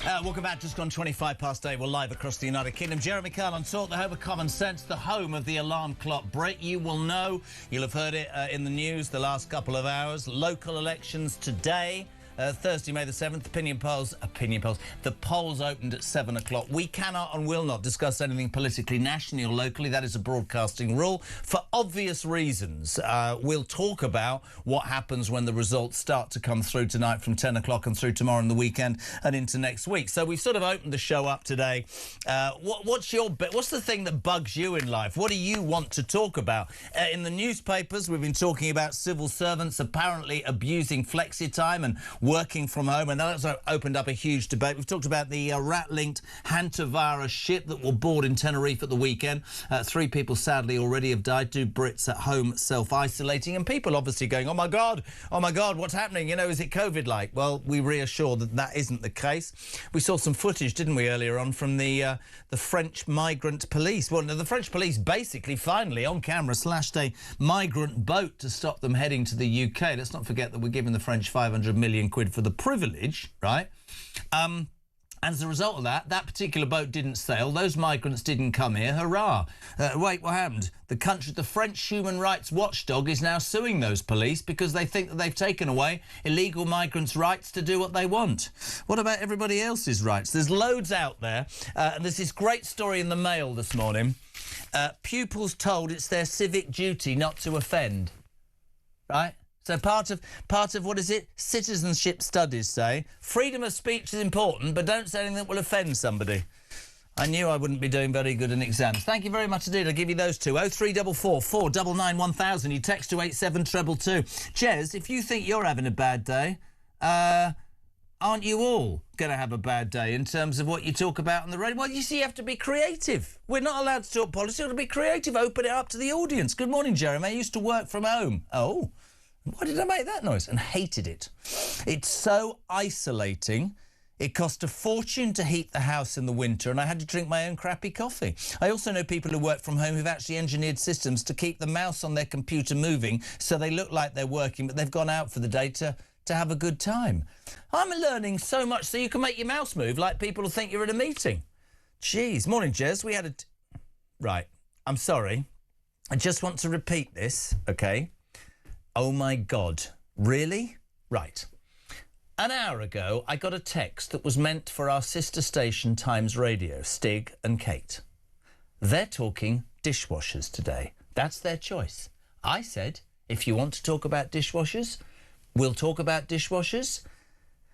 Welcome back. Just gone 25 past 8. We're live across the United Kingdom. Jeremy Kyle on Talk, the home of common sense, the home of the alarm clock break. You will know, you'll have heard it in the news the last couple of hours. Local elections today. Thursday, May the 7th, opinion polls. The polls opened at 7 o'clock. We cannot and will not discuss anything politically, nationally or locally. That is a broadcasting rule. For obvious reasons, we'll talk about what happens when the results start to come through tonight from 10 o'clock and through tomorrow and the weekend and into next week. So we've sort of opened the show up today. What's the thing that bugs you in life? What do you want to talk about? In the newspapers, we've been talking about civil servants apparently abusing flexi time and working from home, and that's opened up a huge debate. We've talked about the rat-linked hantavirus ship that will board in Tenerife at the weekend. 3 people sadly already have died. 2 Brits at home self-isolating, and people obviously going, oh my God, what's happening? Is it COVID-like? Well, we reassure that isn't the case. We saw some footage, didn't we, earlier on from the French migrant police. Well, the French police basically finally on camera slashed a migrant boat to stop them heading to the UK. Let's not forget that we're giving the French 500 million quid for the privilege, right? As a result of that particular boat didn't sail. Those migrants didn't come here. Hurrah. Wait, what happened? The French human rights watchdog is now suing those police because they think that they've taken away illegal migrants' rights to do what they want. What about everybody else's rights? There's loads out there. And there's this great story in the Mail this morning. Pupils told it's their civic duty not to offend. Right? So part of what is it? Citizenship studies say freedom of speech is important, but don't say anything that will offend somebody. I knew I wouldn't be doing very good in exams. Thank you very much indeed. I'll give you those two. 0344 499 1000. You text to 87222. Jez, if you think you're having a bad day, aren't you all going to have a bad day in terms of what you talk about on the radio? Well, you see, you have to be creative. We're not allowed to talk politics. You've got to be creative. Open it up to the audience. Good morning, Jeremy. I used to work from home. Oh. Why did I make that noise? And hated it. It's so isolating. It cost a fortune to heat the house in the winter, and I had to drink my own crappy coffee. I also know people who work from home who've actually engineered systems to keep the mouse on their computer moving so they look like they're working, but they've gone out for the day to have a good time. I'm learning so much so you can make your mouse move like people who think you're at a meeting. Jeez. Morning, Jez. We had a... Right. I'm sorry. I just want to repeat this, OK? Oh, my God. Really? Right. An hour ago, I got a text that was meant for our sister station Times Radio, Stig and Kate. They're talking dishwashers today. That's their choice. I said, if you want to talk about dishwashers, we'll talk about dishwashers.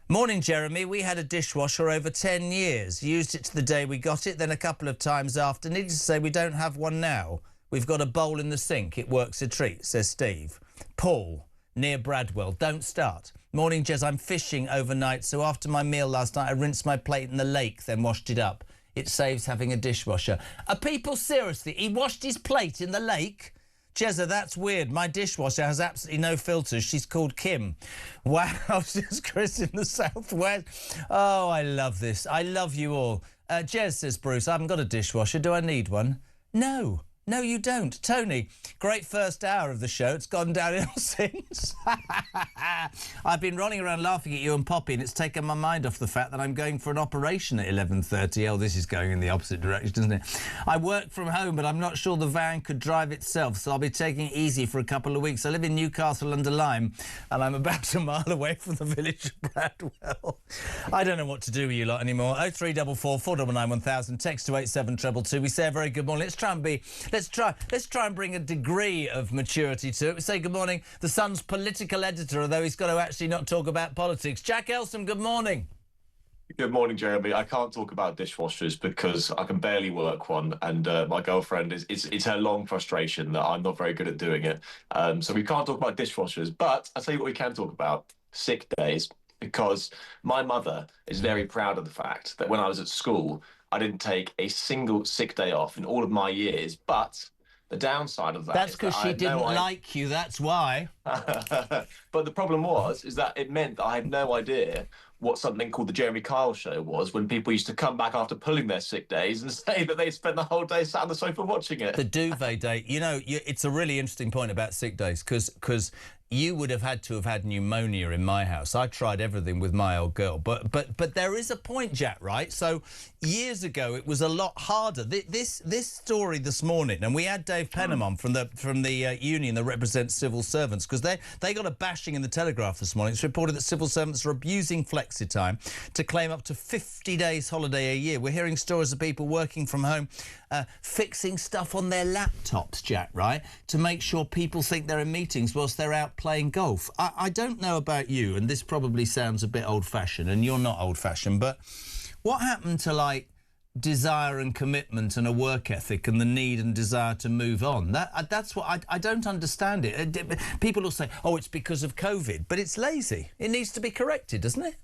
Morning, Jeremy. We had a dishwasher over 10 years. Used it to the day we got it, then a couple of times after. Needless to say, we don't have one now. We've got a bowl in the sink. It works a treat, says Steve. Paul, near Bradwell. Don't start. Morning, Jez. I'm fishing overnight, so after my meal last night, I rinsed my plate in the lake, then washed it up. It saves having a dishwasher. Are people seriously? He washed his plate in the lake? Jezza, that's weird. My dishwasher has absolutely no filters. She's called Kim. Wow, says Chris in the southwest. Oh, I love this. I love you all. Jez, says Bruce, I haven't got a dishwasher. Do I need one? No. No, you don't. Tony, great first hour of the show. It's gone downhill since. I've been running around laughing at you and Poppy, and it's taken my mind off the fact that I'm going for an operation at 11:30. Oh, this is going in the opposite direction, isn't it? I work from home, but I'm not sure the van could drive itself, so I'll be taking it easy for a couple of weeks. I live in Newcastle under Lyme, and I'm about a mile away from the village of Bradwell. I don't know what to do with you lot anymore. 0344 499 1000. Text to 87222. We say a very good morning. Let's Let's try and bring a degree of maturity to it. We say good morning, the Sun's political editor, although he's got to actually not talk about politics. Jack Elsom, good morning. Good morning, Jeremy. I can't talk about dishwashers because I can barely work one, and my girlfriend it's her long frustration that I'm not very good at doing it. So we can't talk about dishwashers, but I'll tell you what we can talk about: sick days. Because my mother is very proud of the fact that when I was at school, I didn't take a single sick day off in all of my years. But the downside of that That's is because she didn't like you, that's why. But the problem is that it meant that I had no idea what something called the Jeremy Kyle Show was, when people used to come back after pulling their sick days and say that they'd spent the whole day sat on the sofa watching it. The duvet day. You know, it's a really interesting point about sick days, because you would have had to have had pneumonia in my house. I tried everything with my old girl, but there is a point, Jack, right? So years ago, it was a lot harder. This story this morning, and we had Dave Penham on from the union that represents civil servants, because they got a bashing in the Telegraph this morning. It's reported that civil servants are abusing flexi time to claim up to 50 days holiday a year. We're hearing stories of people working from home, fixing stuff on their laptops, Jack, right, to make sure people think they're in meetings whilst they're out playing golf. I don't know about you, and this probably sounds a bit old-fashioned, and you're not old-fashioned, but what happened to, like, desire and commitment and a work ethic and the need and desire to move on? That's what I don't understand it. People will say, oh, it's because of COVID, but it's lazy. It needs to be corrected, doesn't it?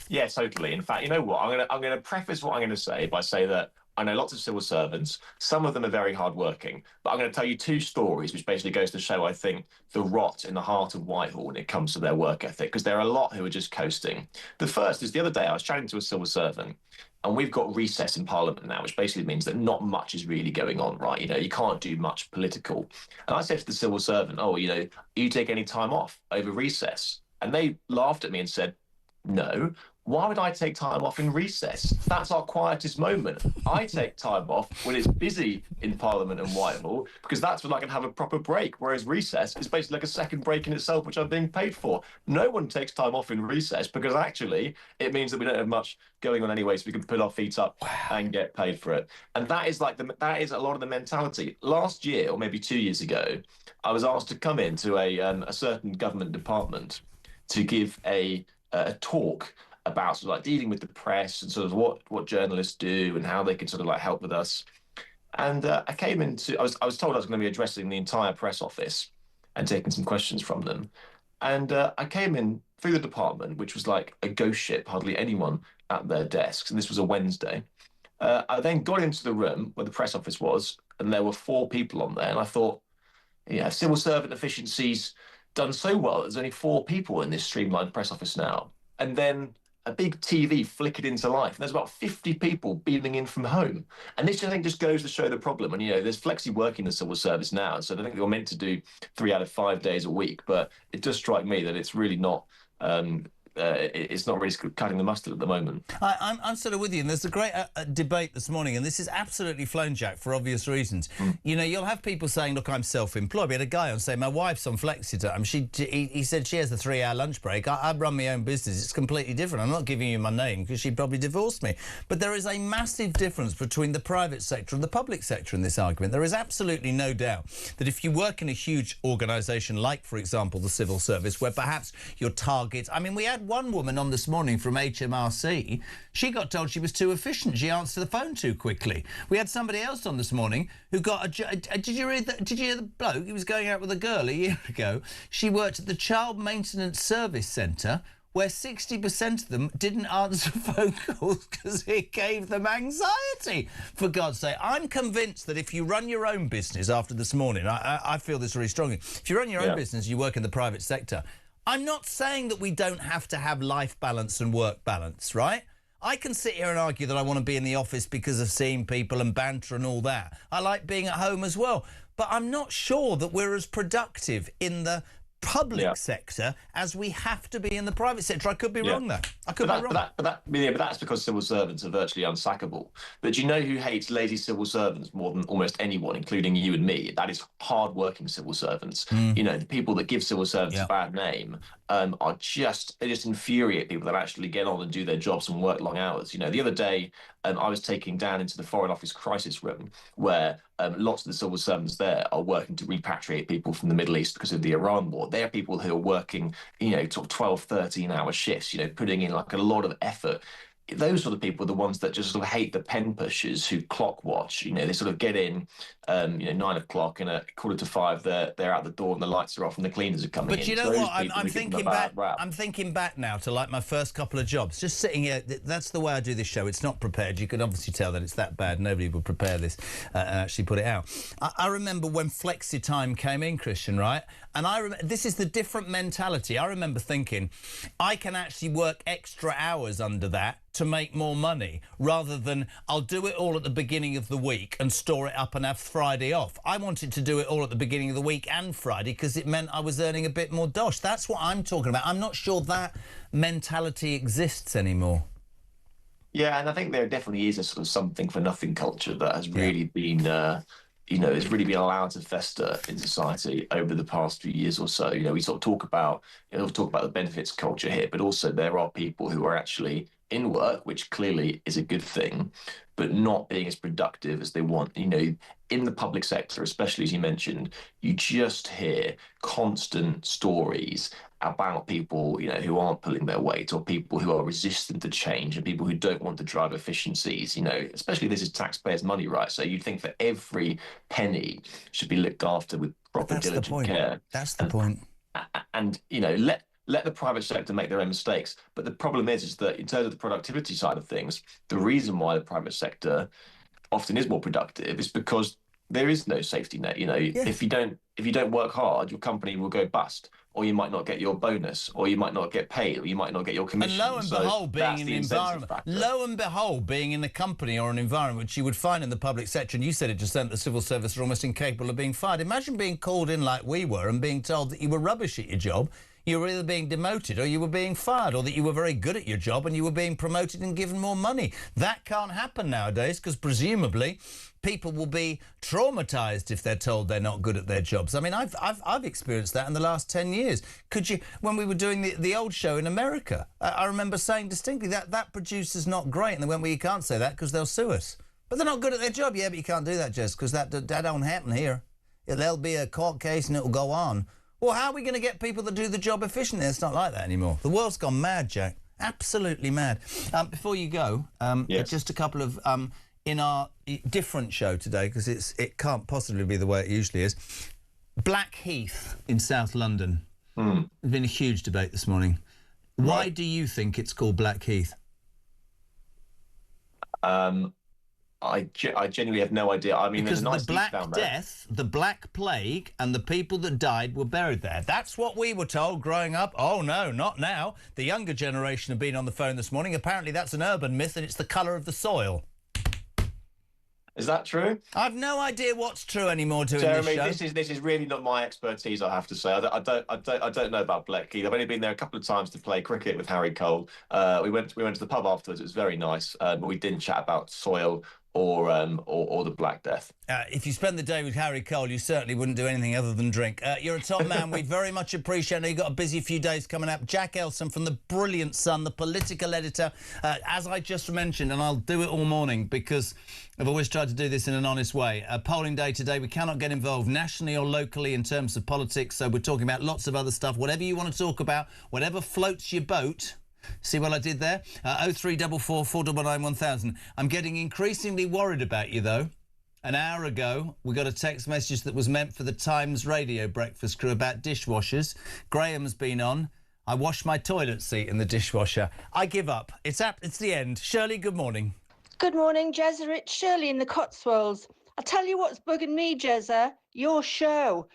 Yeah, totally. In fact, you know what? I'm going to preface what I'm going to say by saying that I know lots of civil servants. Some of them are very hardworking, but I'm going to tell you two stories, which basically goes to show, I think, the rot in the heart of Whitehall when it comes to their work ethic, because there are a lot who are just coasting. The first is the other day I was chatting to a civil servant, and we've got recess in Parliament now, which basically means that not much is really going on, right? You know, you can't do much political. And I said to the civil servant, oh, you know, you take any time off over recess? And they laughed at me and said, no. Why would I take time off in recess? That's our quietest moment. I take time off when it's busy in Parliament and Whitehall, because that's when I can have a proper break, whereas recess is basically like a second break in itself, which I'm being paid for. No one takes time off in recess because actually it means that we don't have much going on anyway, so we can put our feet up and get paid for it. And that is that is a lot of the mentality. Last year, or maybe 2 years ago, I was asked to come into a certain government department to give a talk about sort of like dealing with the press and sort of what journalists do and how they can sort of like help with us. And I came into, I was told I was going to be addressing the entire press office and taking some questions from them. And I came in through the department, which was like a ghost ship, hardly anyone at their desks. And this was a Wednesday. I then got into the room where the press office was, and there were 4 people on there. And I thought, yeah, civil servant efficiency's done so well. There's only 4 people in this streamlined press office now. And then a big TV flickered into life. And there's about 50 people beaming in from home. And this, I think, just goes to show the problem. And, you know, there's flexi work in the civil service now. So I think you're meant to do 3 out of 5 days a week. But it does strike me that it's really not... it's not really cutting the mustard at the moment. I'm sort of with you, and there's a great debate this morning, and this is absolutely flown, Jack, for obvious reasons. You know, you'll have people saying, look, I'm self-employed. We had a guy on saying, my wife's on flexi time. He said she has a 3-hour lunch break. I run my own business. It's completely different. I'm not giving you my name because she'd probably divorce me. But there is a massive difference between the private sector and the public sector in this argument. There is absolutely no doubt that if you work in a huge organisation like, for example, the civil service, where perhaps your target... I mean, we had one woman on this morning from HMRC. She got told she was too efficient. She answered the phone too quickly. We had somebody else on this morning who got did you hear the bloke? He was going out with a girl a year ago. She worked at the Child Maintenance Service Centre, where 60% of them didn't answer phone calls because it gave them anxiety. For God's sake, I'm convinced that if you run your own business after this morning, I feel this really strongly. If you run your own business, you work in the private sector, I'm not saying that we don't have to have life balance and work balance, right? I can sit here and argue that I want to be in the office because of seeing people and banter and all that. I like being at home as well. But I'm not sure that we're as productive in the public sector as we have to be in the private sector. I could be wrong there. I could be wrong. But that's because civil servants are virtually unsackable. But do you know who hates lazy civil servants more than almost anyone, including you and me? That is hard-working civil servants. You know, the people that give civil servants a bad name they just infuriate people that actually get on and do their jobs and work long hours. You know, the other day, I was taken down into the Foreign Office crisis room where lots of the civil servants there are working to repatriate people from the Middle East because of the Iran war. They are people who are working, sort of 12, 13-hour shifts, putting in like a lot of effort. Those sort of people are the ones that just sort of hate the pen pushers who clock watch. They sort of get in, 9 o'clock and at 4:45 they're out the door and the lights are off and the cleaners are coming in. But you know what? I'm thinking back. I'm thinking back now to like my first couple of jobs. Just sitting here. That's the way I do this show. It's not prepared. You can obviously tell that it's that bad. Nobody would prepare this and actually put it out. I remember when flexi time came in, Christian, right? And this is the different mentality. I remember thinking, I can actually work extra hours under that to make more money, rather than I'll do it all at the beginning of the week and store it up and have Friday off. I wanted to do it all at the beginning of the week and Friday because it meant I was earning a bit more dosh. That's what I'm talking about. I'm not sure that mentality exists anymore. Yeah, and I think there definitely is a sort of something for nothing culture that has really been has really been allowed to fester in society over the past few years or so. We sort of talk about the benefits culture here, but also there are people who are actually in work, which clearly is a good thing, but not being as productive as they want. In the public sector, especially as you mentioned, you just hear constant stories about people, who aren't pulling their weight, or people who are resistant to change, and people who don't want to drive efficiencies. Especially this is taxpayers' money, right? So you'd think that every penny should be looked after with proper diligent care. That's the point. And let the private sector make their own mistakes. But the problem is that in terms of the productivity side of things, the reason why the private sector often is more productive is because there is no safety net. If you don't work hard, your company will go bust, or you might not get your bonus, or you might not get paid, or you might not get your commission. And lo and behold, being in the environment, being in the company or an environment which you would find in the public sector, and you said it just then, the civil service are almost incapable of being fired. Imagine being called in like we were and being told that you were rubbish at your job. You were either being demoted or you were being fired, or that you were very good at your job and you were being promoted and given more money. That can't happen nowadays because presumably people will be traumatised if they're told they're not good at their jobs. I mean, I've experienced that in the last 10 years. When we were doing the old show in America, I remember saying distinctly that producer's not great, and they went, well, you can't say that because they'll sue us. But they're not good at their job. Yeah, but you can't do that, Jess, because that don't happen here. There'll be a court case and it'll go on. Well, how are we going to get people that do the job efficiently? It's not like that anymore. The world's gone mad, Jack. Absolutely mad. Before you go, just a couple of... in our different show today, because it can't possibly be the way it usually is, Heath in South London. There's been a huge debate this morning. Why do you think it's called Heath? I genuinely have no idea. I mean, because there's a nice the Black down there. Death, the Black Plague, and the people that died were buried there. That's what we were told growing up. Oh, no, not now. The younger generation have been on the phone this morning. Apparently that's an urban myth, and it's the colour of the soil. Is that true? I've no idea what's true anymore doing Jeremy, this show. this is really not my expertise, I have to say. I don't know about Blackheath. I've only been there a couple of times to play cricket with Harry Cole. We went to the pub afterwards. It was very nice, but we didn't chat about soil or the Black Death. If you spend the day with Harry Cole, you certainly wouldn't do anything other than drink. You're a top man. We very much appreciate it. You've got a busy few days coming up. Jack Elson from the brilliant Sun, the political editor, as I just mentioned, and I'll do it all morning because I've always tried to do this in an honest way. Polling day today, we cannot get involved nationally or locally in terms of politics, so we're talking about lots of other stuff. Whatever you want to talk about, whatever floats your boat. See what I did there? 0344 499 1000. I'm getting increasingly worried about you, though. An hour ago, we got a text message that was meant for the Times radio breakfast crew about dishwashers. Graham's been on. I wash my toilet seat in the dishwasher. I give up. It's the end. Shirley, good morning. Good morning, Jezza. It's Shirley in the Cotswolds. I'll tell you what's bugging me, Jezza. Your show.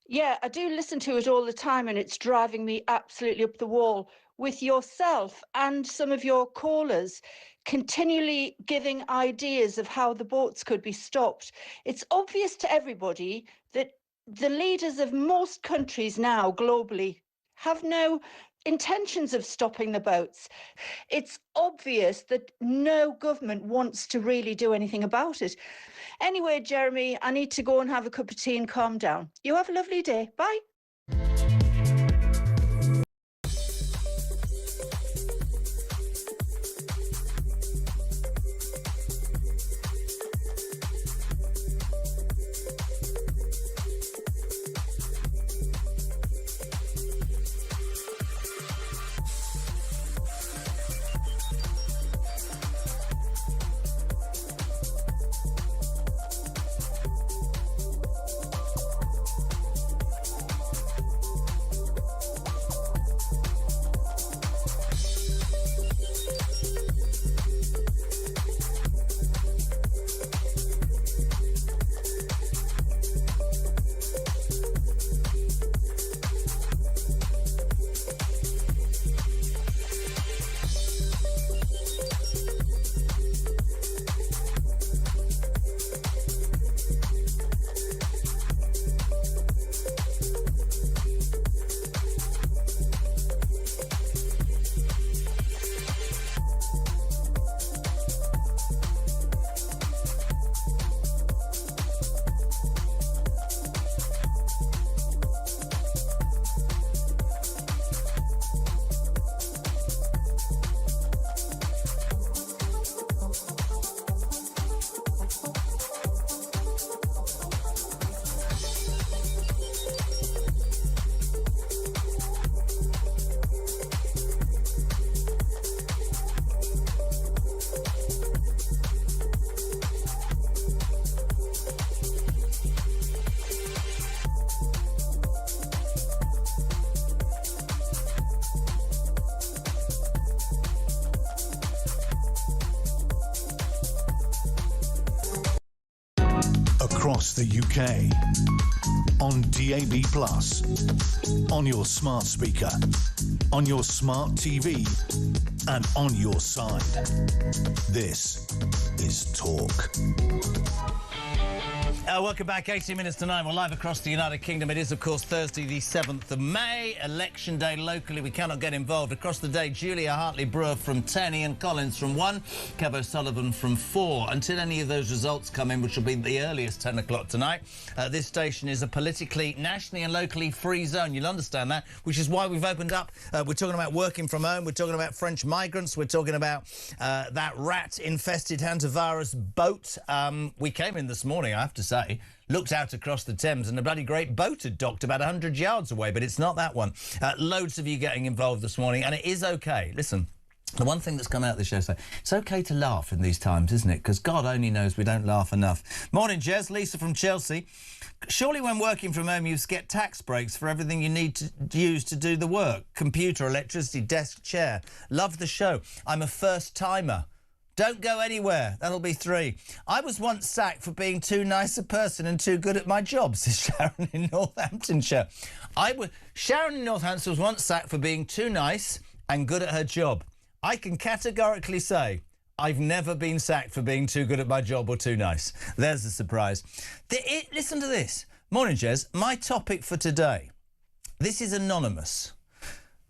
Yeah, I do listen to it all the time, and it's driving me absolutely up the wall. With yourself and some of your callers continually giving ideas of how the boats could be stopped. It's obvious to everybody that the leaders of most countries now globally have no intentions of stopping the boats. It's obvious that no government wants to really do anything about it. Anyway, Jeremy, I need to go and have a cup of tea and calm down. You have a lovely day. Bye. across the UK. On DAB+, on your smart speaker, on your smart TV, and on your side. This is Talk. Welcome back, 18 minutes to 9. We're live across the United Kingdom. It is, of course, Thursday, the 7th of May. Election day locally. We cannot get involved. Across the day, Julia Hartley-Brewer from 10, Ian Collins from 1, Kev O'Sullivan from 4. Until any of those results come in, which will be the earliest 10 o'clock tonight, this station is a politically, nationally and locally free zone. You'll understand that, which is why we've opened up. We're talking about working from home. We're talking about French migrants. We're talking about that rat-infested hantavirus boat. We came in this morning, I have to say, looked out across the Thames and a bloody great boat had docked about 100 yards away, but it's not that one. Loads of you getting involved this morning, and it is OK. Listen, the one thing that's come out of the show today, it's OK to laugh in these times, isn't it? Because God only knows we don't laugh enough. Morning, Jez. Lisa from Chelsea. Surely when working from home, you get tax breaks for everything you need to use to do the work. Computer, electricity, desk, chair. Love the show. I'm a first-timer. Don't go anywhere. That'll be 3. I was once sacked for being too nice a person and too good at my job, says Sharon in Northamptonshire. Sharon in Northampton was once sacked for being too nice and good at her job. I can categorically say I've never been sacked for being too good at my job or too nice. There's a surprise. Listen to this. Morning, Jez. My topic for today. This is anonymous.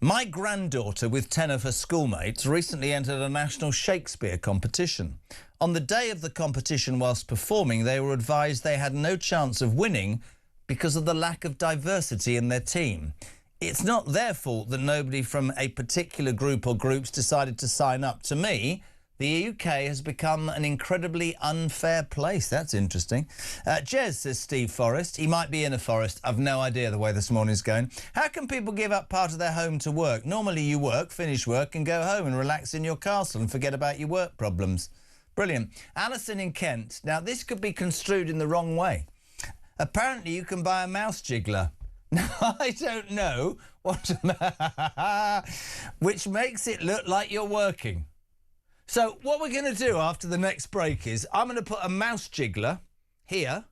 My granddaughter, with 10 of her schoolmates, recently entered a national Shakespeare competition. On the day of the competition, whilst performing, they were advised they had no chance of winning because of the lack of diversity in their team. It's not their fault that nobody from a particular group or groups decided to sign up. To me, the UK has become an incredibly unfair place. That's interesting. Jez, says Steve Forrest. He might be in a forest. I've no idea the way this morning's going. How can people give up part of their home to work? Normally you work, finish work and go home and relax in your castle and forget about your work problems. Brilliant. Alison in Kent. Now, this could be construed in the wrong way. Apparently you can buy a mouse jiggler. Now, I don't know what... which makes it look like you're working. So what we're going to do after the next break is I'm going to put a mouse jiggler here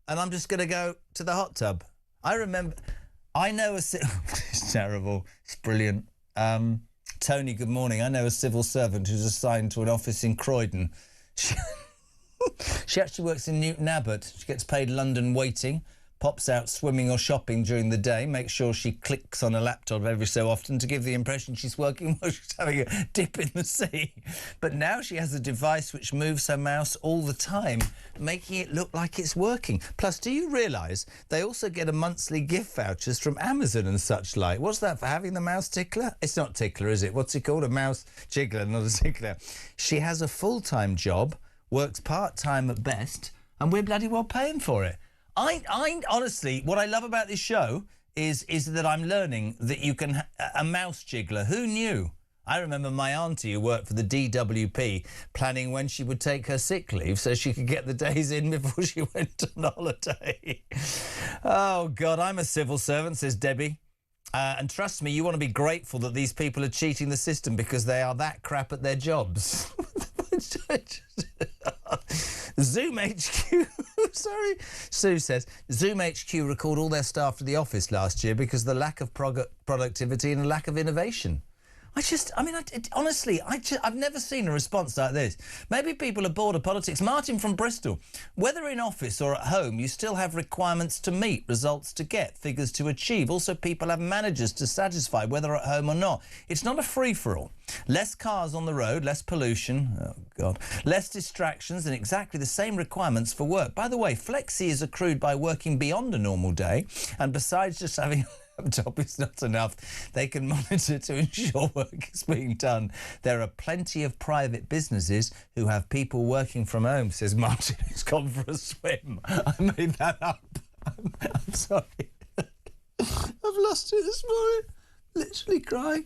and I'm just going to go to the hot tub. I know it's terrible. It's brilliant. Tony, good morning. I know a civil servant who's assigned to an office in Croydon. She actually works in Newton Abbot. She gets paid London waiting, pops out swimming or shopping during the day, makes sure she clicks on a laptop every so often to give the impression she's working while she's having a dip in the sea. But now she has a device which moves her mouse all the time, making it look like it's working. Plus, do you realise they also get a monthly gift vouchers from Amazon and such like? What's that for having the mouse tickler? It's not tickler, is it? What's it called? A mouse jiggler, not a tickler. She has a full-time job, works part-time at best, and we're bloody well paying for it. I honestly, what I love about this show is that I'm learning that you can a mouse jiggler. Who knew? I remember my auntie who worked for the DWP planning when she would take her sick leave so she could get the days in before she went on holiday. Oh, God, I'm a civil servant, says Debbie. And trust me, you want to be grateful that these people are cheating the system because they are that crap at their jobs. Zoom HQ, sorry. Sue says, Zoom HQ recalled all their staff to the office last year because of the lack of productivity and a lack of innovation. Honestly, I've never seen a response like this. Maybe people are bored of politics. Martin from Bristol. Whether in office or at home, you still have requirements to meet, results to get, figures to achieve. Also, people have managers to satisfy, whether at home or not. It's not a free-for-all. Less cars on the road, less pollution, oh God, less distractions and exactly the same requirements for work. By the way, flexi is accrued by working beyond a normal day, and besides just having laptop is not enough. They can monitor to ensure work is being done. There are plenty of private businesses who have people working from home, says Martin, who's gone for a swim. I made that up. I'm sorry. I've lost it this morning. Literally crying.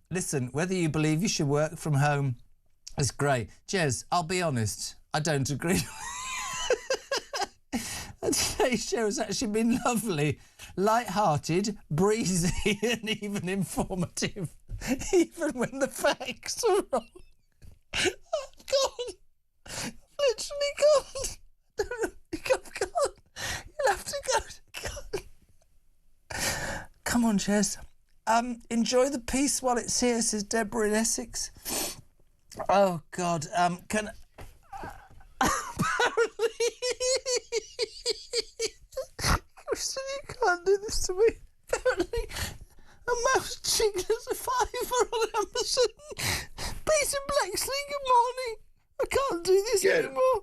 Listen, whether you believe you should work from home is great. Jez, I'll be honest, I don't agree. Today's show has actually been lovely, lighthearted, breezy and even informative, even when the facts are wrong. I'm gone. Literally gone. Come on, Jez. Enjoy the peace while it's here, says Deborah in Essex. Oh, God. Can... Apparently... Christian, you can't do this to me. Apparently, a mouse chicken is a £5 on Amazon. Peter Blakesley, good morning. I can't do this anymore.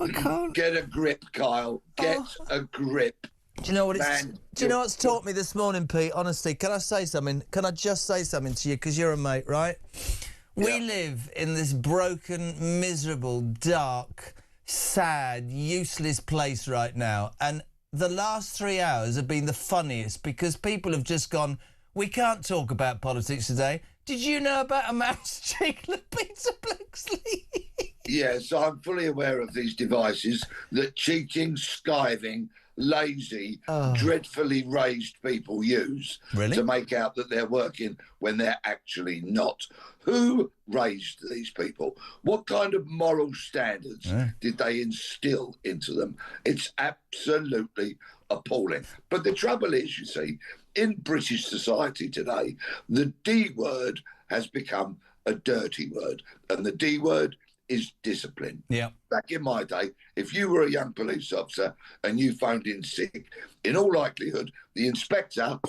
I can't. Get a grip, Kyle. Get a grip. Do you know what do you know what's taught me this morning, Pete? Honestly, can I say something? Can I just say something to you? Because you're a mate, right? We live in this broken, miserable, dark, sad, useless place right now. And the last 3 hours have been the funniest because people have just gone, we can't talk about politics today. Did you know about a mouse chicken, Peter Blakesley? Yes, I'm fully aware of these devices that cheating, skiving, lazy, dreadfully raised people use to make out that they're working when they're actually not. Who raised these people? What kind of moral standards did they instill into them? It's absolutely appalling. But the trouble is, you see, in British society today, the D word has become a dirty word, and the D word is discipline. Yeah. Back in my day, if you were a young police officer and you phoned in sick, in all likelihood, the inspector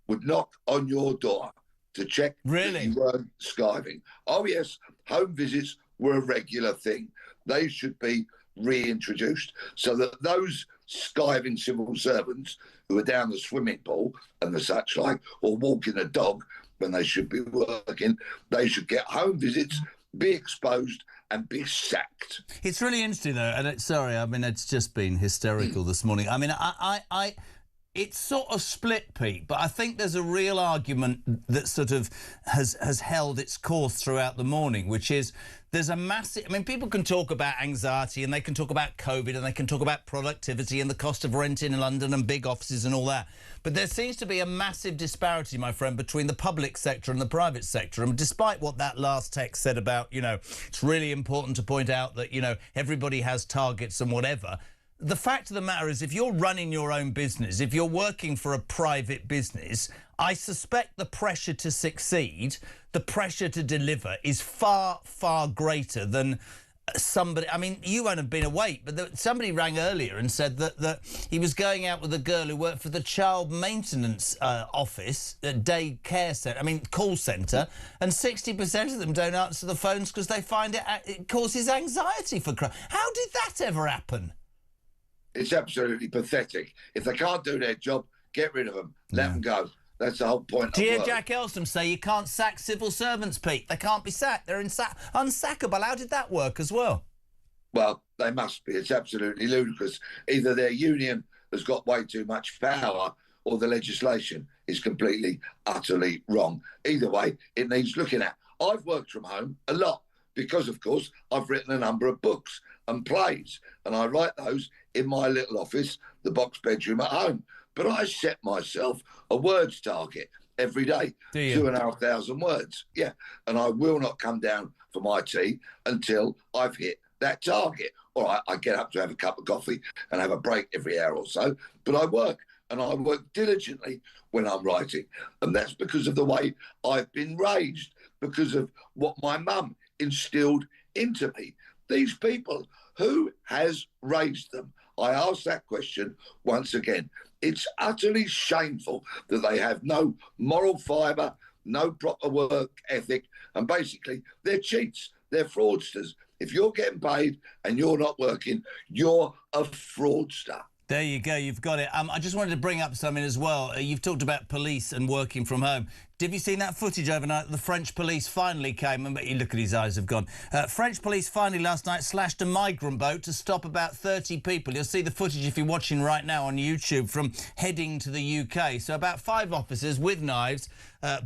would knock on your door to check that you weren't skiving. Oh, yes, home visits were a regular thing. They should be reintroduced so that those skiving civil servants who are down the swimming pool and the such like, or walking a dog when they should be working, they should get home visits, be exposed and be sacked. It's really interesting, though, and it's just been hysterical this morning. I mean, it's sort of split, Pete, but I think there's a real argument that sort of has held its course throughout the morning, which is there's a massive... I mean, people can talk about anxiety and they can talk about COVID and they can talk about productivity and the cost of rent in London and big offices and all that. But there seems to be a massive disparity, my friend, between the public sector and the private sector. And despite what that last text said about, it's really important to point out that, everybody has targets and whatever... The fact of the matter is, if you're running your own business, if you're working for a private business, I suspect the pressure to succeed, the pressure to deliver is far, far greater than somebody... I mean, you won't have been awake, but somebody rang earlier and said that he was going out with a girl who worked for the child maintenance office, day care centre, call centre, and 60% of them don't answer the phones because they find it causes anxiety for... How did that ever happen? It's absolutely pathetic. If they can't do their job, get rid of them. Let them go. That's the whole point. Dear Jack Elsom say you can't sack civil servants, Pete. They can't be sacked. They're unsackable. How did that work as well? Well, they must be. It's absolutely ludicrous. Either their union has got way too much power or the legislation is completely, utterly wrong. Either way, it needs looking at. I've worked from home a lot because, of course, I've written a number of books and plays, and I write those in my little office, the box bedroom at home. But I set myself a words target every day, 2,500 words. Yeah, and I will not come down for my tea until I've hit that target. All right, I get up to have a cup of coffee and have a break every hour or so, but I work, and I work diligently when I'm writing. And that's because of the way I've been raised, because of what my mum instilled into me. These people, who has raised them? I ask that question once again. It's utterly shameful that they have no moral fibre, no proper work ethic, and basically they're cheats, they're fraudsters. If you're getting paid and you're not working, you're a fraudster. There you go, you've got it. I just wanted to bring up something as well. You've talked about police and working from home. Have you seen that footage overnight? The French police finally came, and you look at his eyes have gone. French police finally last night slashed a migrant boat to stop about 30 people. You'll see the footage if you're watching right now on YouTube from heading to the UK. So about 5 officers with knives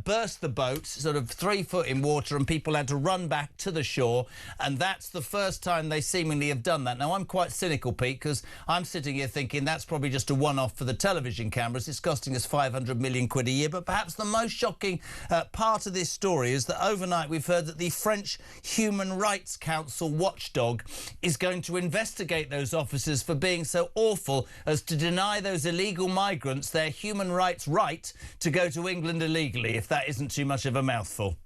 burst the boat, sort of 3 foot in water, and people had to run back to the shore. And that's the first time they seemingly have done that. Now, I'm quite cynical, Pete, because I'm sitting here thinking that's probably just a one-off for the television cameras. It's costing us 500 million quid a year. But perhaps the most shocking shocking part of this story is that overnight we've heard that the French Human Rights Council watchdog is going to investigate those officers for being so awful as to deny those illegal migrants their human rights right to go to England illegally, if that isn't too much of a mouthful.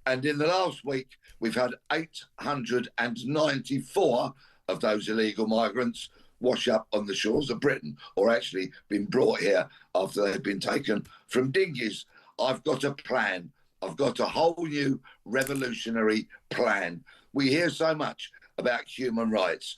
And in the last week, we've had 894 of those illegal migrants wash up on the shores of Britain, or actually been brought here after they've been taken from dinghies. I've got a plan. I've got a whole new revolutionary plan. We hear so much about human rights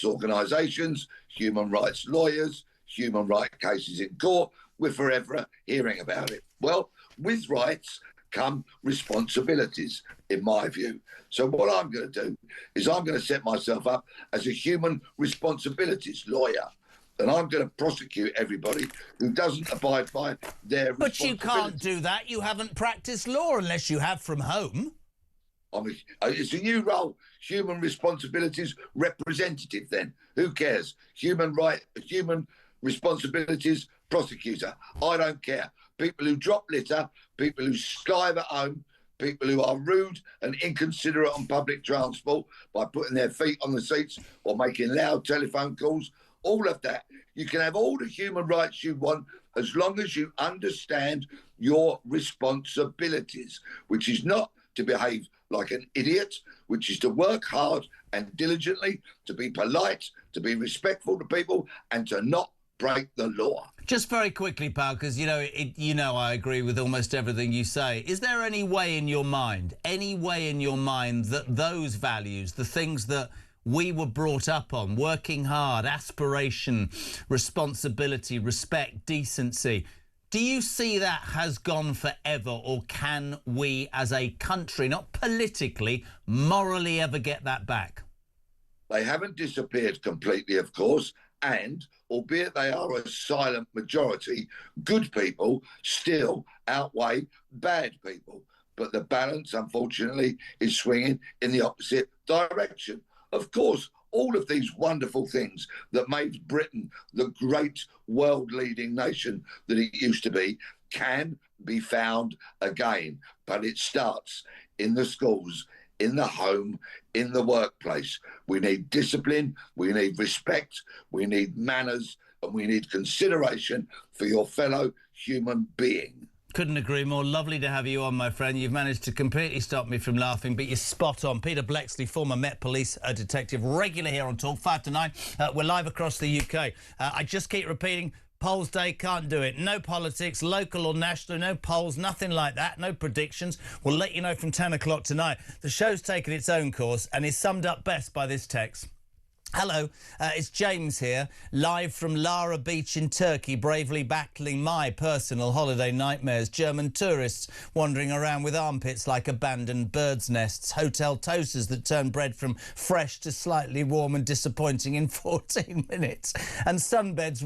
organisations, human rights lawyers, human rights cases in court. We're forever hearing about it. Well, with rights come responsibilities, in my view. So what I'm going to do is I'm going to set myself up as a human responsibilities lawyer, and I'm going to prosecute everybody who doesn't abide by their But you can't do that. You haven't practiced law unless you have from home. It's a new role, human responsibilities representative then. Who cares? Human responsibilities prosecutor. I don't care. People who drop litter, people who skive at home, people who are rude and inconsiderate on public transport by putting their feet on the seats or making loud telephone calls, all of that. You can have all the human rights you want as long as you understand your responsibilities, which is not to behave like an idiot, which is to work hard and diligently, to be polite, to be respectful to people, and to not break the law. Just very quickly, pal, because I agree with almost everything you say. Is there any way in your mind that those values, the things that we were brought up on, working hard, aspiration, responsibility, respect, decency, do you see that has gone forever, or can we as a country, not politically, morally ever get that back? They haven't disappeared completely, of course, and albeit they are a silent majority, good people still outweigh bad people. But the balance, unfortunately, is swinging in the opposite direction. Of course, all of these wonderful things that made Britain the great world-leading nation that it used to be can be found again. But it starts in the schools, in the home, in the workplace. We need discipline, we need respect, we need manners, and we need consideration for your fellow human being. Couldn't agree more. Lovely to have you on, my friend. You've managed to completely stop me from laughing, but you're spot on. Peter Blexley, former Met Police detective, regular here on Talk, 5 to 9. We're live across the UK. I just keep repeating, polls day, can't do it. No politics, local or national, no polls, nothing like that, no predictions. We'll let you know from 10 o'clock tonight. The show's taken its own course and is summed up best by this text. Hello, it's James here, live from Lara Beach in Turkey, bravely battling my personal holiday nightmares. German tourists wandering around with armpits like abandoned birds' nests, hotel toasters that turn bread from fresh to slightly warm and disappointing in 14 minutes, and sunbeds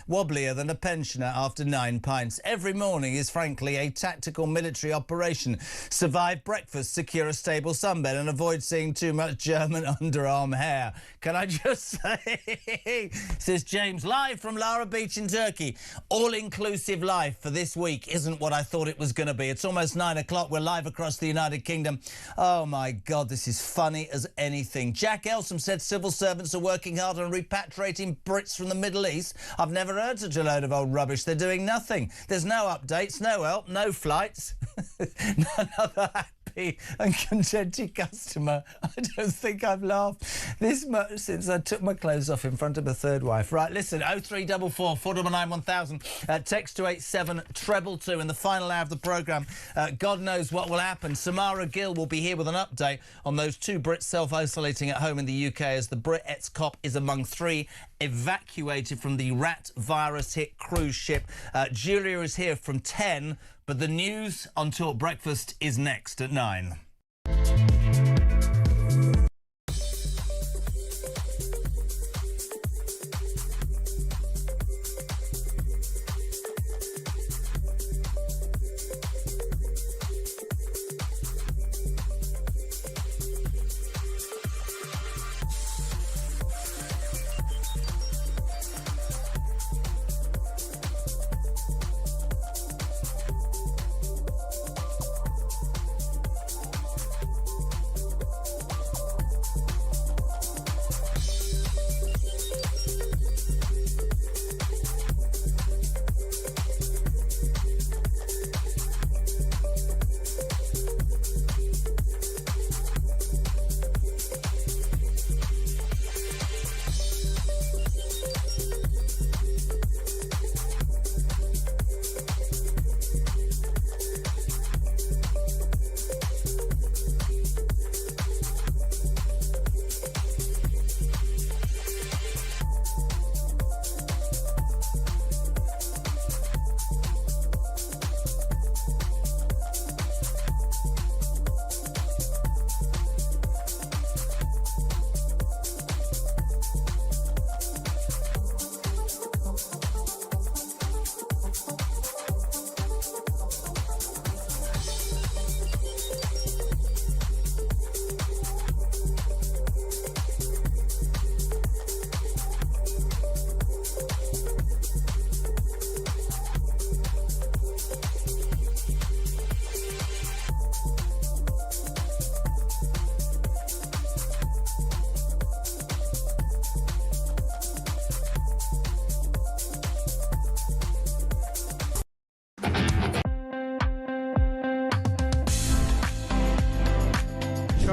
wobblier than a pensioner after 9 pints. Every morning is frankly a tactical military operation. Survive breakfast, secure a stable sunbed, and avoid seeing too much German underarm hair. Can I just say, says James, live from Lara Beach in Turkey. All-inclusive life for this week isn't what I thought it was going to be. It's almost 9 o'clock. We're live across the United Kingdom. Oh, my God, this is funny as anything. Jack Elsom said civil servants are working hard on repatriating Brits from the Middle East. I've never heard such a load of old rubbish. They're doing nothing. There's no updates, no help, no flights. Another happy and contented customer. I don't think I've laughed this much since I took my clothes off in front of a third wife. Right, listen, 0344 499 1000, text to 87222 in the final hour of the programme. God knows what will happen. Samara Gill will be here with an update on those 2 Brits self-isolating at home in the UK as the Brit ex-cop is among 3 evacuated from the rat virus-hit cruise ship. Julia is here from 10, but the news on Talk Breakfast is next at 9.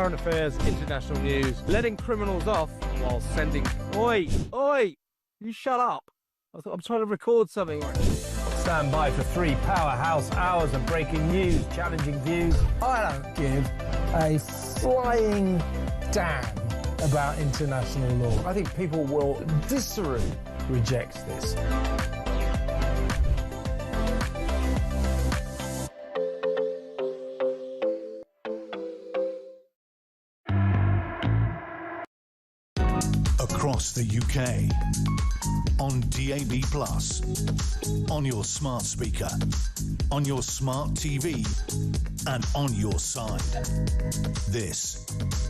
current affairs, international news, letting criminals off while sending... Oi! Oi! You shut up. I'm trying to record something. Stand by for 3 powerhouse hours of breaking news, challenging views. I don't give a flying damn about international law. I think people will viscerally reject this. Across the UK, on DAB+, on your smart speaker, on your smart TV, and on your side. This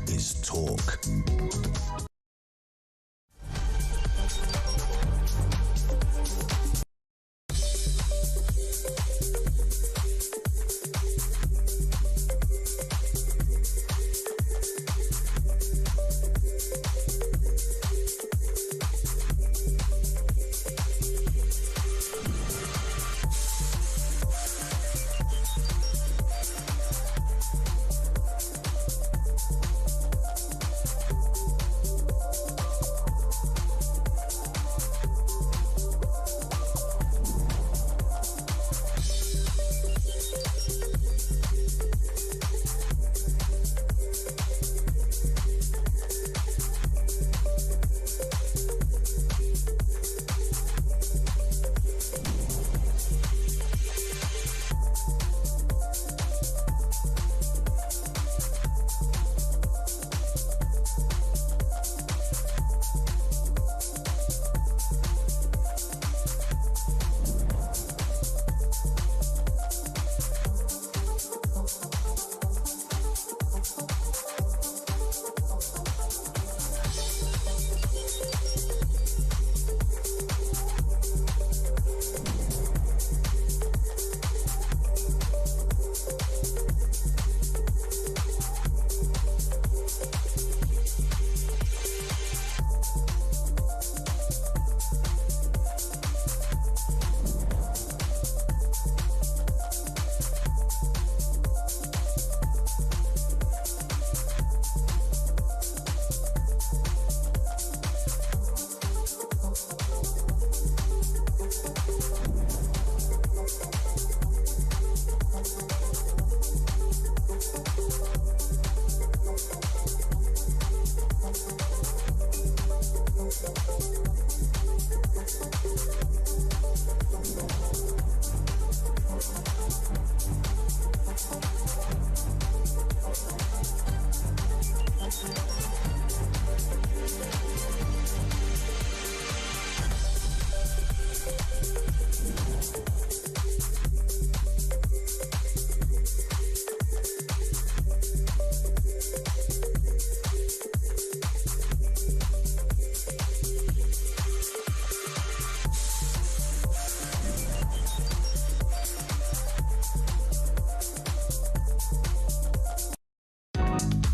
is Talk.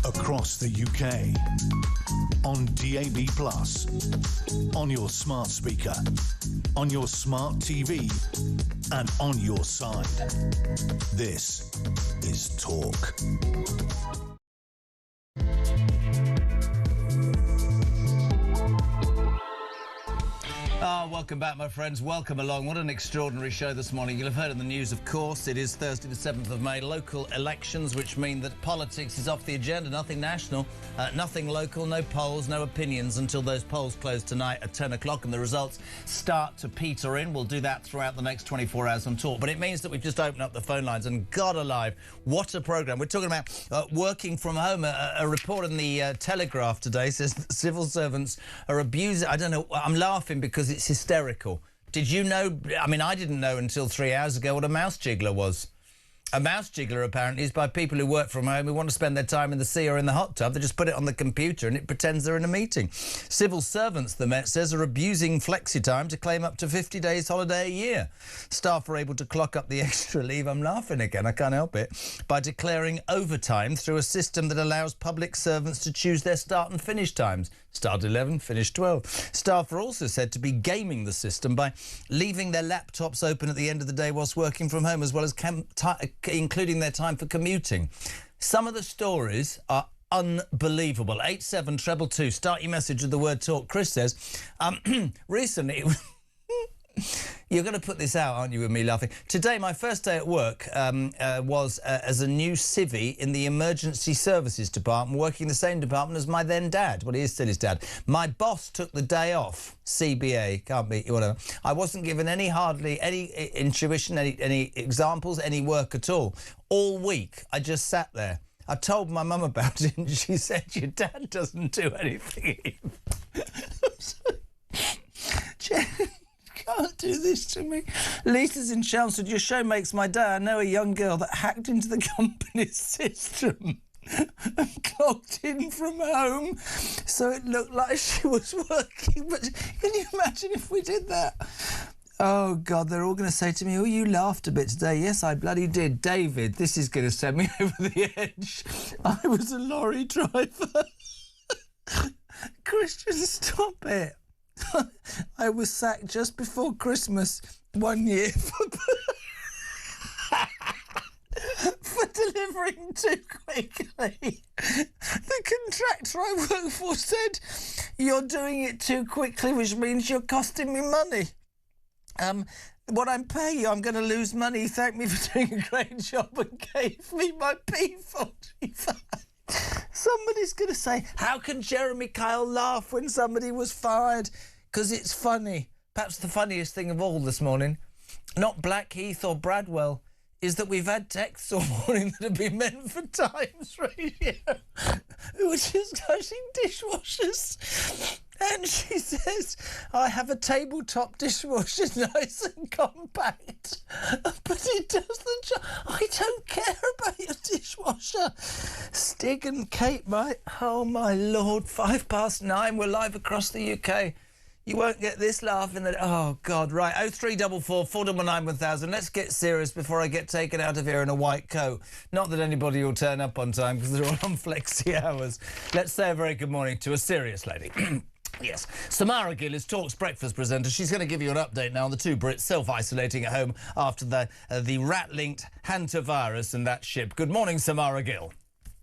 Across the UK, on DAB+, on your smart speaker, on your smart TV, and on your side. This is Talk. Welcome back, my friends. Welcome along. What an extraordinary show this morning. You'll have heard in the news, of course, it is Thursday the 7th of May. Local elections, which mean that politics is off the agenda. Nothing national, nothing local, no polls, no opinions until those polls close tonight at 10 o'clock and the results start to peter in. We'll do that throughout the next 24 hours on Talk. But it means that we've just opened up the phone lines, and God alive, what a programme. We're talking about working from home. A report in the Telegraph today says that civil servants are abusing... I don't know, I'm laughing because it's hysterical. Did you know... I mean, I didn't know until 3 hours ago what a mouse jiggler was. A mouse jiggler, apparently, is by people who work from home who want to spend their time in the sea or in the hot tub. They just put it on the computer and it pretends they're in a meeting. Civil servants, the Met says, are abusing flexi time to claim up to 50 days holiday a year. Staff are able to clock up the extra leave, I'm laughing again, I can't help it, by declaring overtime through a system that allows public servants to choose their start and finish times. Start 11, finish 12. Staff are also said to be gaming the system by leaving their laptops open at the end of the day whilst working from home, as well as including their time for commuting. Some of the stories are unbelievable. 87222. Start your message with the word talk. Chris says, recently... You're going to put this out, aren't you, with me laughing? Today, my first day at work was as a new civvy in the emergency services department, working in the same department as my then dad. Well, he is still his dad. My boss took the day off. CBA, can't be, whatever. I wasn't given hardly any intuition, any examples, any work at all. All week, I just sat there. I told my mum about it, and she said, your dad doesn't do anything. Can't do this to me. Lisa's in Chelmsford. Your show makes my day. I know a young girl that hacked into the company's system and clocked in from home, so it looked like she was working. But can you imagine if we did that? Oh, God, they're all going to say to me, oh, you laughed a bit today. Yes, I bloody did. David, this is going to send me over the edge. I was a lorry driver. Christian, stop it. I was sacked just before Christmas one year for delivering too quickly. The contractor I work for said, you're doing it too quickly, which means you're costing me money. What I'm paying you, I'm going to lose money. He thanked me for doing a great job and gave me my P45. Somebody's going to say, how can Jeremy Kyle laugh when somebody was fired? Because it's funny. Perhaps the funniest thing of all this morning, not Blackheath or Bradwell, is that we've had texts all morning that have been meant for Times Radio, who are just gushing dishwashers. And she says, I have a tabletop dishwasher, nice and compact, but it does the job. I don't care about your dishwasher. Stig and Kate, oh my Lord, 9:05, we're live across the UK. You won't get this laugh in the... Oh, God, right. 0344 499 1000. Let's get serious before I get taken out of here in a white coat. Not that anybody will turn up on time because they're all on flexi hours. Let's say a very good morning to a serious lady. Yes. Samara Gill is Talk's breakfast presenter. She's going to give you an update now on the two Brits self-isolating at home after the rat-linked hantavirus and that ship. Good morning, Samara Gill.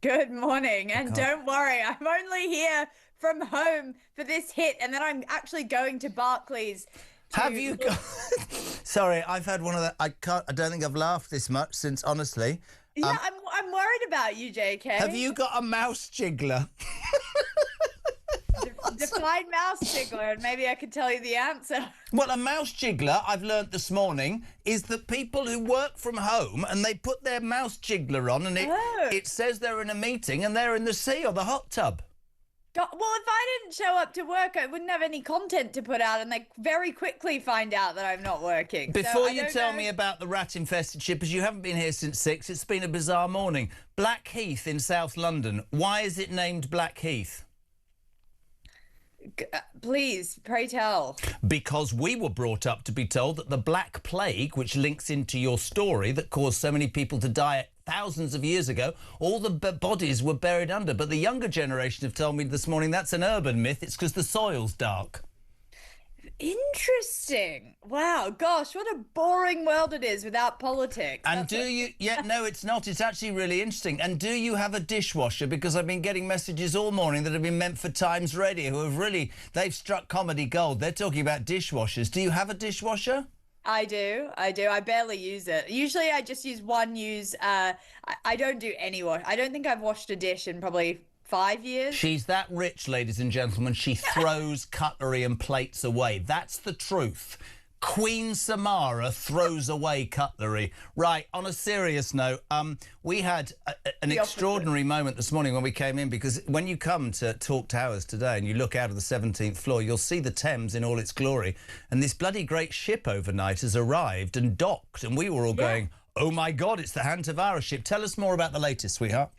Good morning. And don't worry, I'm only here from home for this hit, and then I'm actually going to Barclays. Have you got... Sorry, I've had one of the... I don't think I've laughed this much since, honestly. Yeah, I'm worried about you, JK. Have you got a mouse jiggler? Define mouse jiggler, and maybe I could tell you the answer. Well, a mouse jiggler, I've learnt this morning, is that people who work from home and they put their mouse jiggler on and it says they're in a meeting and they're in the sea or the hot tub. God, well, if I didn't show up to work, I wouldn't have any content to put out, and they very quickly find out that I'm not working. Before you tell me about the rat-infested ship, as you haven't been here since 6, it's been a bizarre morning. Blackheath in South London. Why is it named Blackheath? Please, pray tell. Because we were brought up to be told that the Black Plague, which links into your story that caused so many people to die thousands of years ago, all the bodies were buried under. But the younger generation have told me this morning that's an urban myth. It's because the soil's dark. Interesting. Wow, gosh, what a boring world it is without politics. And no, it's not. It's actually really interesting. And do you have a dishwasher? Because I've been getting messages all morning that have been meant for Times Radio, who have really, they've struck comedy gold. They're talking about dishwashers. Do you have a dishwasher? I do. I barely use it. Usually I just use one use. I don't do any wash. I don't think I've washed a dish in probably 5 years. She's that rich, ladies and gentlemen. She throws cutlery and plates away. That's the truth. Queen Samara throws away cutlery. Right, on a serious note, we had an extraordinary moment this morning when we came in, because when you come to Talk Towers today and you look out of the 17th floor, you'll see the Thames in all its glory. And this bloody great ship overnight has arrived and docked, and we were all going, oh, my God, it's the hantavirus ship. Tell us more about the latest, sweetheart.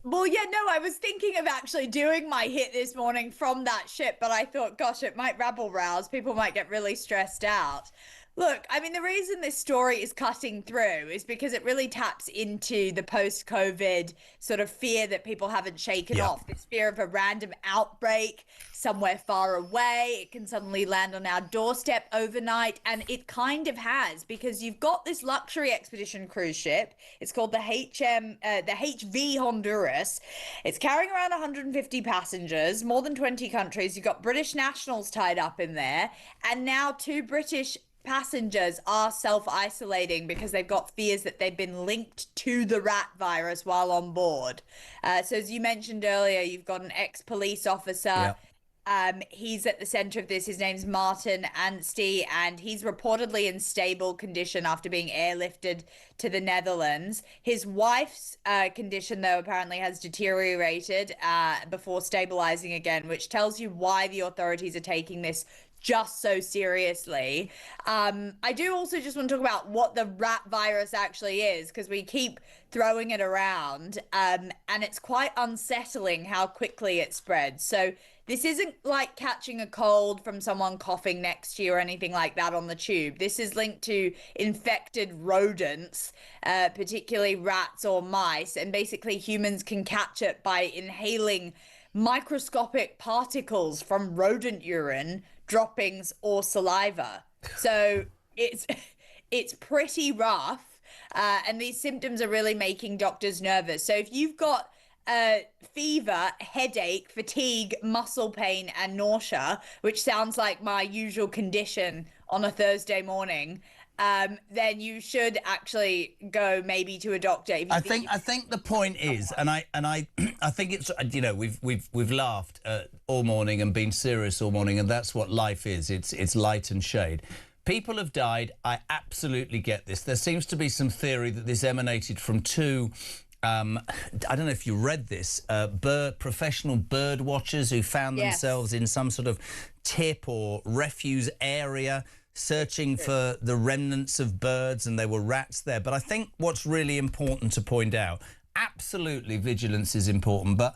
Well, yeah, no, I was thinking of actually doing my hit this morning from that ship, but I thought, gosh, it might rabble-rouse. People might get really stressed out. Look, I mean, the reason this story is cutting through is because it really taps into the post-COVID sort of fear that people haven't shaken off, this fear of a random outbreak somewhere far away. It can suddenly land on our doorstep overnight, and it kind of has, because you've got this luxury expedition cruise ship. It's called the HV Honduras. virus. It's carrying around 150 passengers, more than 20 countries. You've got British nationals tied up in there, and now 2 British passengers are self-isolating because they've got fears that they've been linked to the rat virus while on board. So as you mentioned earlier, you've got an ex-police officer. He's at the center of this. His name's Martin Anstey, and he's reportedly in stable condition after being airlifted to the Netherlands. His wife's condition, though, apparently has deteriorated before stabilizing again, which tells you why the authorities are taking this just so seriously. I do also just want to talk about what the rat virus actually is, because we keep throwing it around, and it's quite unsettling how quickly it spreads. So this isn't like catching a cold from someone coughing next to you or anything like that on the tube. This is linked to infected rodents, particularly rats or mice, and basically humans can catch it by inhaling microscopic particles from rodent urine, droppings, or saliva. So it's pretty rough, and these symptoms are really making doctors nervous. So if you've got fever, headache, fatigue, muscle pain, and nausea, which sounds like my usual condition on a Thursday morning, then you should actually go maybe to a doctor. I think the point is, and I think it's, you know, we've laughed all morning and been serious all morning, and that's what life is. It's light and shade. People have died. I absolutely get this. There seems to be some theory that this emanated from 2. I don't know if you read this, professional bird watchers who found themselves in some sort of tip or refuse area searching for the remnants of birds, and there were rats there. But I think what's really important to point out, absolutely vigilance is important, but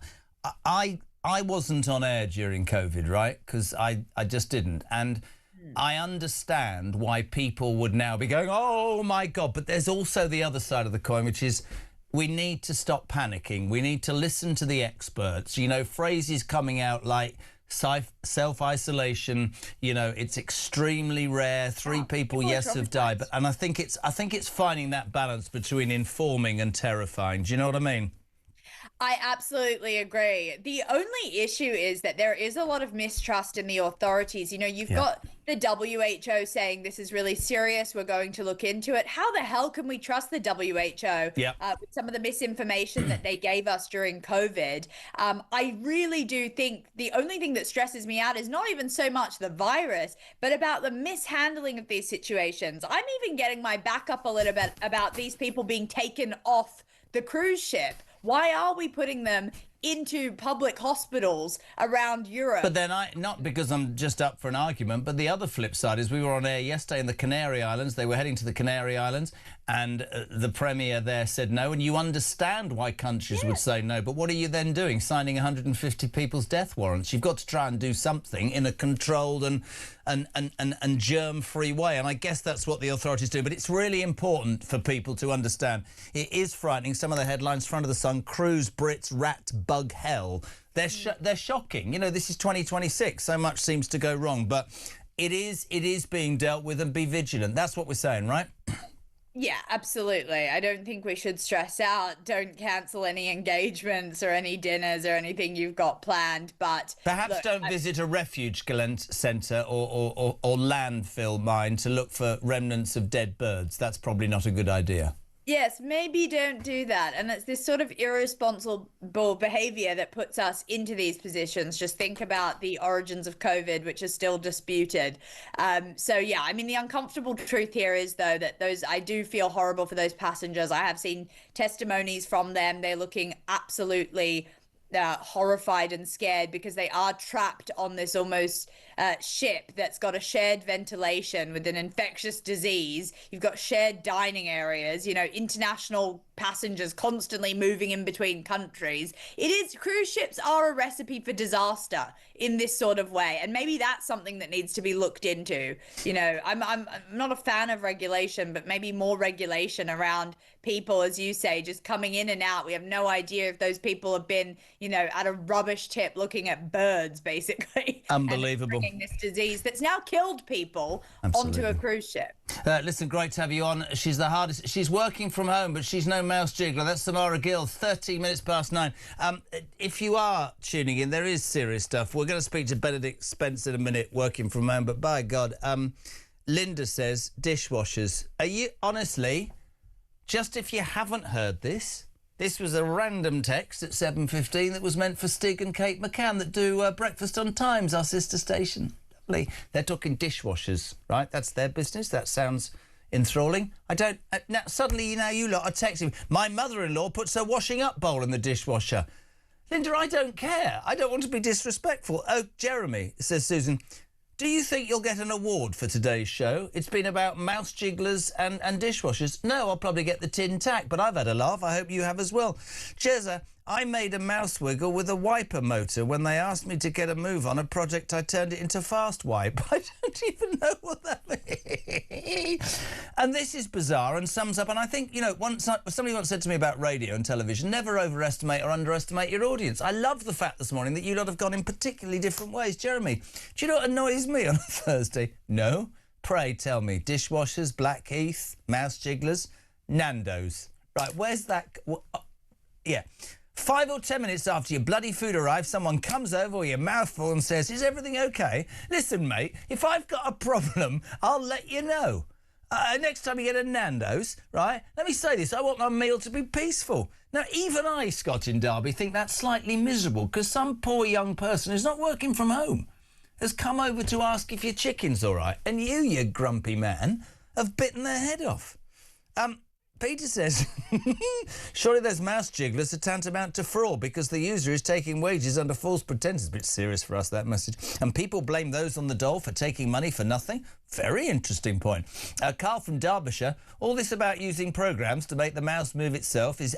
I wasn't on air during COVID, right? Because I just didn't. And I understand why people would now be going, oh my God, but there's also the other side of the coin, which is we need to stop panicking. We need to listen to the experts. You know, phrases coming out like self-isolation, you know, it's extremely rare. 3 people, yes, have died. But, and I think it's finding that balance between informing and terrifying. Do you know what I mean? I absolutely agree. The only issue is that there is a lot of mistrust in the authorities. You know, you've got the WHO saying this is really serious, we're going to look into it. How the hell can we trust the WHO with some of the misinformation that they gave us during COVID? I really do think the only thing that stresses me out is not even so much the virus, but about the mishandling of these situations. I'm even getting my back up a little bit about these people being taken off the cruise ship. Why are we putting them into public hospitals around Europe? But then not because I'm just up for an argument, but the other flip side is we were on air yesterday in the Canary Islands. They were heading to the Canary Islands, and the Premier there said no, and you understand why countries would say no. But what are you then doing? Signing 150 people's death warrants? You've got to try and do something in a controlled and germ-free way, and I guess that's what the authorities do. But it's really important for people to understand. It is frightening. Some of the headlines, front of the Sun, cruise Brits rat bug hell. They're shocking. You know, this is 2026. So much seems to go wrong, but it is being dealt with, and be vigilant. That's what we're saying, right? Yeah, absolutely. I don't think we should stress out. Don't cancel any engagements or any dinners or anything you've got planned. But perhaps don't visit a refuge centre or landfill mine to look for remnants of dead birds. That's probably not a good idea. Yes, maybe don't do that. And it's this sort of irresponsible behavior that puts us into these positions. Just think about the origins of COVID, which is still disputed. So, yeah, I mean, the uncomfortable truth here is, though, that I do feel horrible for those passengers. I have seen testimonies from them. They're looking absolutely horrified and scared because they are trapped on this almost ship that's got a shared ventilation with an infectious disease. You've got shared dining areas, you know, international passengers constantly moving in between countries. Cruise ships are a recipe for disaster in this sort of way, and maybe that's something that needs to be looked into. You know, I'm not a fan of regulation, but maybe more regulation around people, as you say, just coming in and out. We have no idea if those people have been, you know, at a rubbish tip looking at birds, basically. Unbelievable. bringing this disease that's now killed people onto a cruise ship. Listen, great to have you on. She's the hardest. She's working from home, but she's no mouse jiggler. That's Samara Gill, 13 minutes past 9. If you are tuning in, there is serious stuff. We're going to speak to Benedict Spence in a minute, working from home, but by God, Linda says, dishwashers. Are you, honestly, just if you haven't heard this, this was a random text at 7:15 that was meant for Stig and Kate McCann that do Breakfast on Times, our sister station. Lovely. They're talking dishwashers, right? That's their business. That sounds enthralling. I don't... now, suddenly, now you lot are texting. My mother-in-law puts her washing up bowl in the dishwasher. Linda, I don't care. I don't want to be disrespectful. Oh, Jeremy, says Susan, do you think you'll get an award for today's show? It's been about mouse jigglers and dishwashers. No, I'll probably get the tin tack, but I've had a laugh. I hope you have as well. Jezza, I made a mouse wiggle with a wiper motor. When they asked me to get a move on a project, I turned it into fast wipe. I don't even know what that means. And this is bizarre and sums up, and I think, you know, somebody once said to me about radio and television, never overestimate or underestimate your audience. I love the fact this morning that you lot have gone in particularly different ways. Jeremy, do you know what annoys me on a Thursday? No? Pray tell me. Dishwashers, Blackheath, mouse jigglers, Nando's. Right, where's that... yeah. 5 or 10 minutes after your bloody food arrives, someone comes over with your mouth full and says, is everything OK? Listen, mate, if I've got a problem, I'll let you know. Next time you get a Nando's, right, let me say this, I want my meal to be peaceful. Now, even I, Scott in Derby, think that's slightly miserable because some poor young person who's not working from home has come over to ask if your chicken's all right, and you grumpy man, have bitten their head off. Peter says, surely those mouse jigglers are tantamount to fraud because the user is taking wages under false pretences. A bit serious for us, that message. And people blame those on the dole for taking money for nothing. Very interesting point. Carl from Derbyshire, all this about using programmes to make the mouse move itself is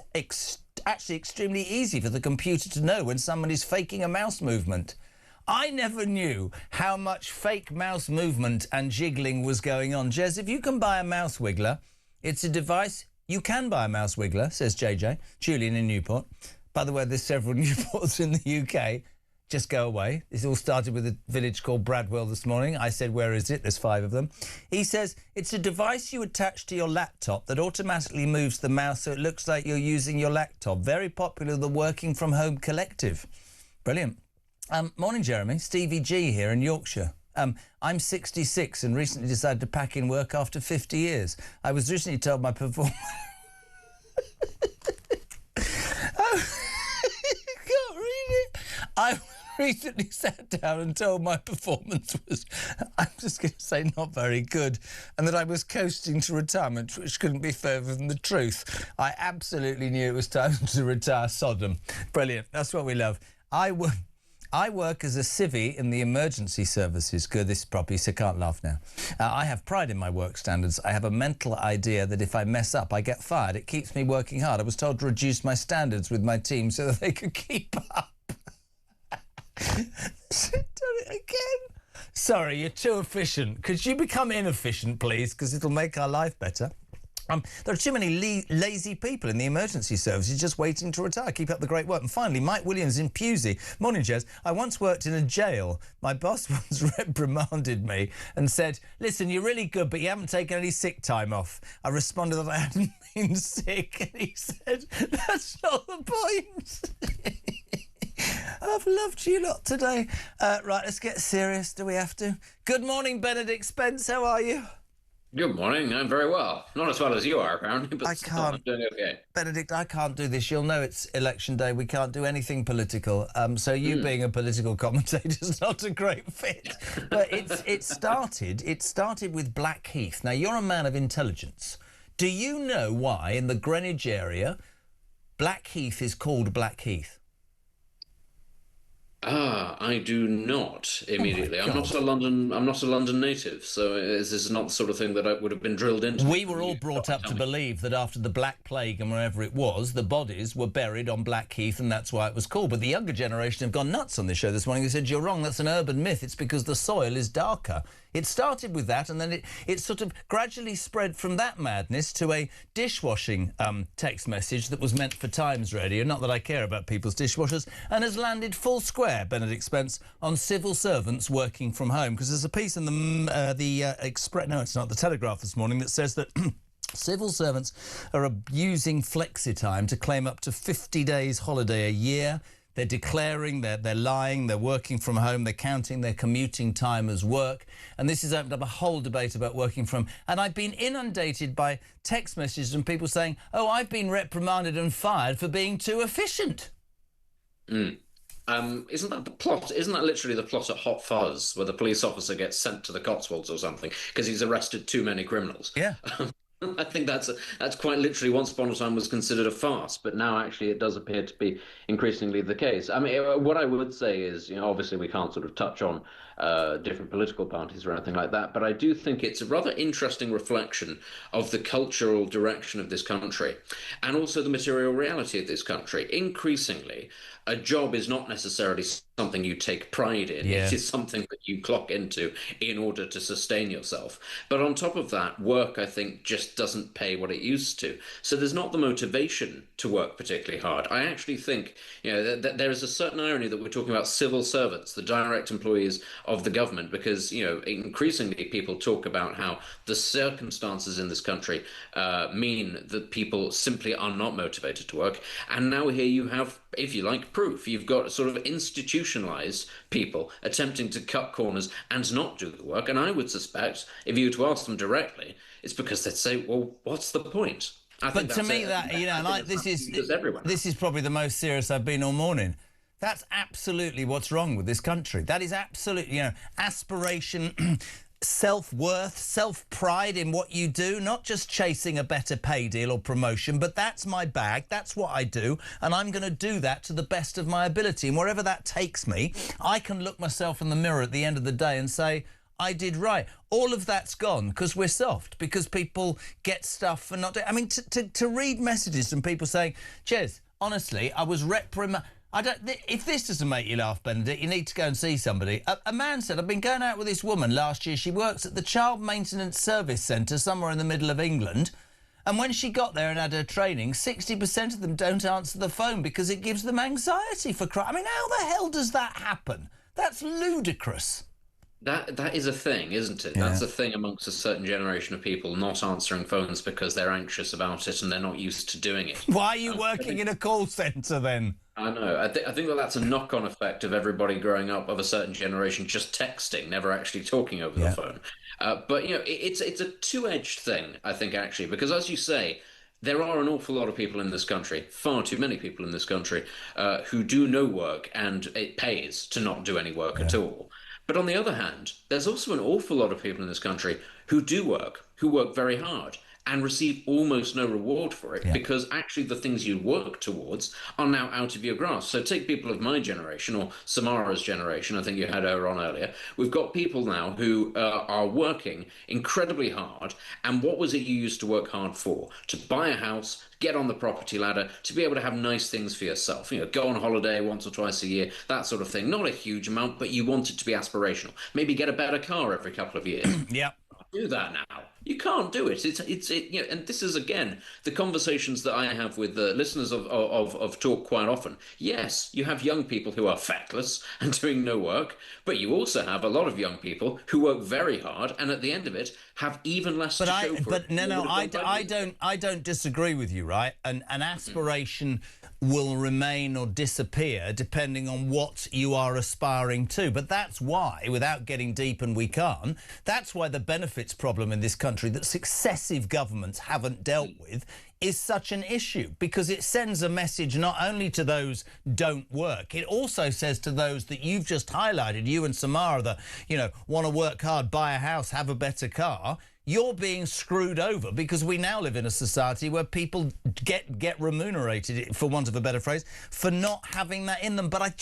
actually extremely easy for the computer to know when someone is faking a mouse movement. I never knew how much fake mouse movement and jiggling was going on. Jez, if you can buy a mouse wiggler, it's a device... You can buy a mouse wiggler, says JJ. Julian in Newport. By the way, there's several Newports in the UK. Just go away. This all started with a village called Bradwell this morning. I said, where is it? There's 5 of them. He says, it's a device you attach to your laptop that automatically moves the mouse so it looks like you're using your laptop. Very popular, the Working From Home Collective. Brilliant. Morning, Jeremy. Stevie G here in Yorkshire. I'm 66 and recently decided to pack in work after 50 years. I was recently told my performance... You can't read it. I recently sat down and told my performance was, I'm just going to say, not very good, and that I was coasting to retirement, which couldn't be further from the truth. I absolutely knew it was time to retire Sodom. Brilliant. That's what we love. I work as a civvy in the emergency services. Good, this is properly, so can't laugh now. I have pride in my work standards. I have a mental idea that if I mess up, I get fired. It keeps me working hard. I was told to reduce my standards with my team so that they could keep up. Done it again. Sorry, you're too efficient. Could you become inefficient, please? Because it'll make our life better. There are too many lazy people in the emergency services just waiting to retire. Keep up the great work. And finally, Mike Williams in Pewsey. Morning, Jez. I once worked in a jail. My boss once reprimanded me and said, listen, you're really good, but you haven't taken any sick time off. I responded that I hadn't been sick. And he said, that's not the point. I've loved you lot today. Right, let's get serious. Do we have to? Good morning, Benedict Spence. How are you? Good morning. I'm very well. Not as well as you are, apparently, but still, I'm doing okay. Benedict, I can't do this. You'll know it's election day. We can't do anything political. So you being a political commentator is not a great fit. But it started with Blackheath. Now, you're a man of intelligence. Do you know why, in the Greenwich area, Blackheath is called Blackheath? I do not immediately. I'm not a London native, so this is not the sort of thing that I would have been drilled into. We were all brought up to believe that after the Black Plague and wherever it was, the bodies were buried on Blackheath, and that's why it was called. But the younger generation have gone nuts on this show this morning. They said, you're wrong, that's an urban myth. It's because the soil is darker. It started with that, and then it sort of gradually spread from that madness to a dishwashing text message that was meant for Times Radio. Not that I care about people's dishwashers, and has landed full square square, Benedict Spence, on civil servants working from home, because there's a piece in the Express, no, it's not, the Telegraph this morning, that says that civil servants are abusing flexi time to claim up to 50 days holiday a year. They're declaring, they're lying, they're working from home, they're counting their commuting time as work. And this has opened up a whole debate about working from... And I've been inundated by text messages from people saying, oh, I've been reprimanded and fired for being too efficient. Isn't that the plot? Isn't that literally the plot at Hot Fuzz, where the police officer gets sent to the Cotswolds or something because he's arrested too many criminals? Yeah. I think that's quite literally, once upon a time was considered a farce, but now actually it does appear to be increasingly the case. I mean, what I would say is, obviously we can't sort of touch on different political parties or anything like that, but I do think it's a rather interesting reflection of the cultural direction of this country and also the material reality of this country. Increasingly, a job is not necessarily something you take pride in. Yeah. It is something that you clock into in order to sustain yourself. But on top of that, work, I think, just doesn't pay what it used to. So there's not the motivation to work particularly hard. I actually think, that there is a certain irony that we're talking about civil servants, the direct employees of the government, because, increasingly people talk about how the circumstances in this country mean that people simply are not motivated to work. And now here you have, if you like, proof. You've got sort of institutionalized people attempting to cut corners and not do the work. And I would suspect, if you were to ask them directly, it's because they'd say, well, what's the point? But to me, this is probably the most serious I've been all morning. That's absolutely what's wrong with this country. That is absolutely, aspiration, self-worth, self-pride in what you do, not just chasing a better pay deal or promotion, but that's my bag, that's what I do, and I'm going to do that to the best of my ability. And wherever that takes me, I can look myself in the mirror at the end of the day and say, I did right. All of that's gone because we're soft, because people get stuff for not doing... I mean, to read messages from people saying, Jez, honestly, I was reprimanded... If this doesn't make you laugh, Benedict, you need to go and see somebody. A man said, I've been going out with this woman last year. She works at the Child Maintenance Service Centre somewhere in the middle of England. And when she got there and had her training, 60% of them don't answer the phone because it gives them anxiety for crying. I mean, how the hell does that happen? That's ludicrous. That is a thing, isn't it? Yeah. That's a thing amongst a certain generation of people, not answering phones because they're anxious about it and they're not used to doing it. Why are you working in a call centre then? I know. I think that's a knock-on effect of everybody growing up of a certain generation just texting, never actually talking over the phone. But, it's a two-edged thing, I think, actually, because as you say, there are an awful lot of people in this country, far too many people in this country, who do no work and it pays to not do any work at all. But on the other hand, there's also an awful lot of people in this country who do work, who work very hard and receive almost no reward for it because actually the things you work towards are now out of your grasp. So take people of my generation or Samara's generation, I think you had her on earlier. We've got people now who are working incredibly hard. And what was it you used to work hard for? To buy a house, get on the property ladder, to be able to have nice things for yourself. Go on holiday once or twice a year, that sort of thing. Not a huge amount, but you want it to be aspirational. Maybe get a better car every couple of years. Do that now. You can't do it. And this is again the conversations that I have with the listeners of Talk quite often. Yes, you have young people who are feckless and doing no work, but you also have a lot of young people who work very hard and at the end of it have even less to show for it. I don't disagree with you, right? An aspiration will remain or disappear depending on what you are aspiring to. But that's why, without getting deep, and we can't, that's why the benefits problem in this country that successive governments haven't dealt with is such an issue, because it sends a message not only to those don't work, it also says to those that you've just highlighted, you and Samara, that, want to work hard, buy a house, have a better car, you're being screwed over, because we now live in a society where people get remunerated, for want of a better phrase, for not having that in them. But I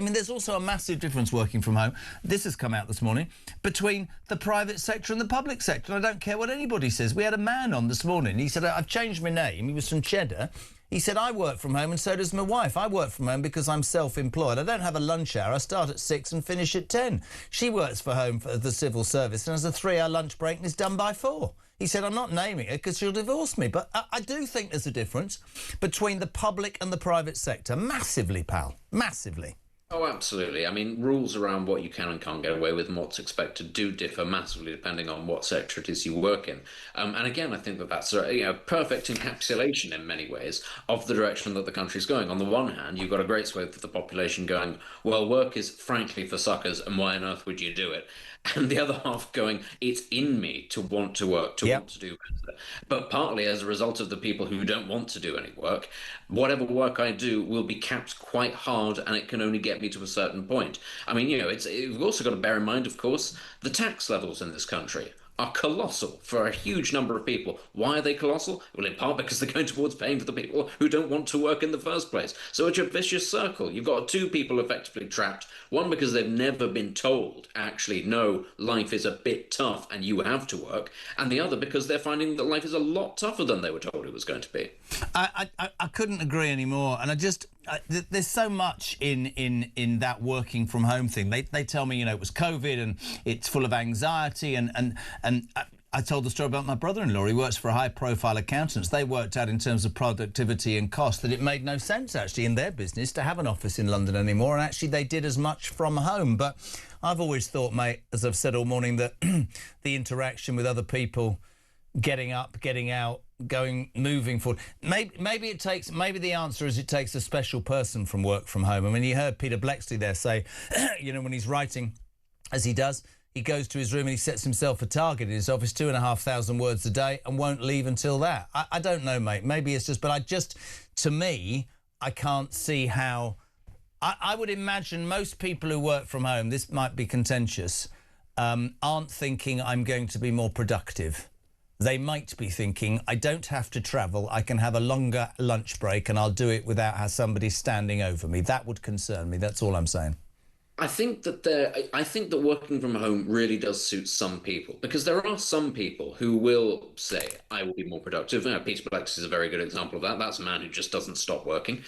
mean, there's also a massive difference working from home. This has come out this morning between the private sector and the public sector. And I don't care what anybody says. We had a man on this morning. He said, I've changed my name. He was from Cheddar. He said, I work from home and so does my wife. I work from home because I'm self-employed. I don't have a lunch hour. I start at 6 and finish at 10. She works for home for the civil service and has a 3-hour lunch break and is done by 4. He said, I'm not naming her because she'll divorce me. But I do think there's a difference between the public and the private sector. Massively, pal. Massively. Oh, absolutely. I mean, rules around what you can and can't get away with and what's expected do differ massively depending on what sector it is you work in. And again, I think that that's a perfect encapsulation in many ways of the direction that the country's going. On the one hand, you've got a great swathe of the population going, well, work is frankly for suckers, and why on earth would you do it? And the other half going, it's in me to want to work, to want to do better. But partly as a result of the people who don't want to do any work, whatever work I do will be capped quite hard, and it can only get me to a certain point. I mean, we've also got to bear in mind, of course, the tax levels in this country are colossal for a huge number of people. Why are they colossal? Well, in part because they're going towards paying for the people who don't want to work in the first place. So it's a vicious circle. You've got two people effectively trapped. One because they've never been told, actually, no, life is a bit tough and you have to work. And the other because they're finding that life is a lot tougher than they were told it was going to be. I couldn't agree anymore. And there's so much in that working from home thing. They tell me, it was COVID and it's full of anxiety and I told the story about my brother-in-law. He works for a high-profile accountants. They worked out in terms of productivity and cost that it made no sense, actually, in their business to have an office in London anymore, and actually they did as much from home. But I've always thought, mate, as I've said all morning, that the interaction with other people, getting up, getting out, moving forward. Maybe the answer is it takes a special person from work from home. I mean, you heard Peter Blexley there say, when he's writing, as he does, he goes to his room and he sets himself a target in his office, 2,500 words a day, and won't leave until that. I don't know, mate. Maybe it's just, but to me, I can't see how. I would imagine most people who work from home, this might be contentious, aren't thinking I'm going to be more productive. They might be thinking, I don't have to travel, I can have a longer lunch break and I'll do it without somebody standing over me. That would concern me, that's all I'm saying. I think that working from home really does suit some people, because there are some people who will say, I will be more productive. Peter Blexley is a very good example of that. That's a man who just doesn't stop working.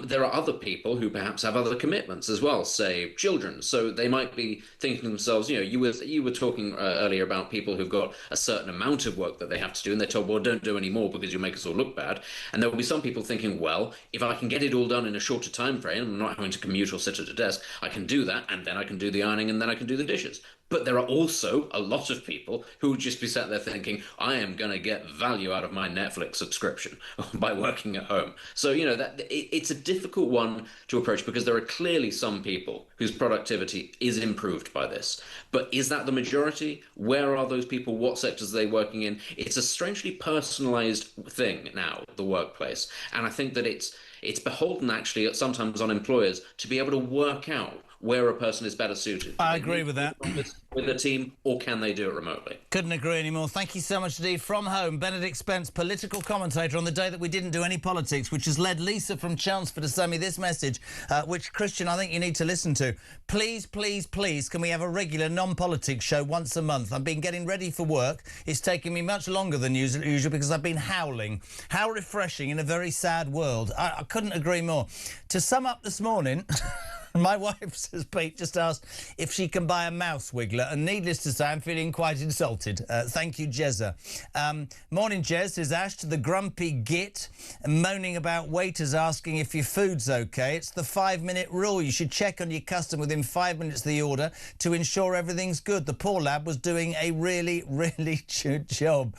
There are other people who perhaps have other commitments as well, say children. So they might be thinking to themselves, you were talking earlier about people who've got a certain amount of work that they have to do, and they're told, well, don't do any more because you'll make us all look bad. And there will be some people thinking, well, if I can get it all done in a shorter time frame, I'm not having to commute or sit at a desk, I can do that, and then I can do the ironing, and then I can do the dishes. But there are also a lot of people who would just be sat there thinking, I am going to get value out of my Netflix subscription by working at home. So, it's a difficult one to approach, because there are clearly some people whose productivity is improved by this. But is that the majority? Where are those people? What sectors are they working in? It's a strangely personalized thing now, the workplace. And I think that it's beholden actually sometimes on employers to be able to work out where a person is better suited. I agree with that. With a team, or can they do it remotely? Couldn't agree anymore. Thank you so much indeed. From home, Benedict Spence, political commentator on the day that we didn't do any politics, which has led Lisa from Chelmsford to send me this message, which, Christian, I think you need to listen to. Please, please, please, can we have a regular non-politics show once a month? I've been getting ready for work. It's taken me much longer than usual because I've been howling. How refreshing in a very sad world. I couldn't agree more. To sum up this morning... My wife, says Pete, just asked if she can buy a mouse wiggler, and needless to say, I'm feeling quite insulted. Thank you, Jezza. Morning, Jez, says Ash, to the grumpy git, moaning about waiters asking if your food's OK. It's the 5-minute rule. You should check on your customer within 5 minutes of the order to ensure everything's good. The poor lad was doing a really, really good job.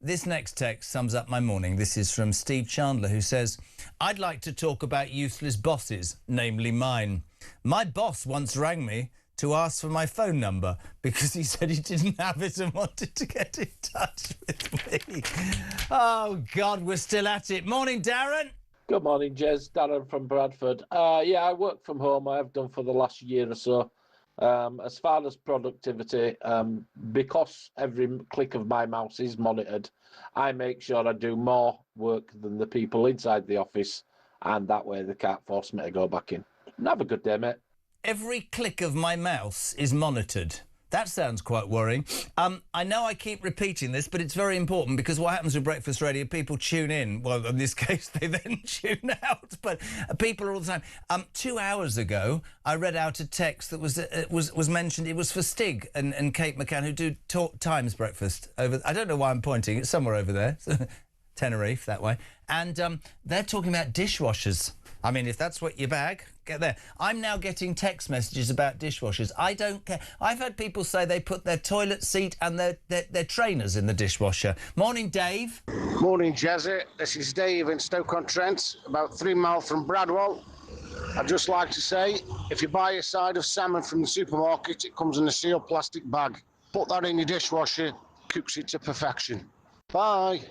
This next text sums up my morning. This is from Steve Chandler, who says, I'd like to talk about useless bosses, namely mine. My boss once rang me to ask for my phone number because he said he didn't have it and wanted to get in touch with me. Oh, God, we're still at it. Morning, Darren. Good morning, Jez. Darren from Bradford. I work from home. I have done for the last year or so. As far as productivity, because every click of my mouse is monitored, I make sure I do more work than the people inside the office, and that way they can't force me to go back in. And have a good day, mate. Every click of my mouse is monitored. That sounds quite worrying. I know I keep repeating this, but it's very important, because what happens with breakfast radio, people tune in. Well, in this case, they then tune out. But people are all the time. 2 hours ago, I read out a text that was mentioned. It was for Stig and Kate McCann, who do Times breakfast. I don't know why I'm pointing. It's somewhere over there. Tenerife, that way. And they're talking about dishwashers. I mean, if that's what you bag, get there. I'm now getting text messages about dishwashers. I don't care. I've had people say they put their toilet seat and their trainers in the dishwasher. Morning, Dave. Morning, Jazzy. This is Dave in Stoke-on-Trent, about 3 miles from Bradwell. I'd just like to say, if you buy a side of salmon from the supermarket, it comes in a sealed plastic bag. Put that in your dishwasher, cooks it to perfection. Bye.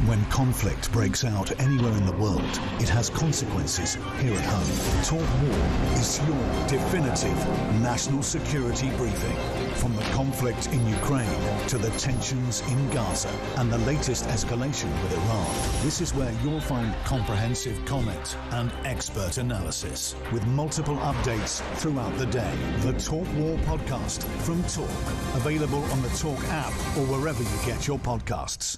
When conflict breaks out anywhere in the world, it has consequences here at home. Talk War is your definitive national security briefing. From the conflict in Ukraine to the tensions in Gaza and the latest escalation with Iran, this is where you'll find comprehensive comment and expert analysis with multiple updates throughout the day. The Talk War podcast from Talk, available on the Talk app or wherever you get your podcasts.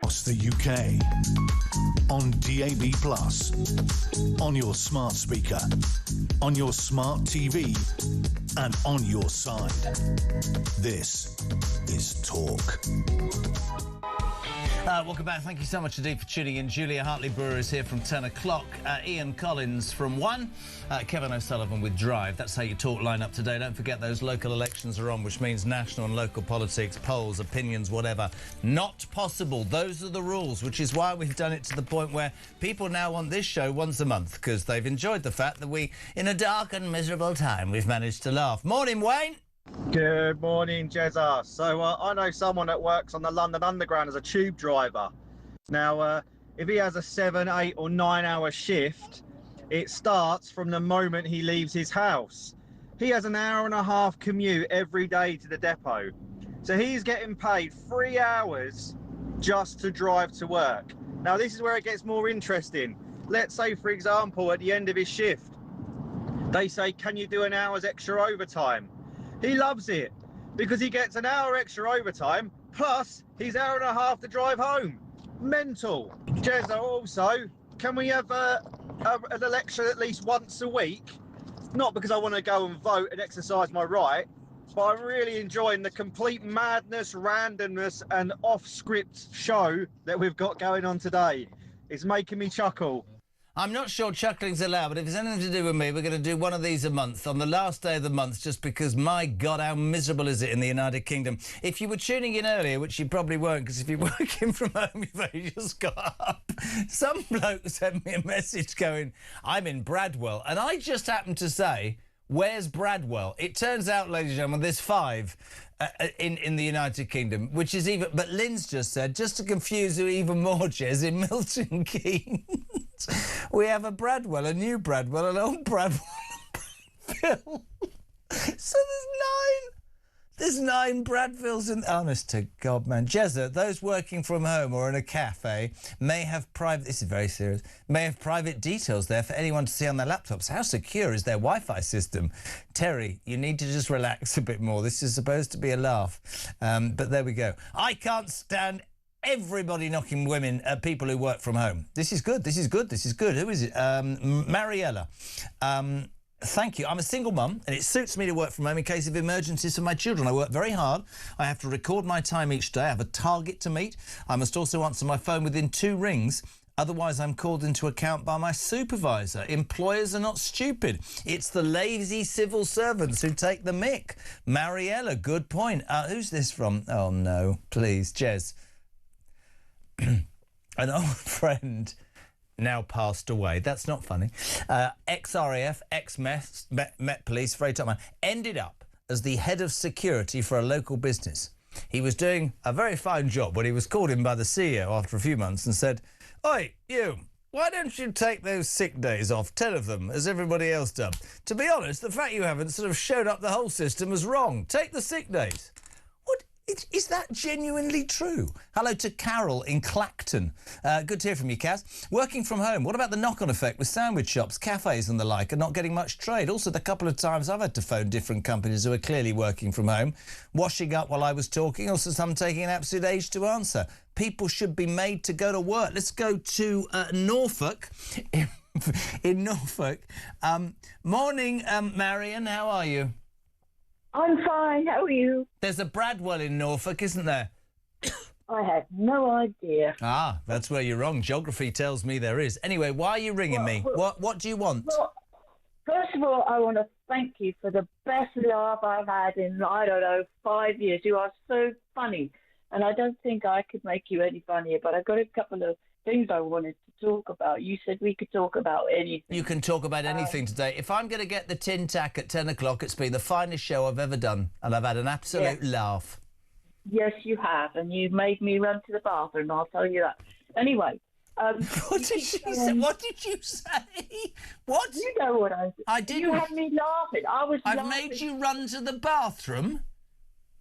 Across the UK, on DAB+, on your smart speaker, on your smart TV, and on your side. This is Talk. Welcome back. Thank you so much indeed for tuning in. Julia Hartley-Brewer is here from 10 o'clock. Ian Collins from 1. Kevin O'Sullivan with Drive. That's how you talk line up today. Don't forget those local elections are on, which means national and local politics, polls, opinions, whatever. Not possible. Those are the rules, which is why we've done it to the point where people now want this show once a month because they've enjoyed the fact that we, in a dark and miserable time, we've managed to laugh. Morning, Wayne. Good morning, Jezza. So I know someone that works on the London Underground as a tube driver. Now, if he has a 7, 8 or 9 hour shift, it starts from the moment he leaves his house. He has an hour and a half commute every day to the depot. So he's getting paid 3 hours just to drive to work. Now, this is where it gets more interesting. Let's say, for example, at the end of his shift, they say, can you do an hour's extra overtime? He loves it because he gets an hour extra overtime plus his hour and a half to drive home. Mental. Jezza, also, can we have an election at least once a week? Not because I want to go and vote and exercise my right, but I'm really enjoying the complete madness, randomness and off-script show that we've got going on today. It's making me chuckle. I'm not sure chuckling's allowed, but if it's anything to do with me, we're going to do one of these a month on the last day of the month, just because, my God, how miserable is it in the United Kingdom. If you were tuning in earlier, which you probably weren't, because if you're working from home, you've only just got up, some bloke sent me a message going, I'm in Bradwell, and I just happened to say, Where's Bradwell? It turns out, ladies and gentlemen, there's 5 in the United Kingdom, which is even... But Lynn's just said, just to confuse you even more, Jez, in Milton Keynes, we have a Bradwell, a new Bradwell, an old Bradwell, Bradville. So there's 9 Bradvilles in... Honest to God, man. Jezza, those working from home or in a cafe may have private... This is very serious. May have private details there for anyone to see on their laptops. How secure is their Wi-Fi system? Terry, you need to just relax a bit more. This is supposed to be a laugh. But there we go. I can't stand everybody knocking women at people who work from home. This is good. This is good. This is good. Who is it? Mariella. Thank you. I'm a single mum, and it suits me to work from home in case of emergencies for my children. I work very hard. I have to record my time each day. I have a target to meet. I must also answer my phone within 2 rings. Otherwise, I'm called into account by my supervisor. Employers are not stupid. It's the lazy civil servants who take the mick. Mariella, good point. Who's this from? Oh, no. Please, Jez. An old friend... now passed away. That's not funny. Ex-RAF, ex-Met Police, very top man, ended up as the head of security for a local business. He was doing a very fine job when he was called in by the CEO after a few months and said, "Oi, you, why don't you take those sick days off, 10 of them, as everybody else done? To be honest, the fact you haven't sort of showed up the whole system as wrong. Take the sick days." Is that genuinely true? Hello to Carol in Clacton. Good to hear from you, Kaz. Working from home, what about the knock-on effect with sandwich shops, cafes and the like are not getting much trade? Also, the couple of times I've had to phone different companies who are clearly working from home, washing up while I was talking, also some taking an absolute age to answer. People should be made to go to work. Let's go to Norfolk. In Norfolk. Morning, Marion, how are you? I'm fine, how are you? There's a Bradwell in Norfolk, isn't there? I had no idea. Ah, that's where you're wrong. Geography tells me there is. Anyway, why are you ringing me? What do you want? Well, first of all, I want to thank you for the best laugh I've had in, 5 years. You are so funny. And I don't think I could make you any funnier, but I've got a couple of things I wanted to talk about. You said we could talk about anything. You can talk about anything today. If I'm going to get the tin tack at 10 o'clock, it's been the finest show I've ever done, and I've had an absolute laugh. Yes, you have, and you made me run to the bathroom, I'll tell you that. Anyway. What did you say? What did you say? What? You know what I said. I didn't. You had me laughing. I've made you run to the bathroom?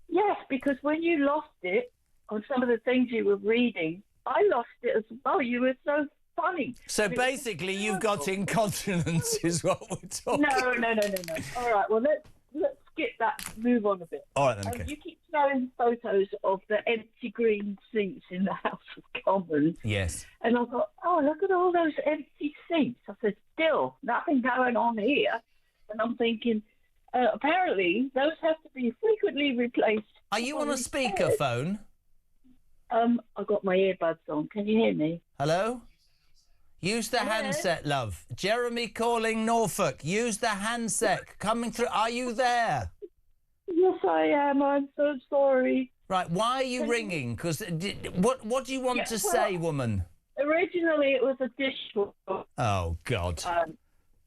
Yes, because when you lost it on some of the things you were reading, I lost it as well. You were so funny. So basically, you've got incontinence, is what we're talking. No. All right, well, let's skip that. Move on a bit. All right, then. Okay. You keep showing photos of the empty green seats in the House of Commons. Yes. And I thought, oh, look at all those empty seats. I said, still nothing going on here. And I'm thinking, apparently, those have to be frequently replaced. Are you on a speakerphone? I've got my earbuds on. Can you hear me? Hello? Use the handset, love. Jeremy calling Norfolk. Use the handset. Coming through. Are you there? Yes, I am. I'm so sorry. Right, why are you ringing? Because what do you want to say, woman? Originally, it was a dishwasher. Oh, God.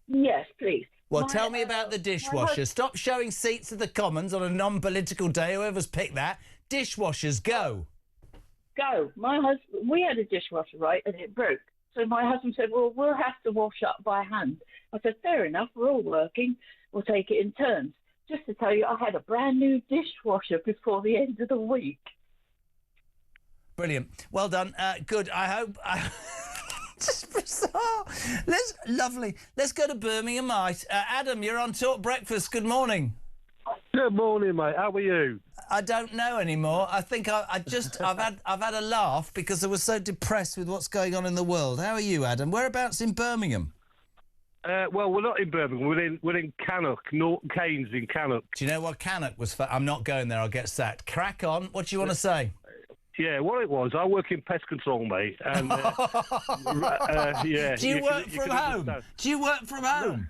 Yes, please. Well, tell me about the dishwasher. Stop showing seats at the Commons on a non-political day. Whoever's picked that. Dishwashers, go. Go. My husband, we had a dishwasher, right, and it broke. So my husband said, well, we'll have to wash up by hand. I said, fair enough, we're all working. We'll take it in turns. Just to tell you, I had a brand new dishwasher before the end of the week. Brilliant. Well done. Good. I hope... Just bizarre. Lovely. Let's go to Birmingham, mate. Adam, you're on Talk Breakfast. Good morning. Good morning, mate. How are you? I don't know anymore. I think I've had a laugh because I was so depressed with what's going on in the world. How are you, Adam? Whereabouts in Birmingham? Well, we're not in Birmingham. We're in Cannock, Keynes in Cannock. Do you know what Cannock was for? I'm not going there. I'll get sacked. Crack on. What do you want to say? Yeah, what it was, I work in pest control, mate. And, yeah. Do you work from home? Do you work from home?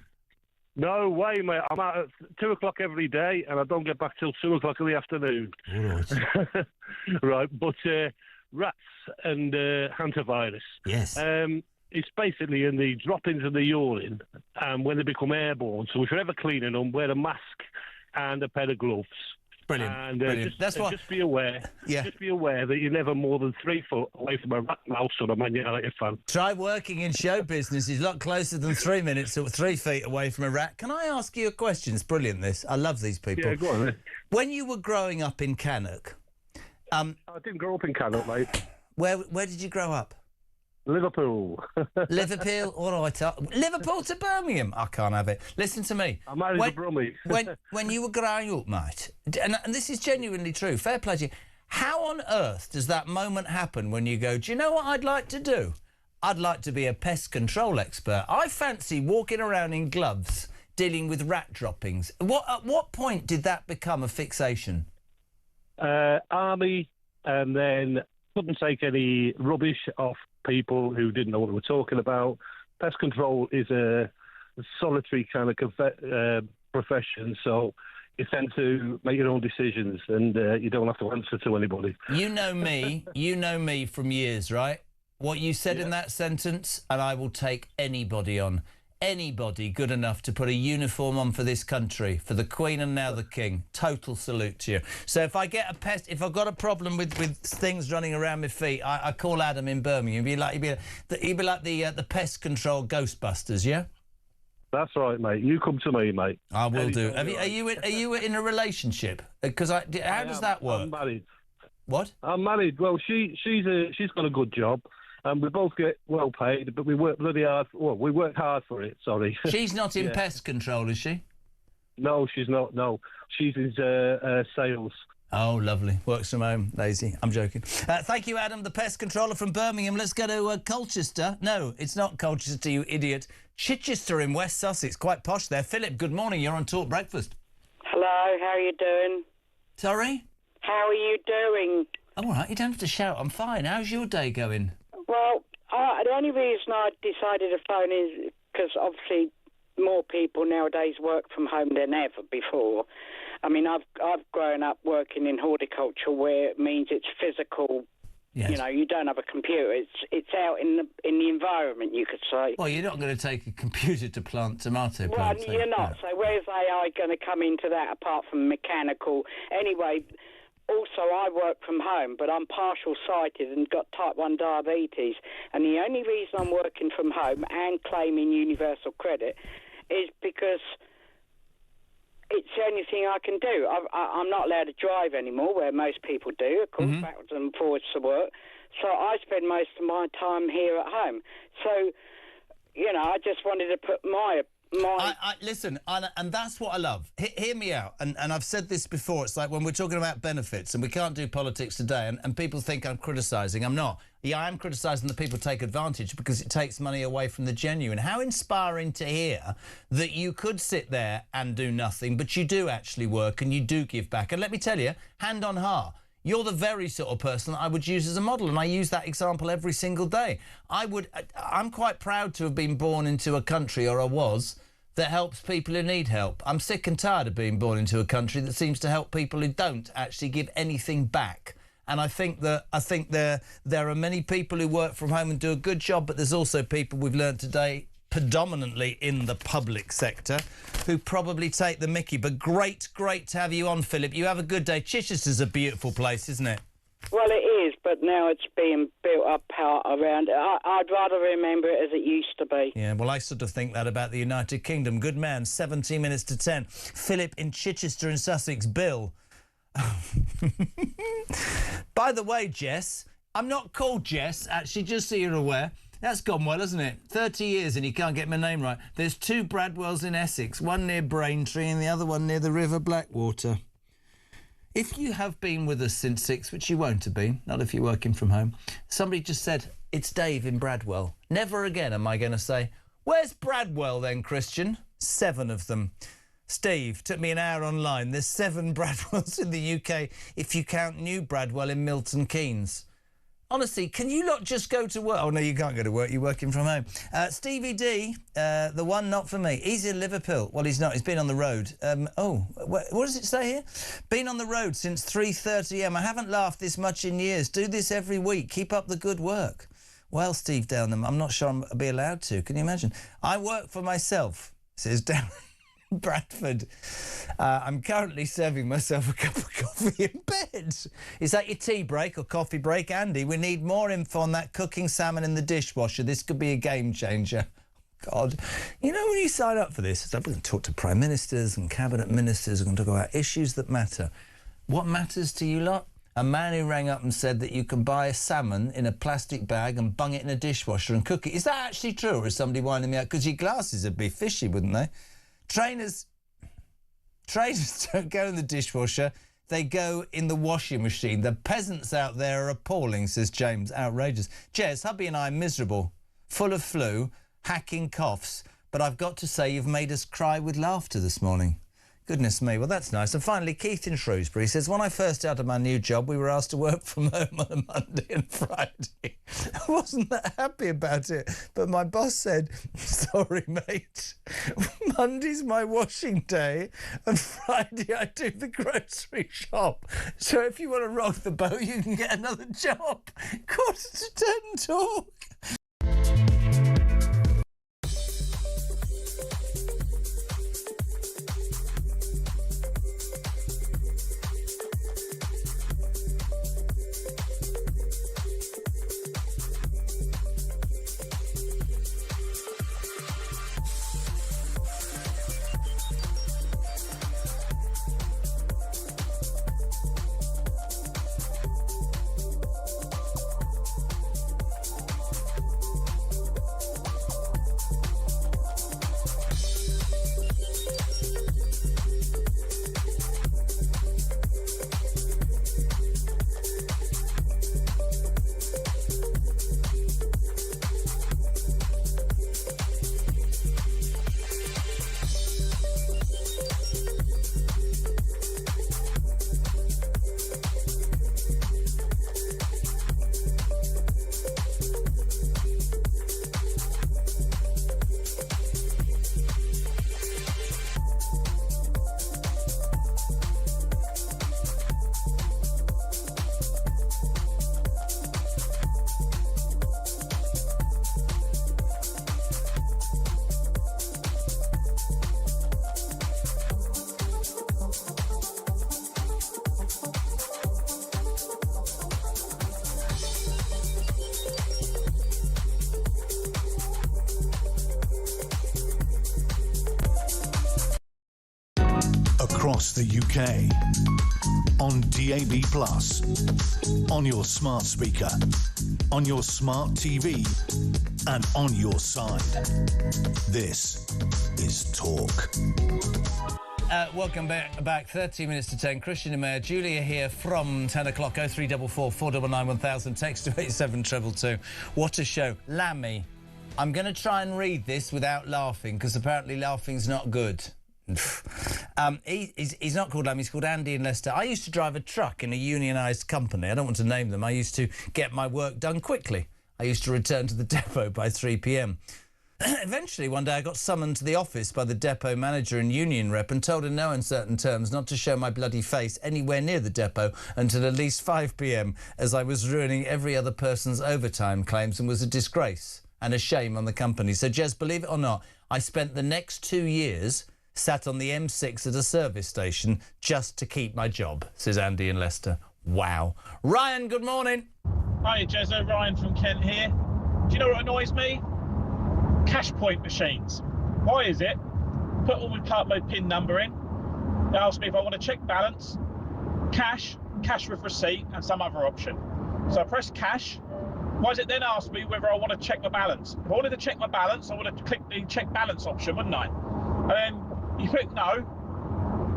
No way, mate. I'm out at 2 o'clock every day, and I don't get back till 2 o'clock in the afternoon. All right. Right, but rats and hantavirus. Yes. it's basically in the droppings of the urine, and when they become airborne. So if you're ever cleaning them, wear a mask and a pair of gloves. Brilliant. And Brilliant. just be aware. Yeah. Just be aware that you're never more than 3 foot away from a rat, mouse, or a manuality fan. Try working in show business. He's a lot closer than 3 minutes or 3 feet away from a rat. Can I ask you a question? It's brilliant, this. I love these people. Yeah, go on then. When you were growing up in Cannock... I didn't grow up in Cannock, mate. Where did you grow up? Liverpool. Liverpool? All right. Liverpool to Birmingham? I can't have it. Listen to me. I'm married to Brummie. when you were growing up, mate, and this is genuinely true, fair play to you, how on earth does that moment happen when you go, do you know what I'd like to do? I'd like to be a pest control expert. I fancy walking around in gloves dealing with rat droppings. At what point did that become a fixation? Army, and then couldn't take any rubbish off people who didn't know what they were talking about. Pest control is a solitary kind of profession, so you tend to make your own decisions, and you don't have to answer to anybody. You know me from years, right? What you said in that sentence, and I will take anybody on. Anybody good enough to put a uniform on for this country, for the Queen and now the King. Total salute to you. So if I get a pest, if I've got a problem with things running around my feet, I call Adam in Birmingham. He'd be like the pest control Ghostbusters, yeah? That's right, mate. You come to me, mate. I will do. Are you in a relationship? Because how does that work? I'm married. What? I'm married. Well, she's got a good job. And we both get well paid, but we work bloody hard. Well, we work hard for it. Sorry. She's not in pest control, is she? No, she's not. No, she's in sales. Oh, lovely. Works from home. Lazy. I'm joking. Thank you, Adam, the pest controller from Birmingham. Let's go to Colchester. No, it's not Colchester, you idiot. Chichester in West Sussex. Quite posh there. Philip, good morning. You're on Talk Breakfast. Hello. How are you doing? Sorry? How are you doing? Oh, all right. You don't have to shout. I'm fine. How's your day going? Well, the only reason I decided to phone is because obviously more people nowadays work from home than ever before. I mean, I've grown up working in horticulture, where it means it's physical. Yes. You know, you don't have a computer. It's out in the environment, you could say. Well, you're not going to take a computer to plant tomato plants. Well, you're not. No. So where's AI going to come into that apart from mechanical? Anyway. Also, I work from home, but I'm partial-sighted and got type 1 diabetes. And the only reason I'm working from home and claiming universal credit is because it's the only thing I can do. I'm not allowed to drive anymore, where most people do, of course, backwards and forwards to work. So I spend most of my time here at home. So, you know, I just wanted to put my listen, and that's what I love. Hear me out, and I've said this before. It's like when we're talking about benefits, and we can't do politics today, and people think I'm criticising. I'm not. Yeah, I am criticising that people take advantage because it takes money away from the genuine. How inspiring to hear that you could sit there and do nothing, but you do actually work and you do give back. And let me tell you, hand on heart, you're the very sort of person that I would use as a model, and I use that example every single day. I'm quite proud to have been born into a country, or I was, that helps people who need help. I'm sick and tired of being born into a country that seems to help people who don't actually give anything back. And I think there are many people who work from home and do a good job, but there's also people we've learned today, predominantly in the public sector, who probably take the mickey. But great to have you on, Philip. You have a good day. Chichester's a beautiful place, isn't it? Well, it is, but now it's being built up out around it. I'd rather remember it as it used to be. Yeah, well, I sort of think that about the United Kingdom. Good man, 17 minutes to 10. Philip in Chichester in Sussex. Bill. By the way, Jess, I'm not called Jess, actually, just so you're aware. That's gone well, hasn't it? 30 years and you can't get my name right. There's 2 Bradwells in Essex, one near Braintree and the other one near the River Blackwater. If you have been with us since 6, which you won't have been, not if you're working from home, somebody just said, it's Dave in Bradwell. Never again am I going to say, where's Bradwell then, Christian? 7 of them. Steve, took me an hour online. There's 7 Bradwells in the UK if you count New Bradwell in Milton Keynes. Honestly, can you not just go to work? Oh, no, you can't go to work. You're working from home. Stevie D, the one not for me. He's in Liverpool. Well, he's not. He's been on the road. What does it say here? Been on the road since 3:30 a.m. I haven't laughed this much in years. Do this every week. Keep up the good work. Well, Steve Downham, I'm not sure I'll be allowed to. Can you imagine? I work for myself, says Darren Bradford. I'm currently serving myself a cup of coffee in bed. Is that your tea break or coffee break? Andy, we need more info on that cooking salmon in the dishwasher. This could be a game changer. God. You know, when you sign up for this, we're going to talk to prime ministers and cabinet ministers. We're going to talk about issues that matter. What matters to you lot? A man who rang up and said that you can buy a salmon in a plastic bag and bung it in a dishwasher and cook it. Is that actually true, or is somebody winding me up? Because your glasses would be fishy, wouldn't they? Trainers don't go in the dishwasher. They go in the washing machine. The peasants out there are appalling, says James. Outrageous. Jez, hubby and I are miserable, full of flu, hacking coughs, but I've got to say you've made us cry with laughter this morning. Goodness me, well, that's nice. And finally, Keith in Shrewsbury says, when I first started my new job, we were asked to work from home on a Monday and Friday. I wasn't that happy about it, but my boss said, sorry, mate, Monday's my washing day and Friday I do the grocery shop. So if you want to rock the boat, you can get another job. 9:45 talk. Across the UK, on DAB+, on your smart speaker, on your smart TV, and on your side. This is Talk. Welcome back. 13 minutes to 10. Christian and Mayor Julia here from 10 o'clock. 0344 499 1000. Text to 87222. What a show. Lammy, I'm going to try and read this without laughing, because apparently laughing's not good. He's not called Lammy, he's called Andy in Leicester. I used to drive a truck in a unionised company. I don't want to name them. I used to get my work done quickly. I used to return to the depot by 3 p.m. Eventually, one day I got summoned to the office by the depot manager and union rep and told in no uncertain terms not to show my bloody face anywhere near the depot until at least 5 p.m, as I was ruining every other person's overtime claims and was a disgrace and a shame on the company. So, Jez, believe it or not, I spent the next 2 years sat on the M6 at a service station just to keep my job, says Andy in Leicester. Wow. Ryan, good morning. Hi, Jezzo. Ryan from Kent here. Do you know what annoys me? Cash point machines. Why is it? Put all my cardload PIN number in. They ask me if I want to check balance, cash with receipt, and some other option. So I press cash. Why does it then ask me whether I want to check my balance? If I wanted to check my balance, I would have clicked the check balance option, wouldn't I? And then you click no,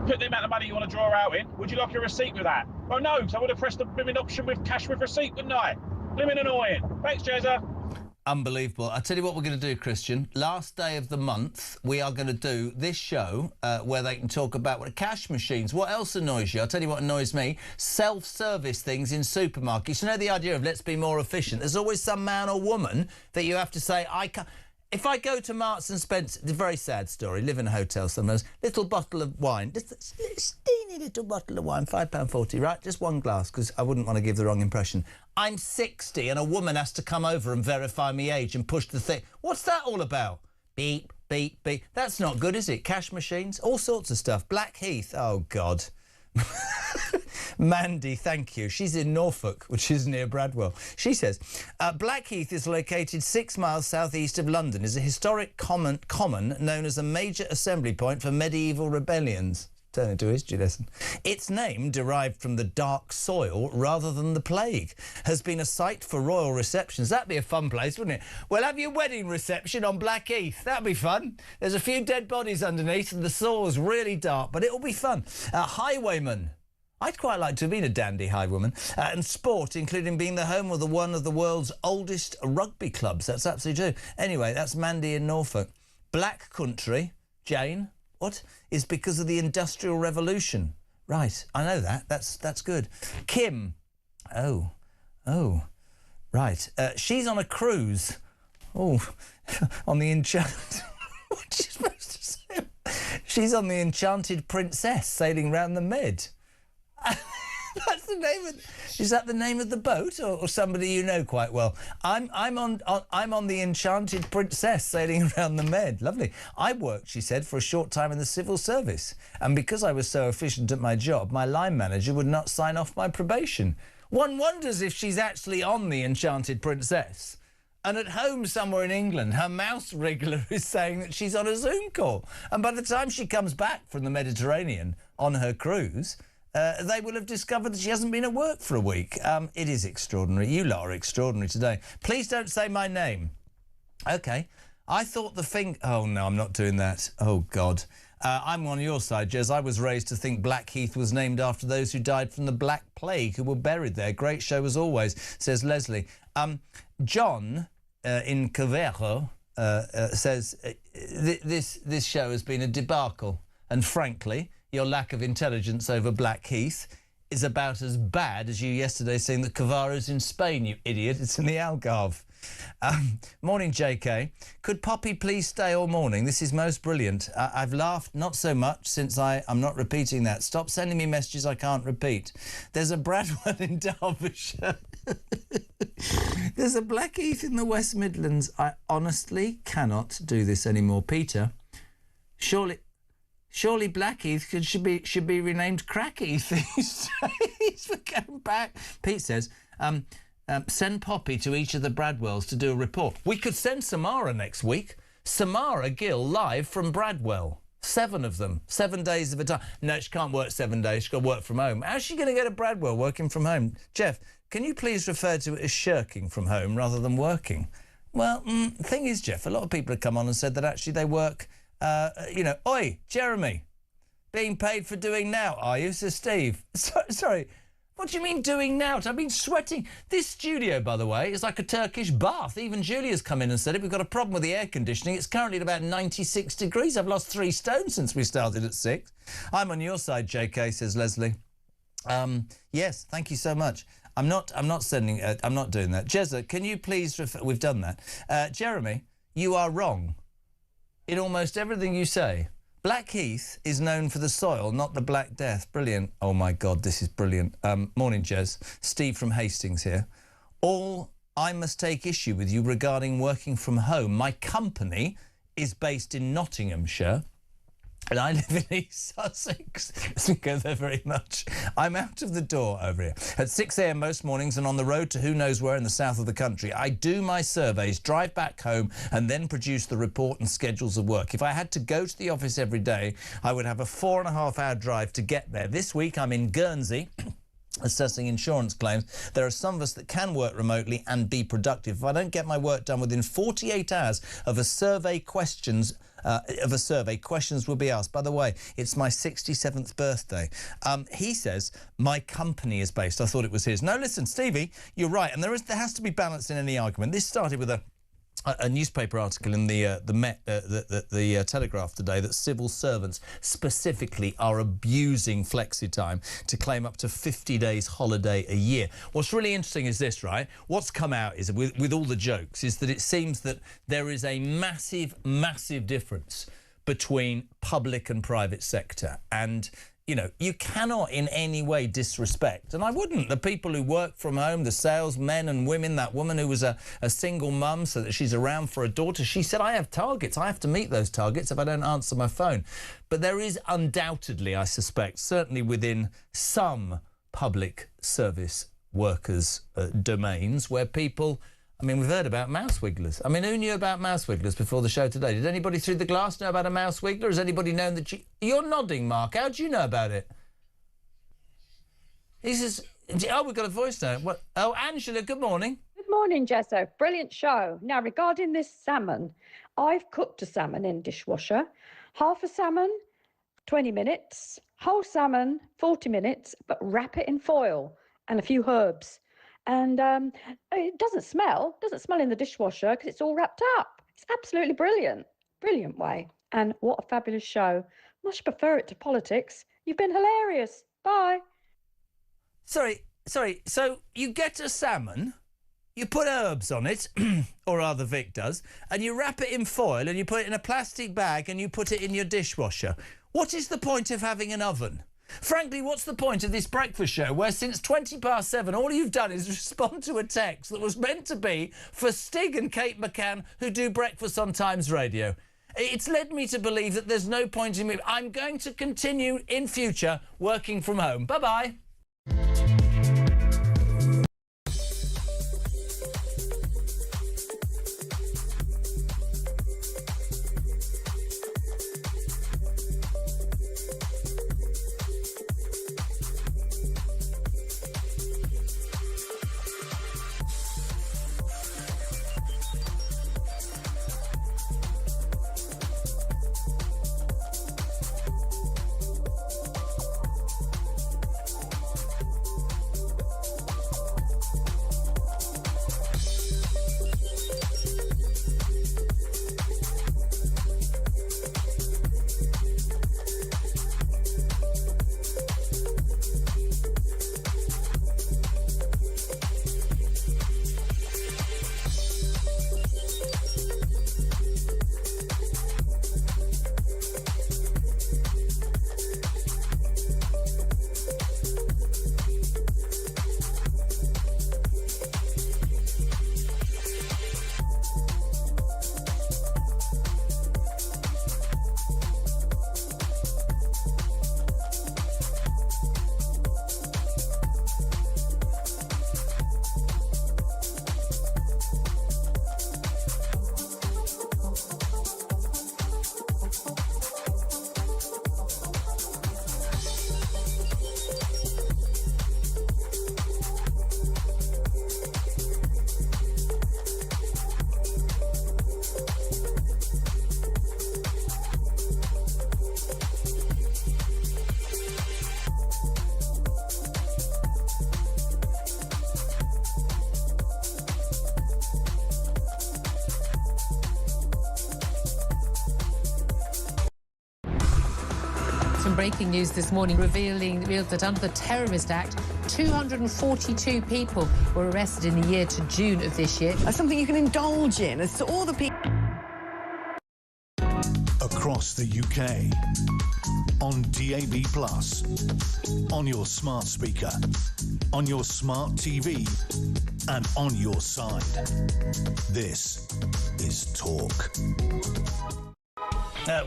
put the amount of money you want to draw out in. Would you like a receipt with that? Well, no, so I would have pressed the blooming option with cash with receipt, wouldn't I? Blooming annoying. Thanks, Jezza. Unbelievable. I'll tell you what we're going to do, Christian. Last day of the month, we are going to do this show where they can talk about cash machines. What else annoys you? I'll tell you what annoys me. Self-service things in supermarkets. You know the idea of let's be more efficient. There's always some man or woman that you have to say, I can't. If I go to Marks and Spencer, it's a very sad story, live in a hotel somewhere, little bottle of wine, just a steeny little bottle of wine, £5.40, right? Just one glass, because I wouldn't want to give the wrong impression. I'm 60 and a woman has to come over and verify my age and push the thing. What's that all about? Beep, beep, beep. That's not good, is it? Cash machines, all sorts of stuff. Blackheath, oh, God. Mandy, thank you. She's in Norfolk, which is near Bradwell. She says, Blackheath is located 6 miles southeast of London, is a historic common known as a major assembly point for medieval rebellions. Turn into history lesson. Its name, derived from the dark soil rather than the plague, has been a site for royal receptions. That'd be a fun place, wouldn't it? Well, have your wedding reception on Blackheath. That'd be fun. There's a few dead bodies underneath and the soil's really dark, but it'll be fun. Highwayman. I'd quite like to have been a dandy highwayman. And sport, including being the home of one of the world's oldest rugby clubs. That's absolutely true. Anyway, that's Mandy in Norfolk. Black country, Jane, what? Is because of the Industrial Revolution. Right, I know that. That's good. Kim. Oh. Right. She's on a cruise. Oh, on the Enchanted... What's she supposed to say? She's on the Enchanted Princess sailing round the Med. That's the name of... Is that the name of the boat, or somebody you know quite well? I'm on the Enchanted Princess sailing around the Med. Lovely. I worked, she said, for a short time in the civil service, and because I was so efficient at my job, my line manager would not sign off my probation. One wonders if she's actually on the Enchanted Princess. And at home somewhere in England, her mouse wriggler is saying that she's on a Zoom call. And by the time she comes back from the Mediterranean on her cruise... they will have discovered that she hasn't been at work for a week. It is extraordinary. You lot are extraordinary today. Please don't say my name. OK. I thought the thing... Oh, no, I'm not doing that. Oh, God. I'm on your side, Jez. I was raised to think Blackheath was named after those who died from the Black Plague who were buried there. Great show as always, says Leslie. John in Cavero says this show has been a debacle. And frankly... your lack of intelligence over Blackheath is about as bad as you yesterday saying that Cavaro's in Spain, you idiot. It's in the Algarve. Morning, JK. Could Poppy please stay all morning? This is most brilliant. I've laughed not so much since I'm not repeating that. Stop sending me messages I can't repeat. There's a Bradwell in Derbyshire. There's a Blackheath in the West Midlands. I honestly cannot do this anymore. Peter, Surely Blackheath should be renamed Crackheath these days. We're going back. Pete says, send Poppy to each of the Bradwells to do a report. We could send Samara next week. Samara Gill live from Bradwell. 7 of them. 7 days of a time. No, she can't work 7 days. She's got to work from home. How's she going to get to Bradwell working from home? Jeff, can you please refer to it as shirking from home rather than working? Well, the thing is, Jeff, a lot of people have come on and said that actually they work... oi, Jeremy, being paid for doing now, are you? Says Steve. Sorry, what do you mean doing now? I've been sweating. This studio, by the way, is like a Turkish bath. Even Julia's come in and said it. We've got a problem with the air conditioning. It's currently at about 96 degrees. I've lost 3 stone since we started at 6. I'm on your side, JK, says Leslie. Yes, thank you so much. I'm not doing that. Jezza, can you please we've done that. Jeremy, you are wrong in almost everything you say. Blackheath is known for the soil, not the Black Death. Brilliant. Oh, my God, this is brilliant. Morning, Jez. Steve from Hastings here. All I must take issue with you regarding working from home. My company is based in Nottinghamshire, and I live in East Sussex. Doesn't go there very much. I'm out of the door over here. At 6 a.m. most mornings and on the road to who knows where in the south of the country. I do my surveys, drive back home and then produce the report and schedules of work. If I had to go to the office every day, I would have a 4.5-hour drive to get there. This week I'm in Guernsey assessing insurance claims. There are some of us that can work remotely and be productive. If I don't get my work done within 48 hours of a survey, questions will be asked. By the way, it's my 67th birthday. He says, my company is based. I thought it was his. No, listen, Stevie, you're right. And there has to be balance in any argument. This started with a a newspaper article in the Telegraph today that civil servants specifically are abusing flexi time to claim up to 50 days holiday a year. What's really interesting is this, right? What's come out is, with all the jokes, is that it seems that there is a massive, massive difference between public and private sector. And you know, you cannot in any way disrespect, and I wouldn't, the people who work from home, the salesmen and women, that woman who was a single mum so that she's around for a daughter. She said, I have targets. I have to meet those targets if I don't answer my phone. But there is undoubtedly, I suspect, certainly within some public service workers' domains where people... I mean, we've heard about mouse wigglers. I mean, who knew about mouse wigglers before the show today? Did anybody through the glass know about a mouse wiggler? Has anybody known that You're nodding, Mark. How do you know about it? He says... Oh, we've got a voice now. What? Oh, Angela, good morning. Good morning, Jezzo. Brilliant show. Now, regarding this salmon, I've cooked a salmon in dishwasher. Half a salmon, 20 minutes. Whole salmon, 40 minutes, but wrap it in foil and a few herbs. And it doesn't smell in the dishwasher because it's all wrapped up. It's absolutely brilliant. Brilliant way. And what a fabulous show. Much prefer it to politics. You've been hilarious. Bye. Sorry. So you get a salmon, you put herbs on it, or rather Vic does, and you wrap it in foil and you put it in a plastic bag and you put it in your dishwasher. What is the point of having an oven? Frankly, what's the point of this breakfast show where since 7:20 all you've done is respond to a text that was meant to be for Stig and Kate McCann, who do breakfast on Times Radio? It's led me to believe that there's no point in me. I'm going to continue in future working from home. Bye-bye. Some breaking news this morning revealed that under the Terrorist Act, 242 people were arrested in the year to June of this year. That's something you can indulge in. As to all the people across the UK, on DAB+, on your smart speaker, on your smart TV, and on your side. This is Talk.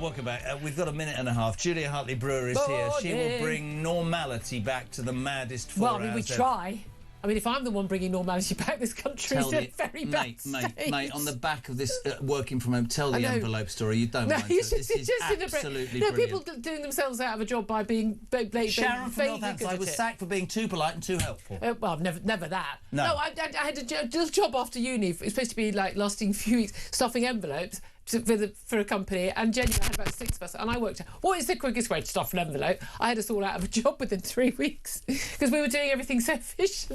Welcome back. We've got a minute and a half. Julia Hartley-Brewer is here. She will bring normality back to the maddest 4 hours. Well, I mean, we try. I mean, if I'm the one bringing normality back, this country is in a very bad state. Mate, on the back of this working from home, tell the envelope story. You don't mind. This is absolutely brilliant. People doing themselves out of a job by being Sharon from Northampton, I was sacked for being too polite and too helpful. Well, never that. No, I had a little job after uni. It was supposed to be like lasting a few weeks, stuffing envelopes for a company, and genuinely I had about 6 of us, and I worked out what is the quickest way to stuff an envelope. I had us all out of a job within 3 weeks because we were doing everything so efficiently.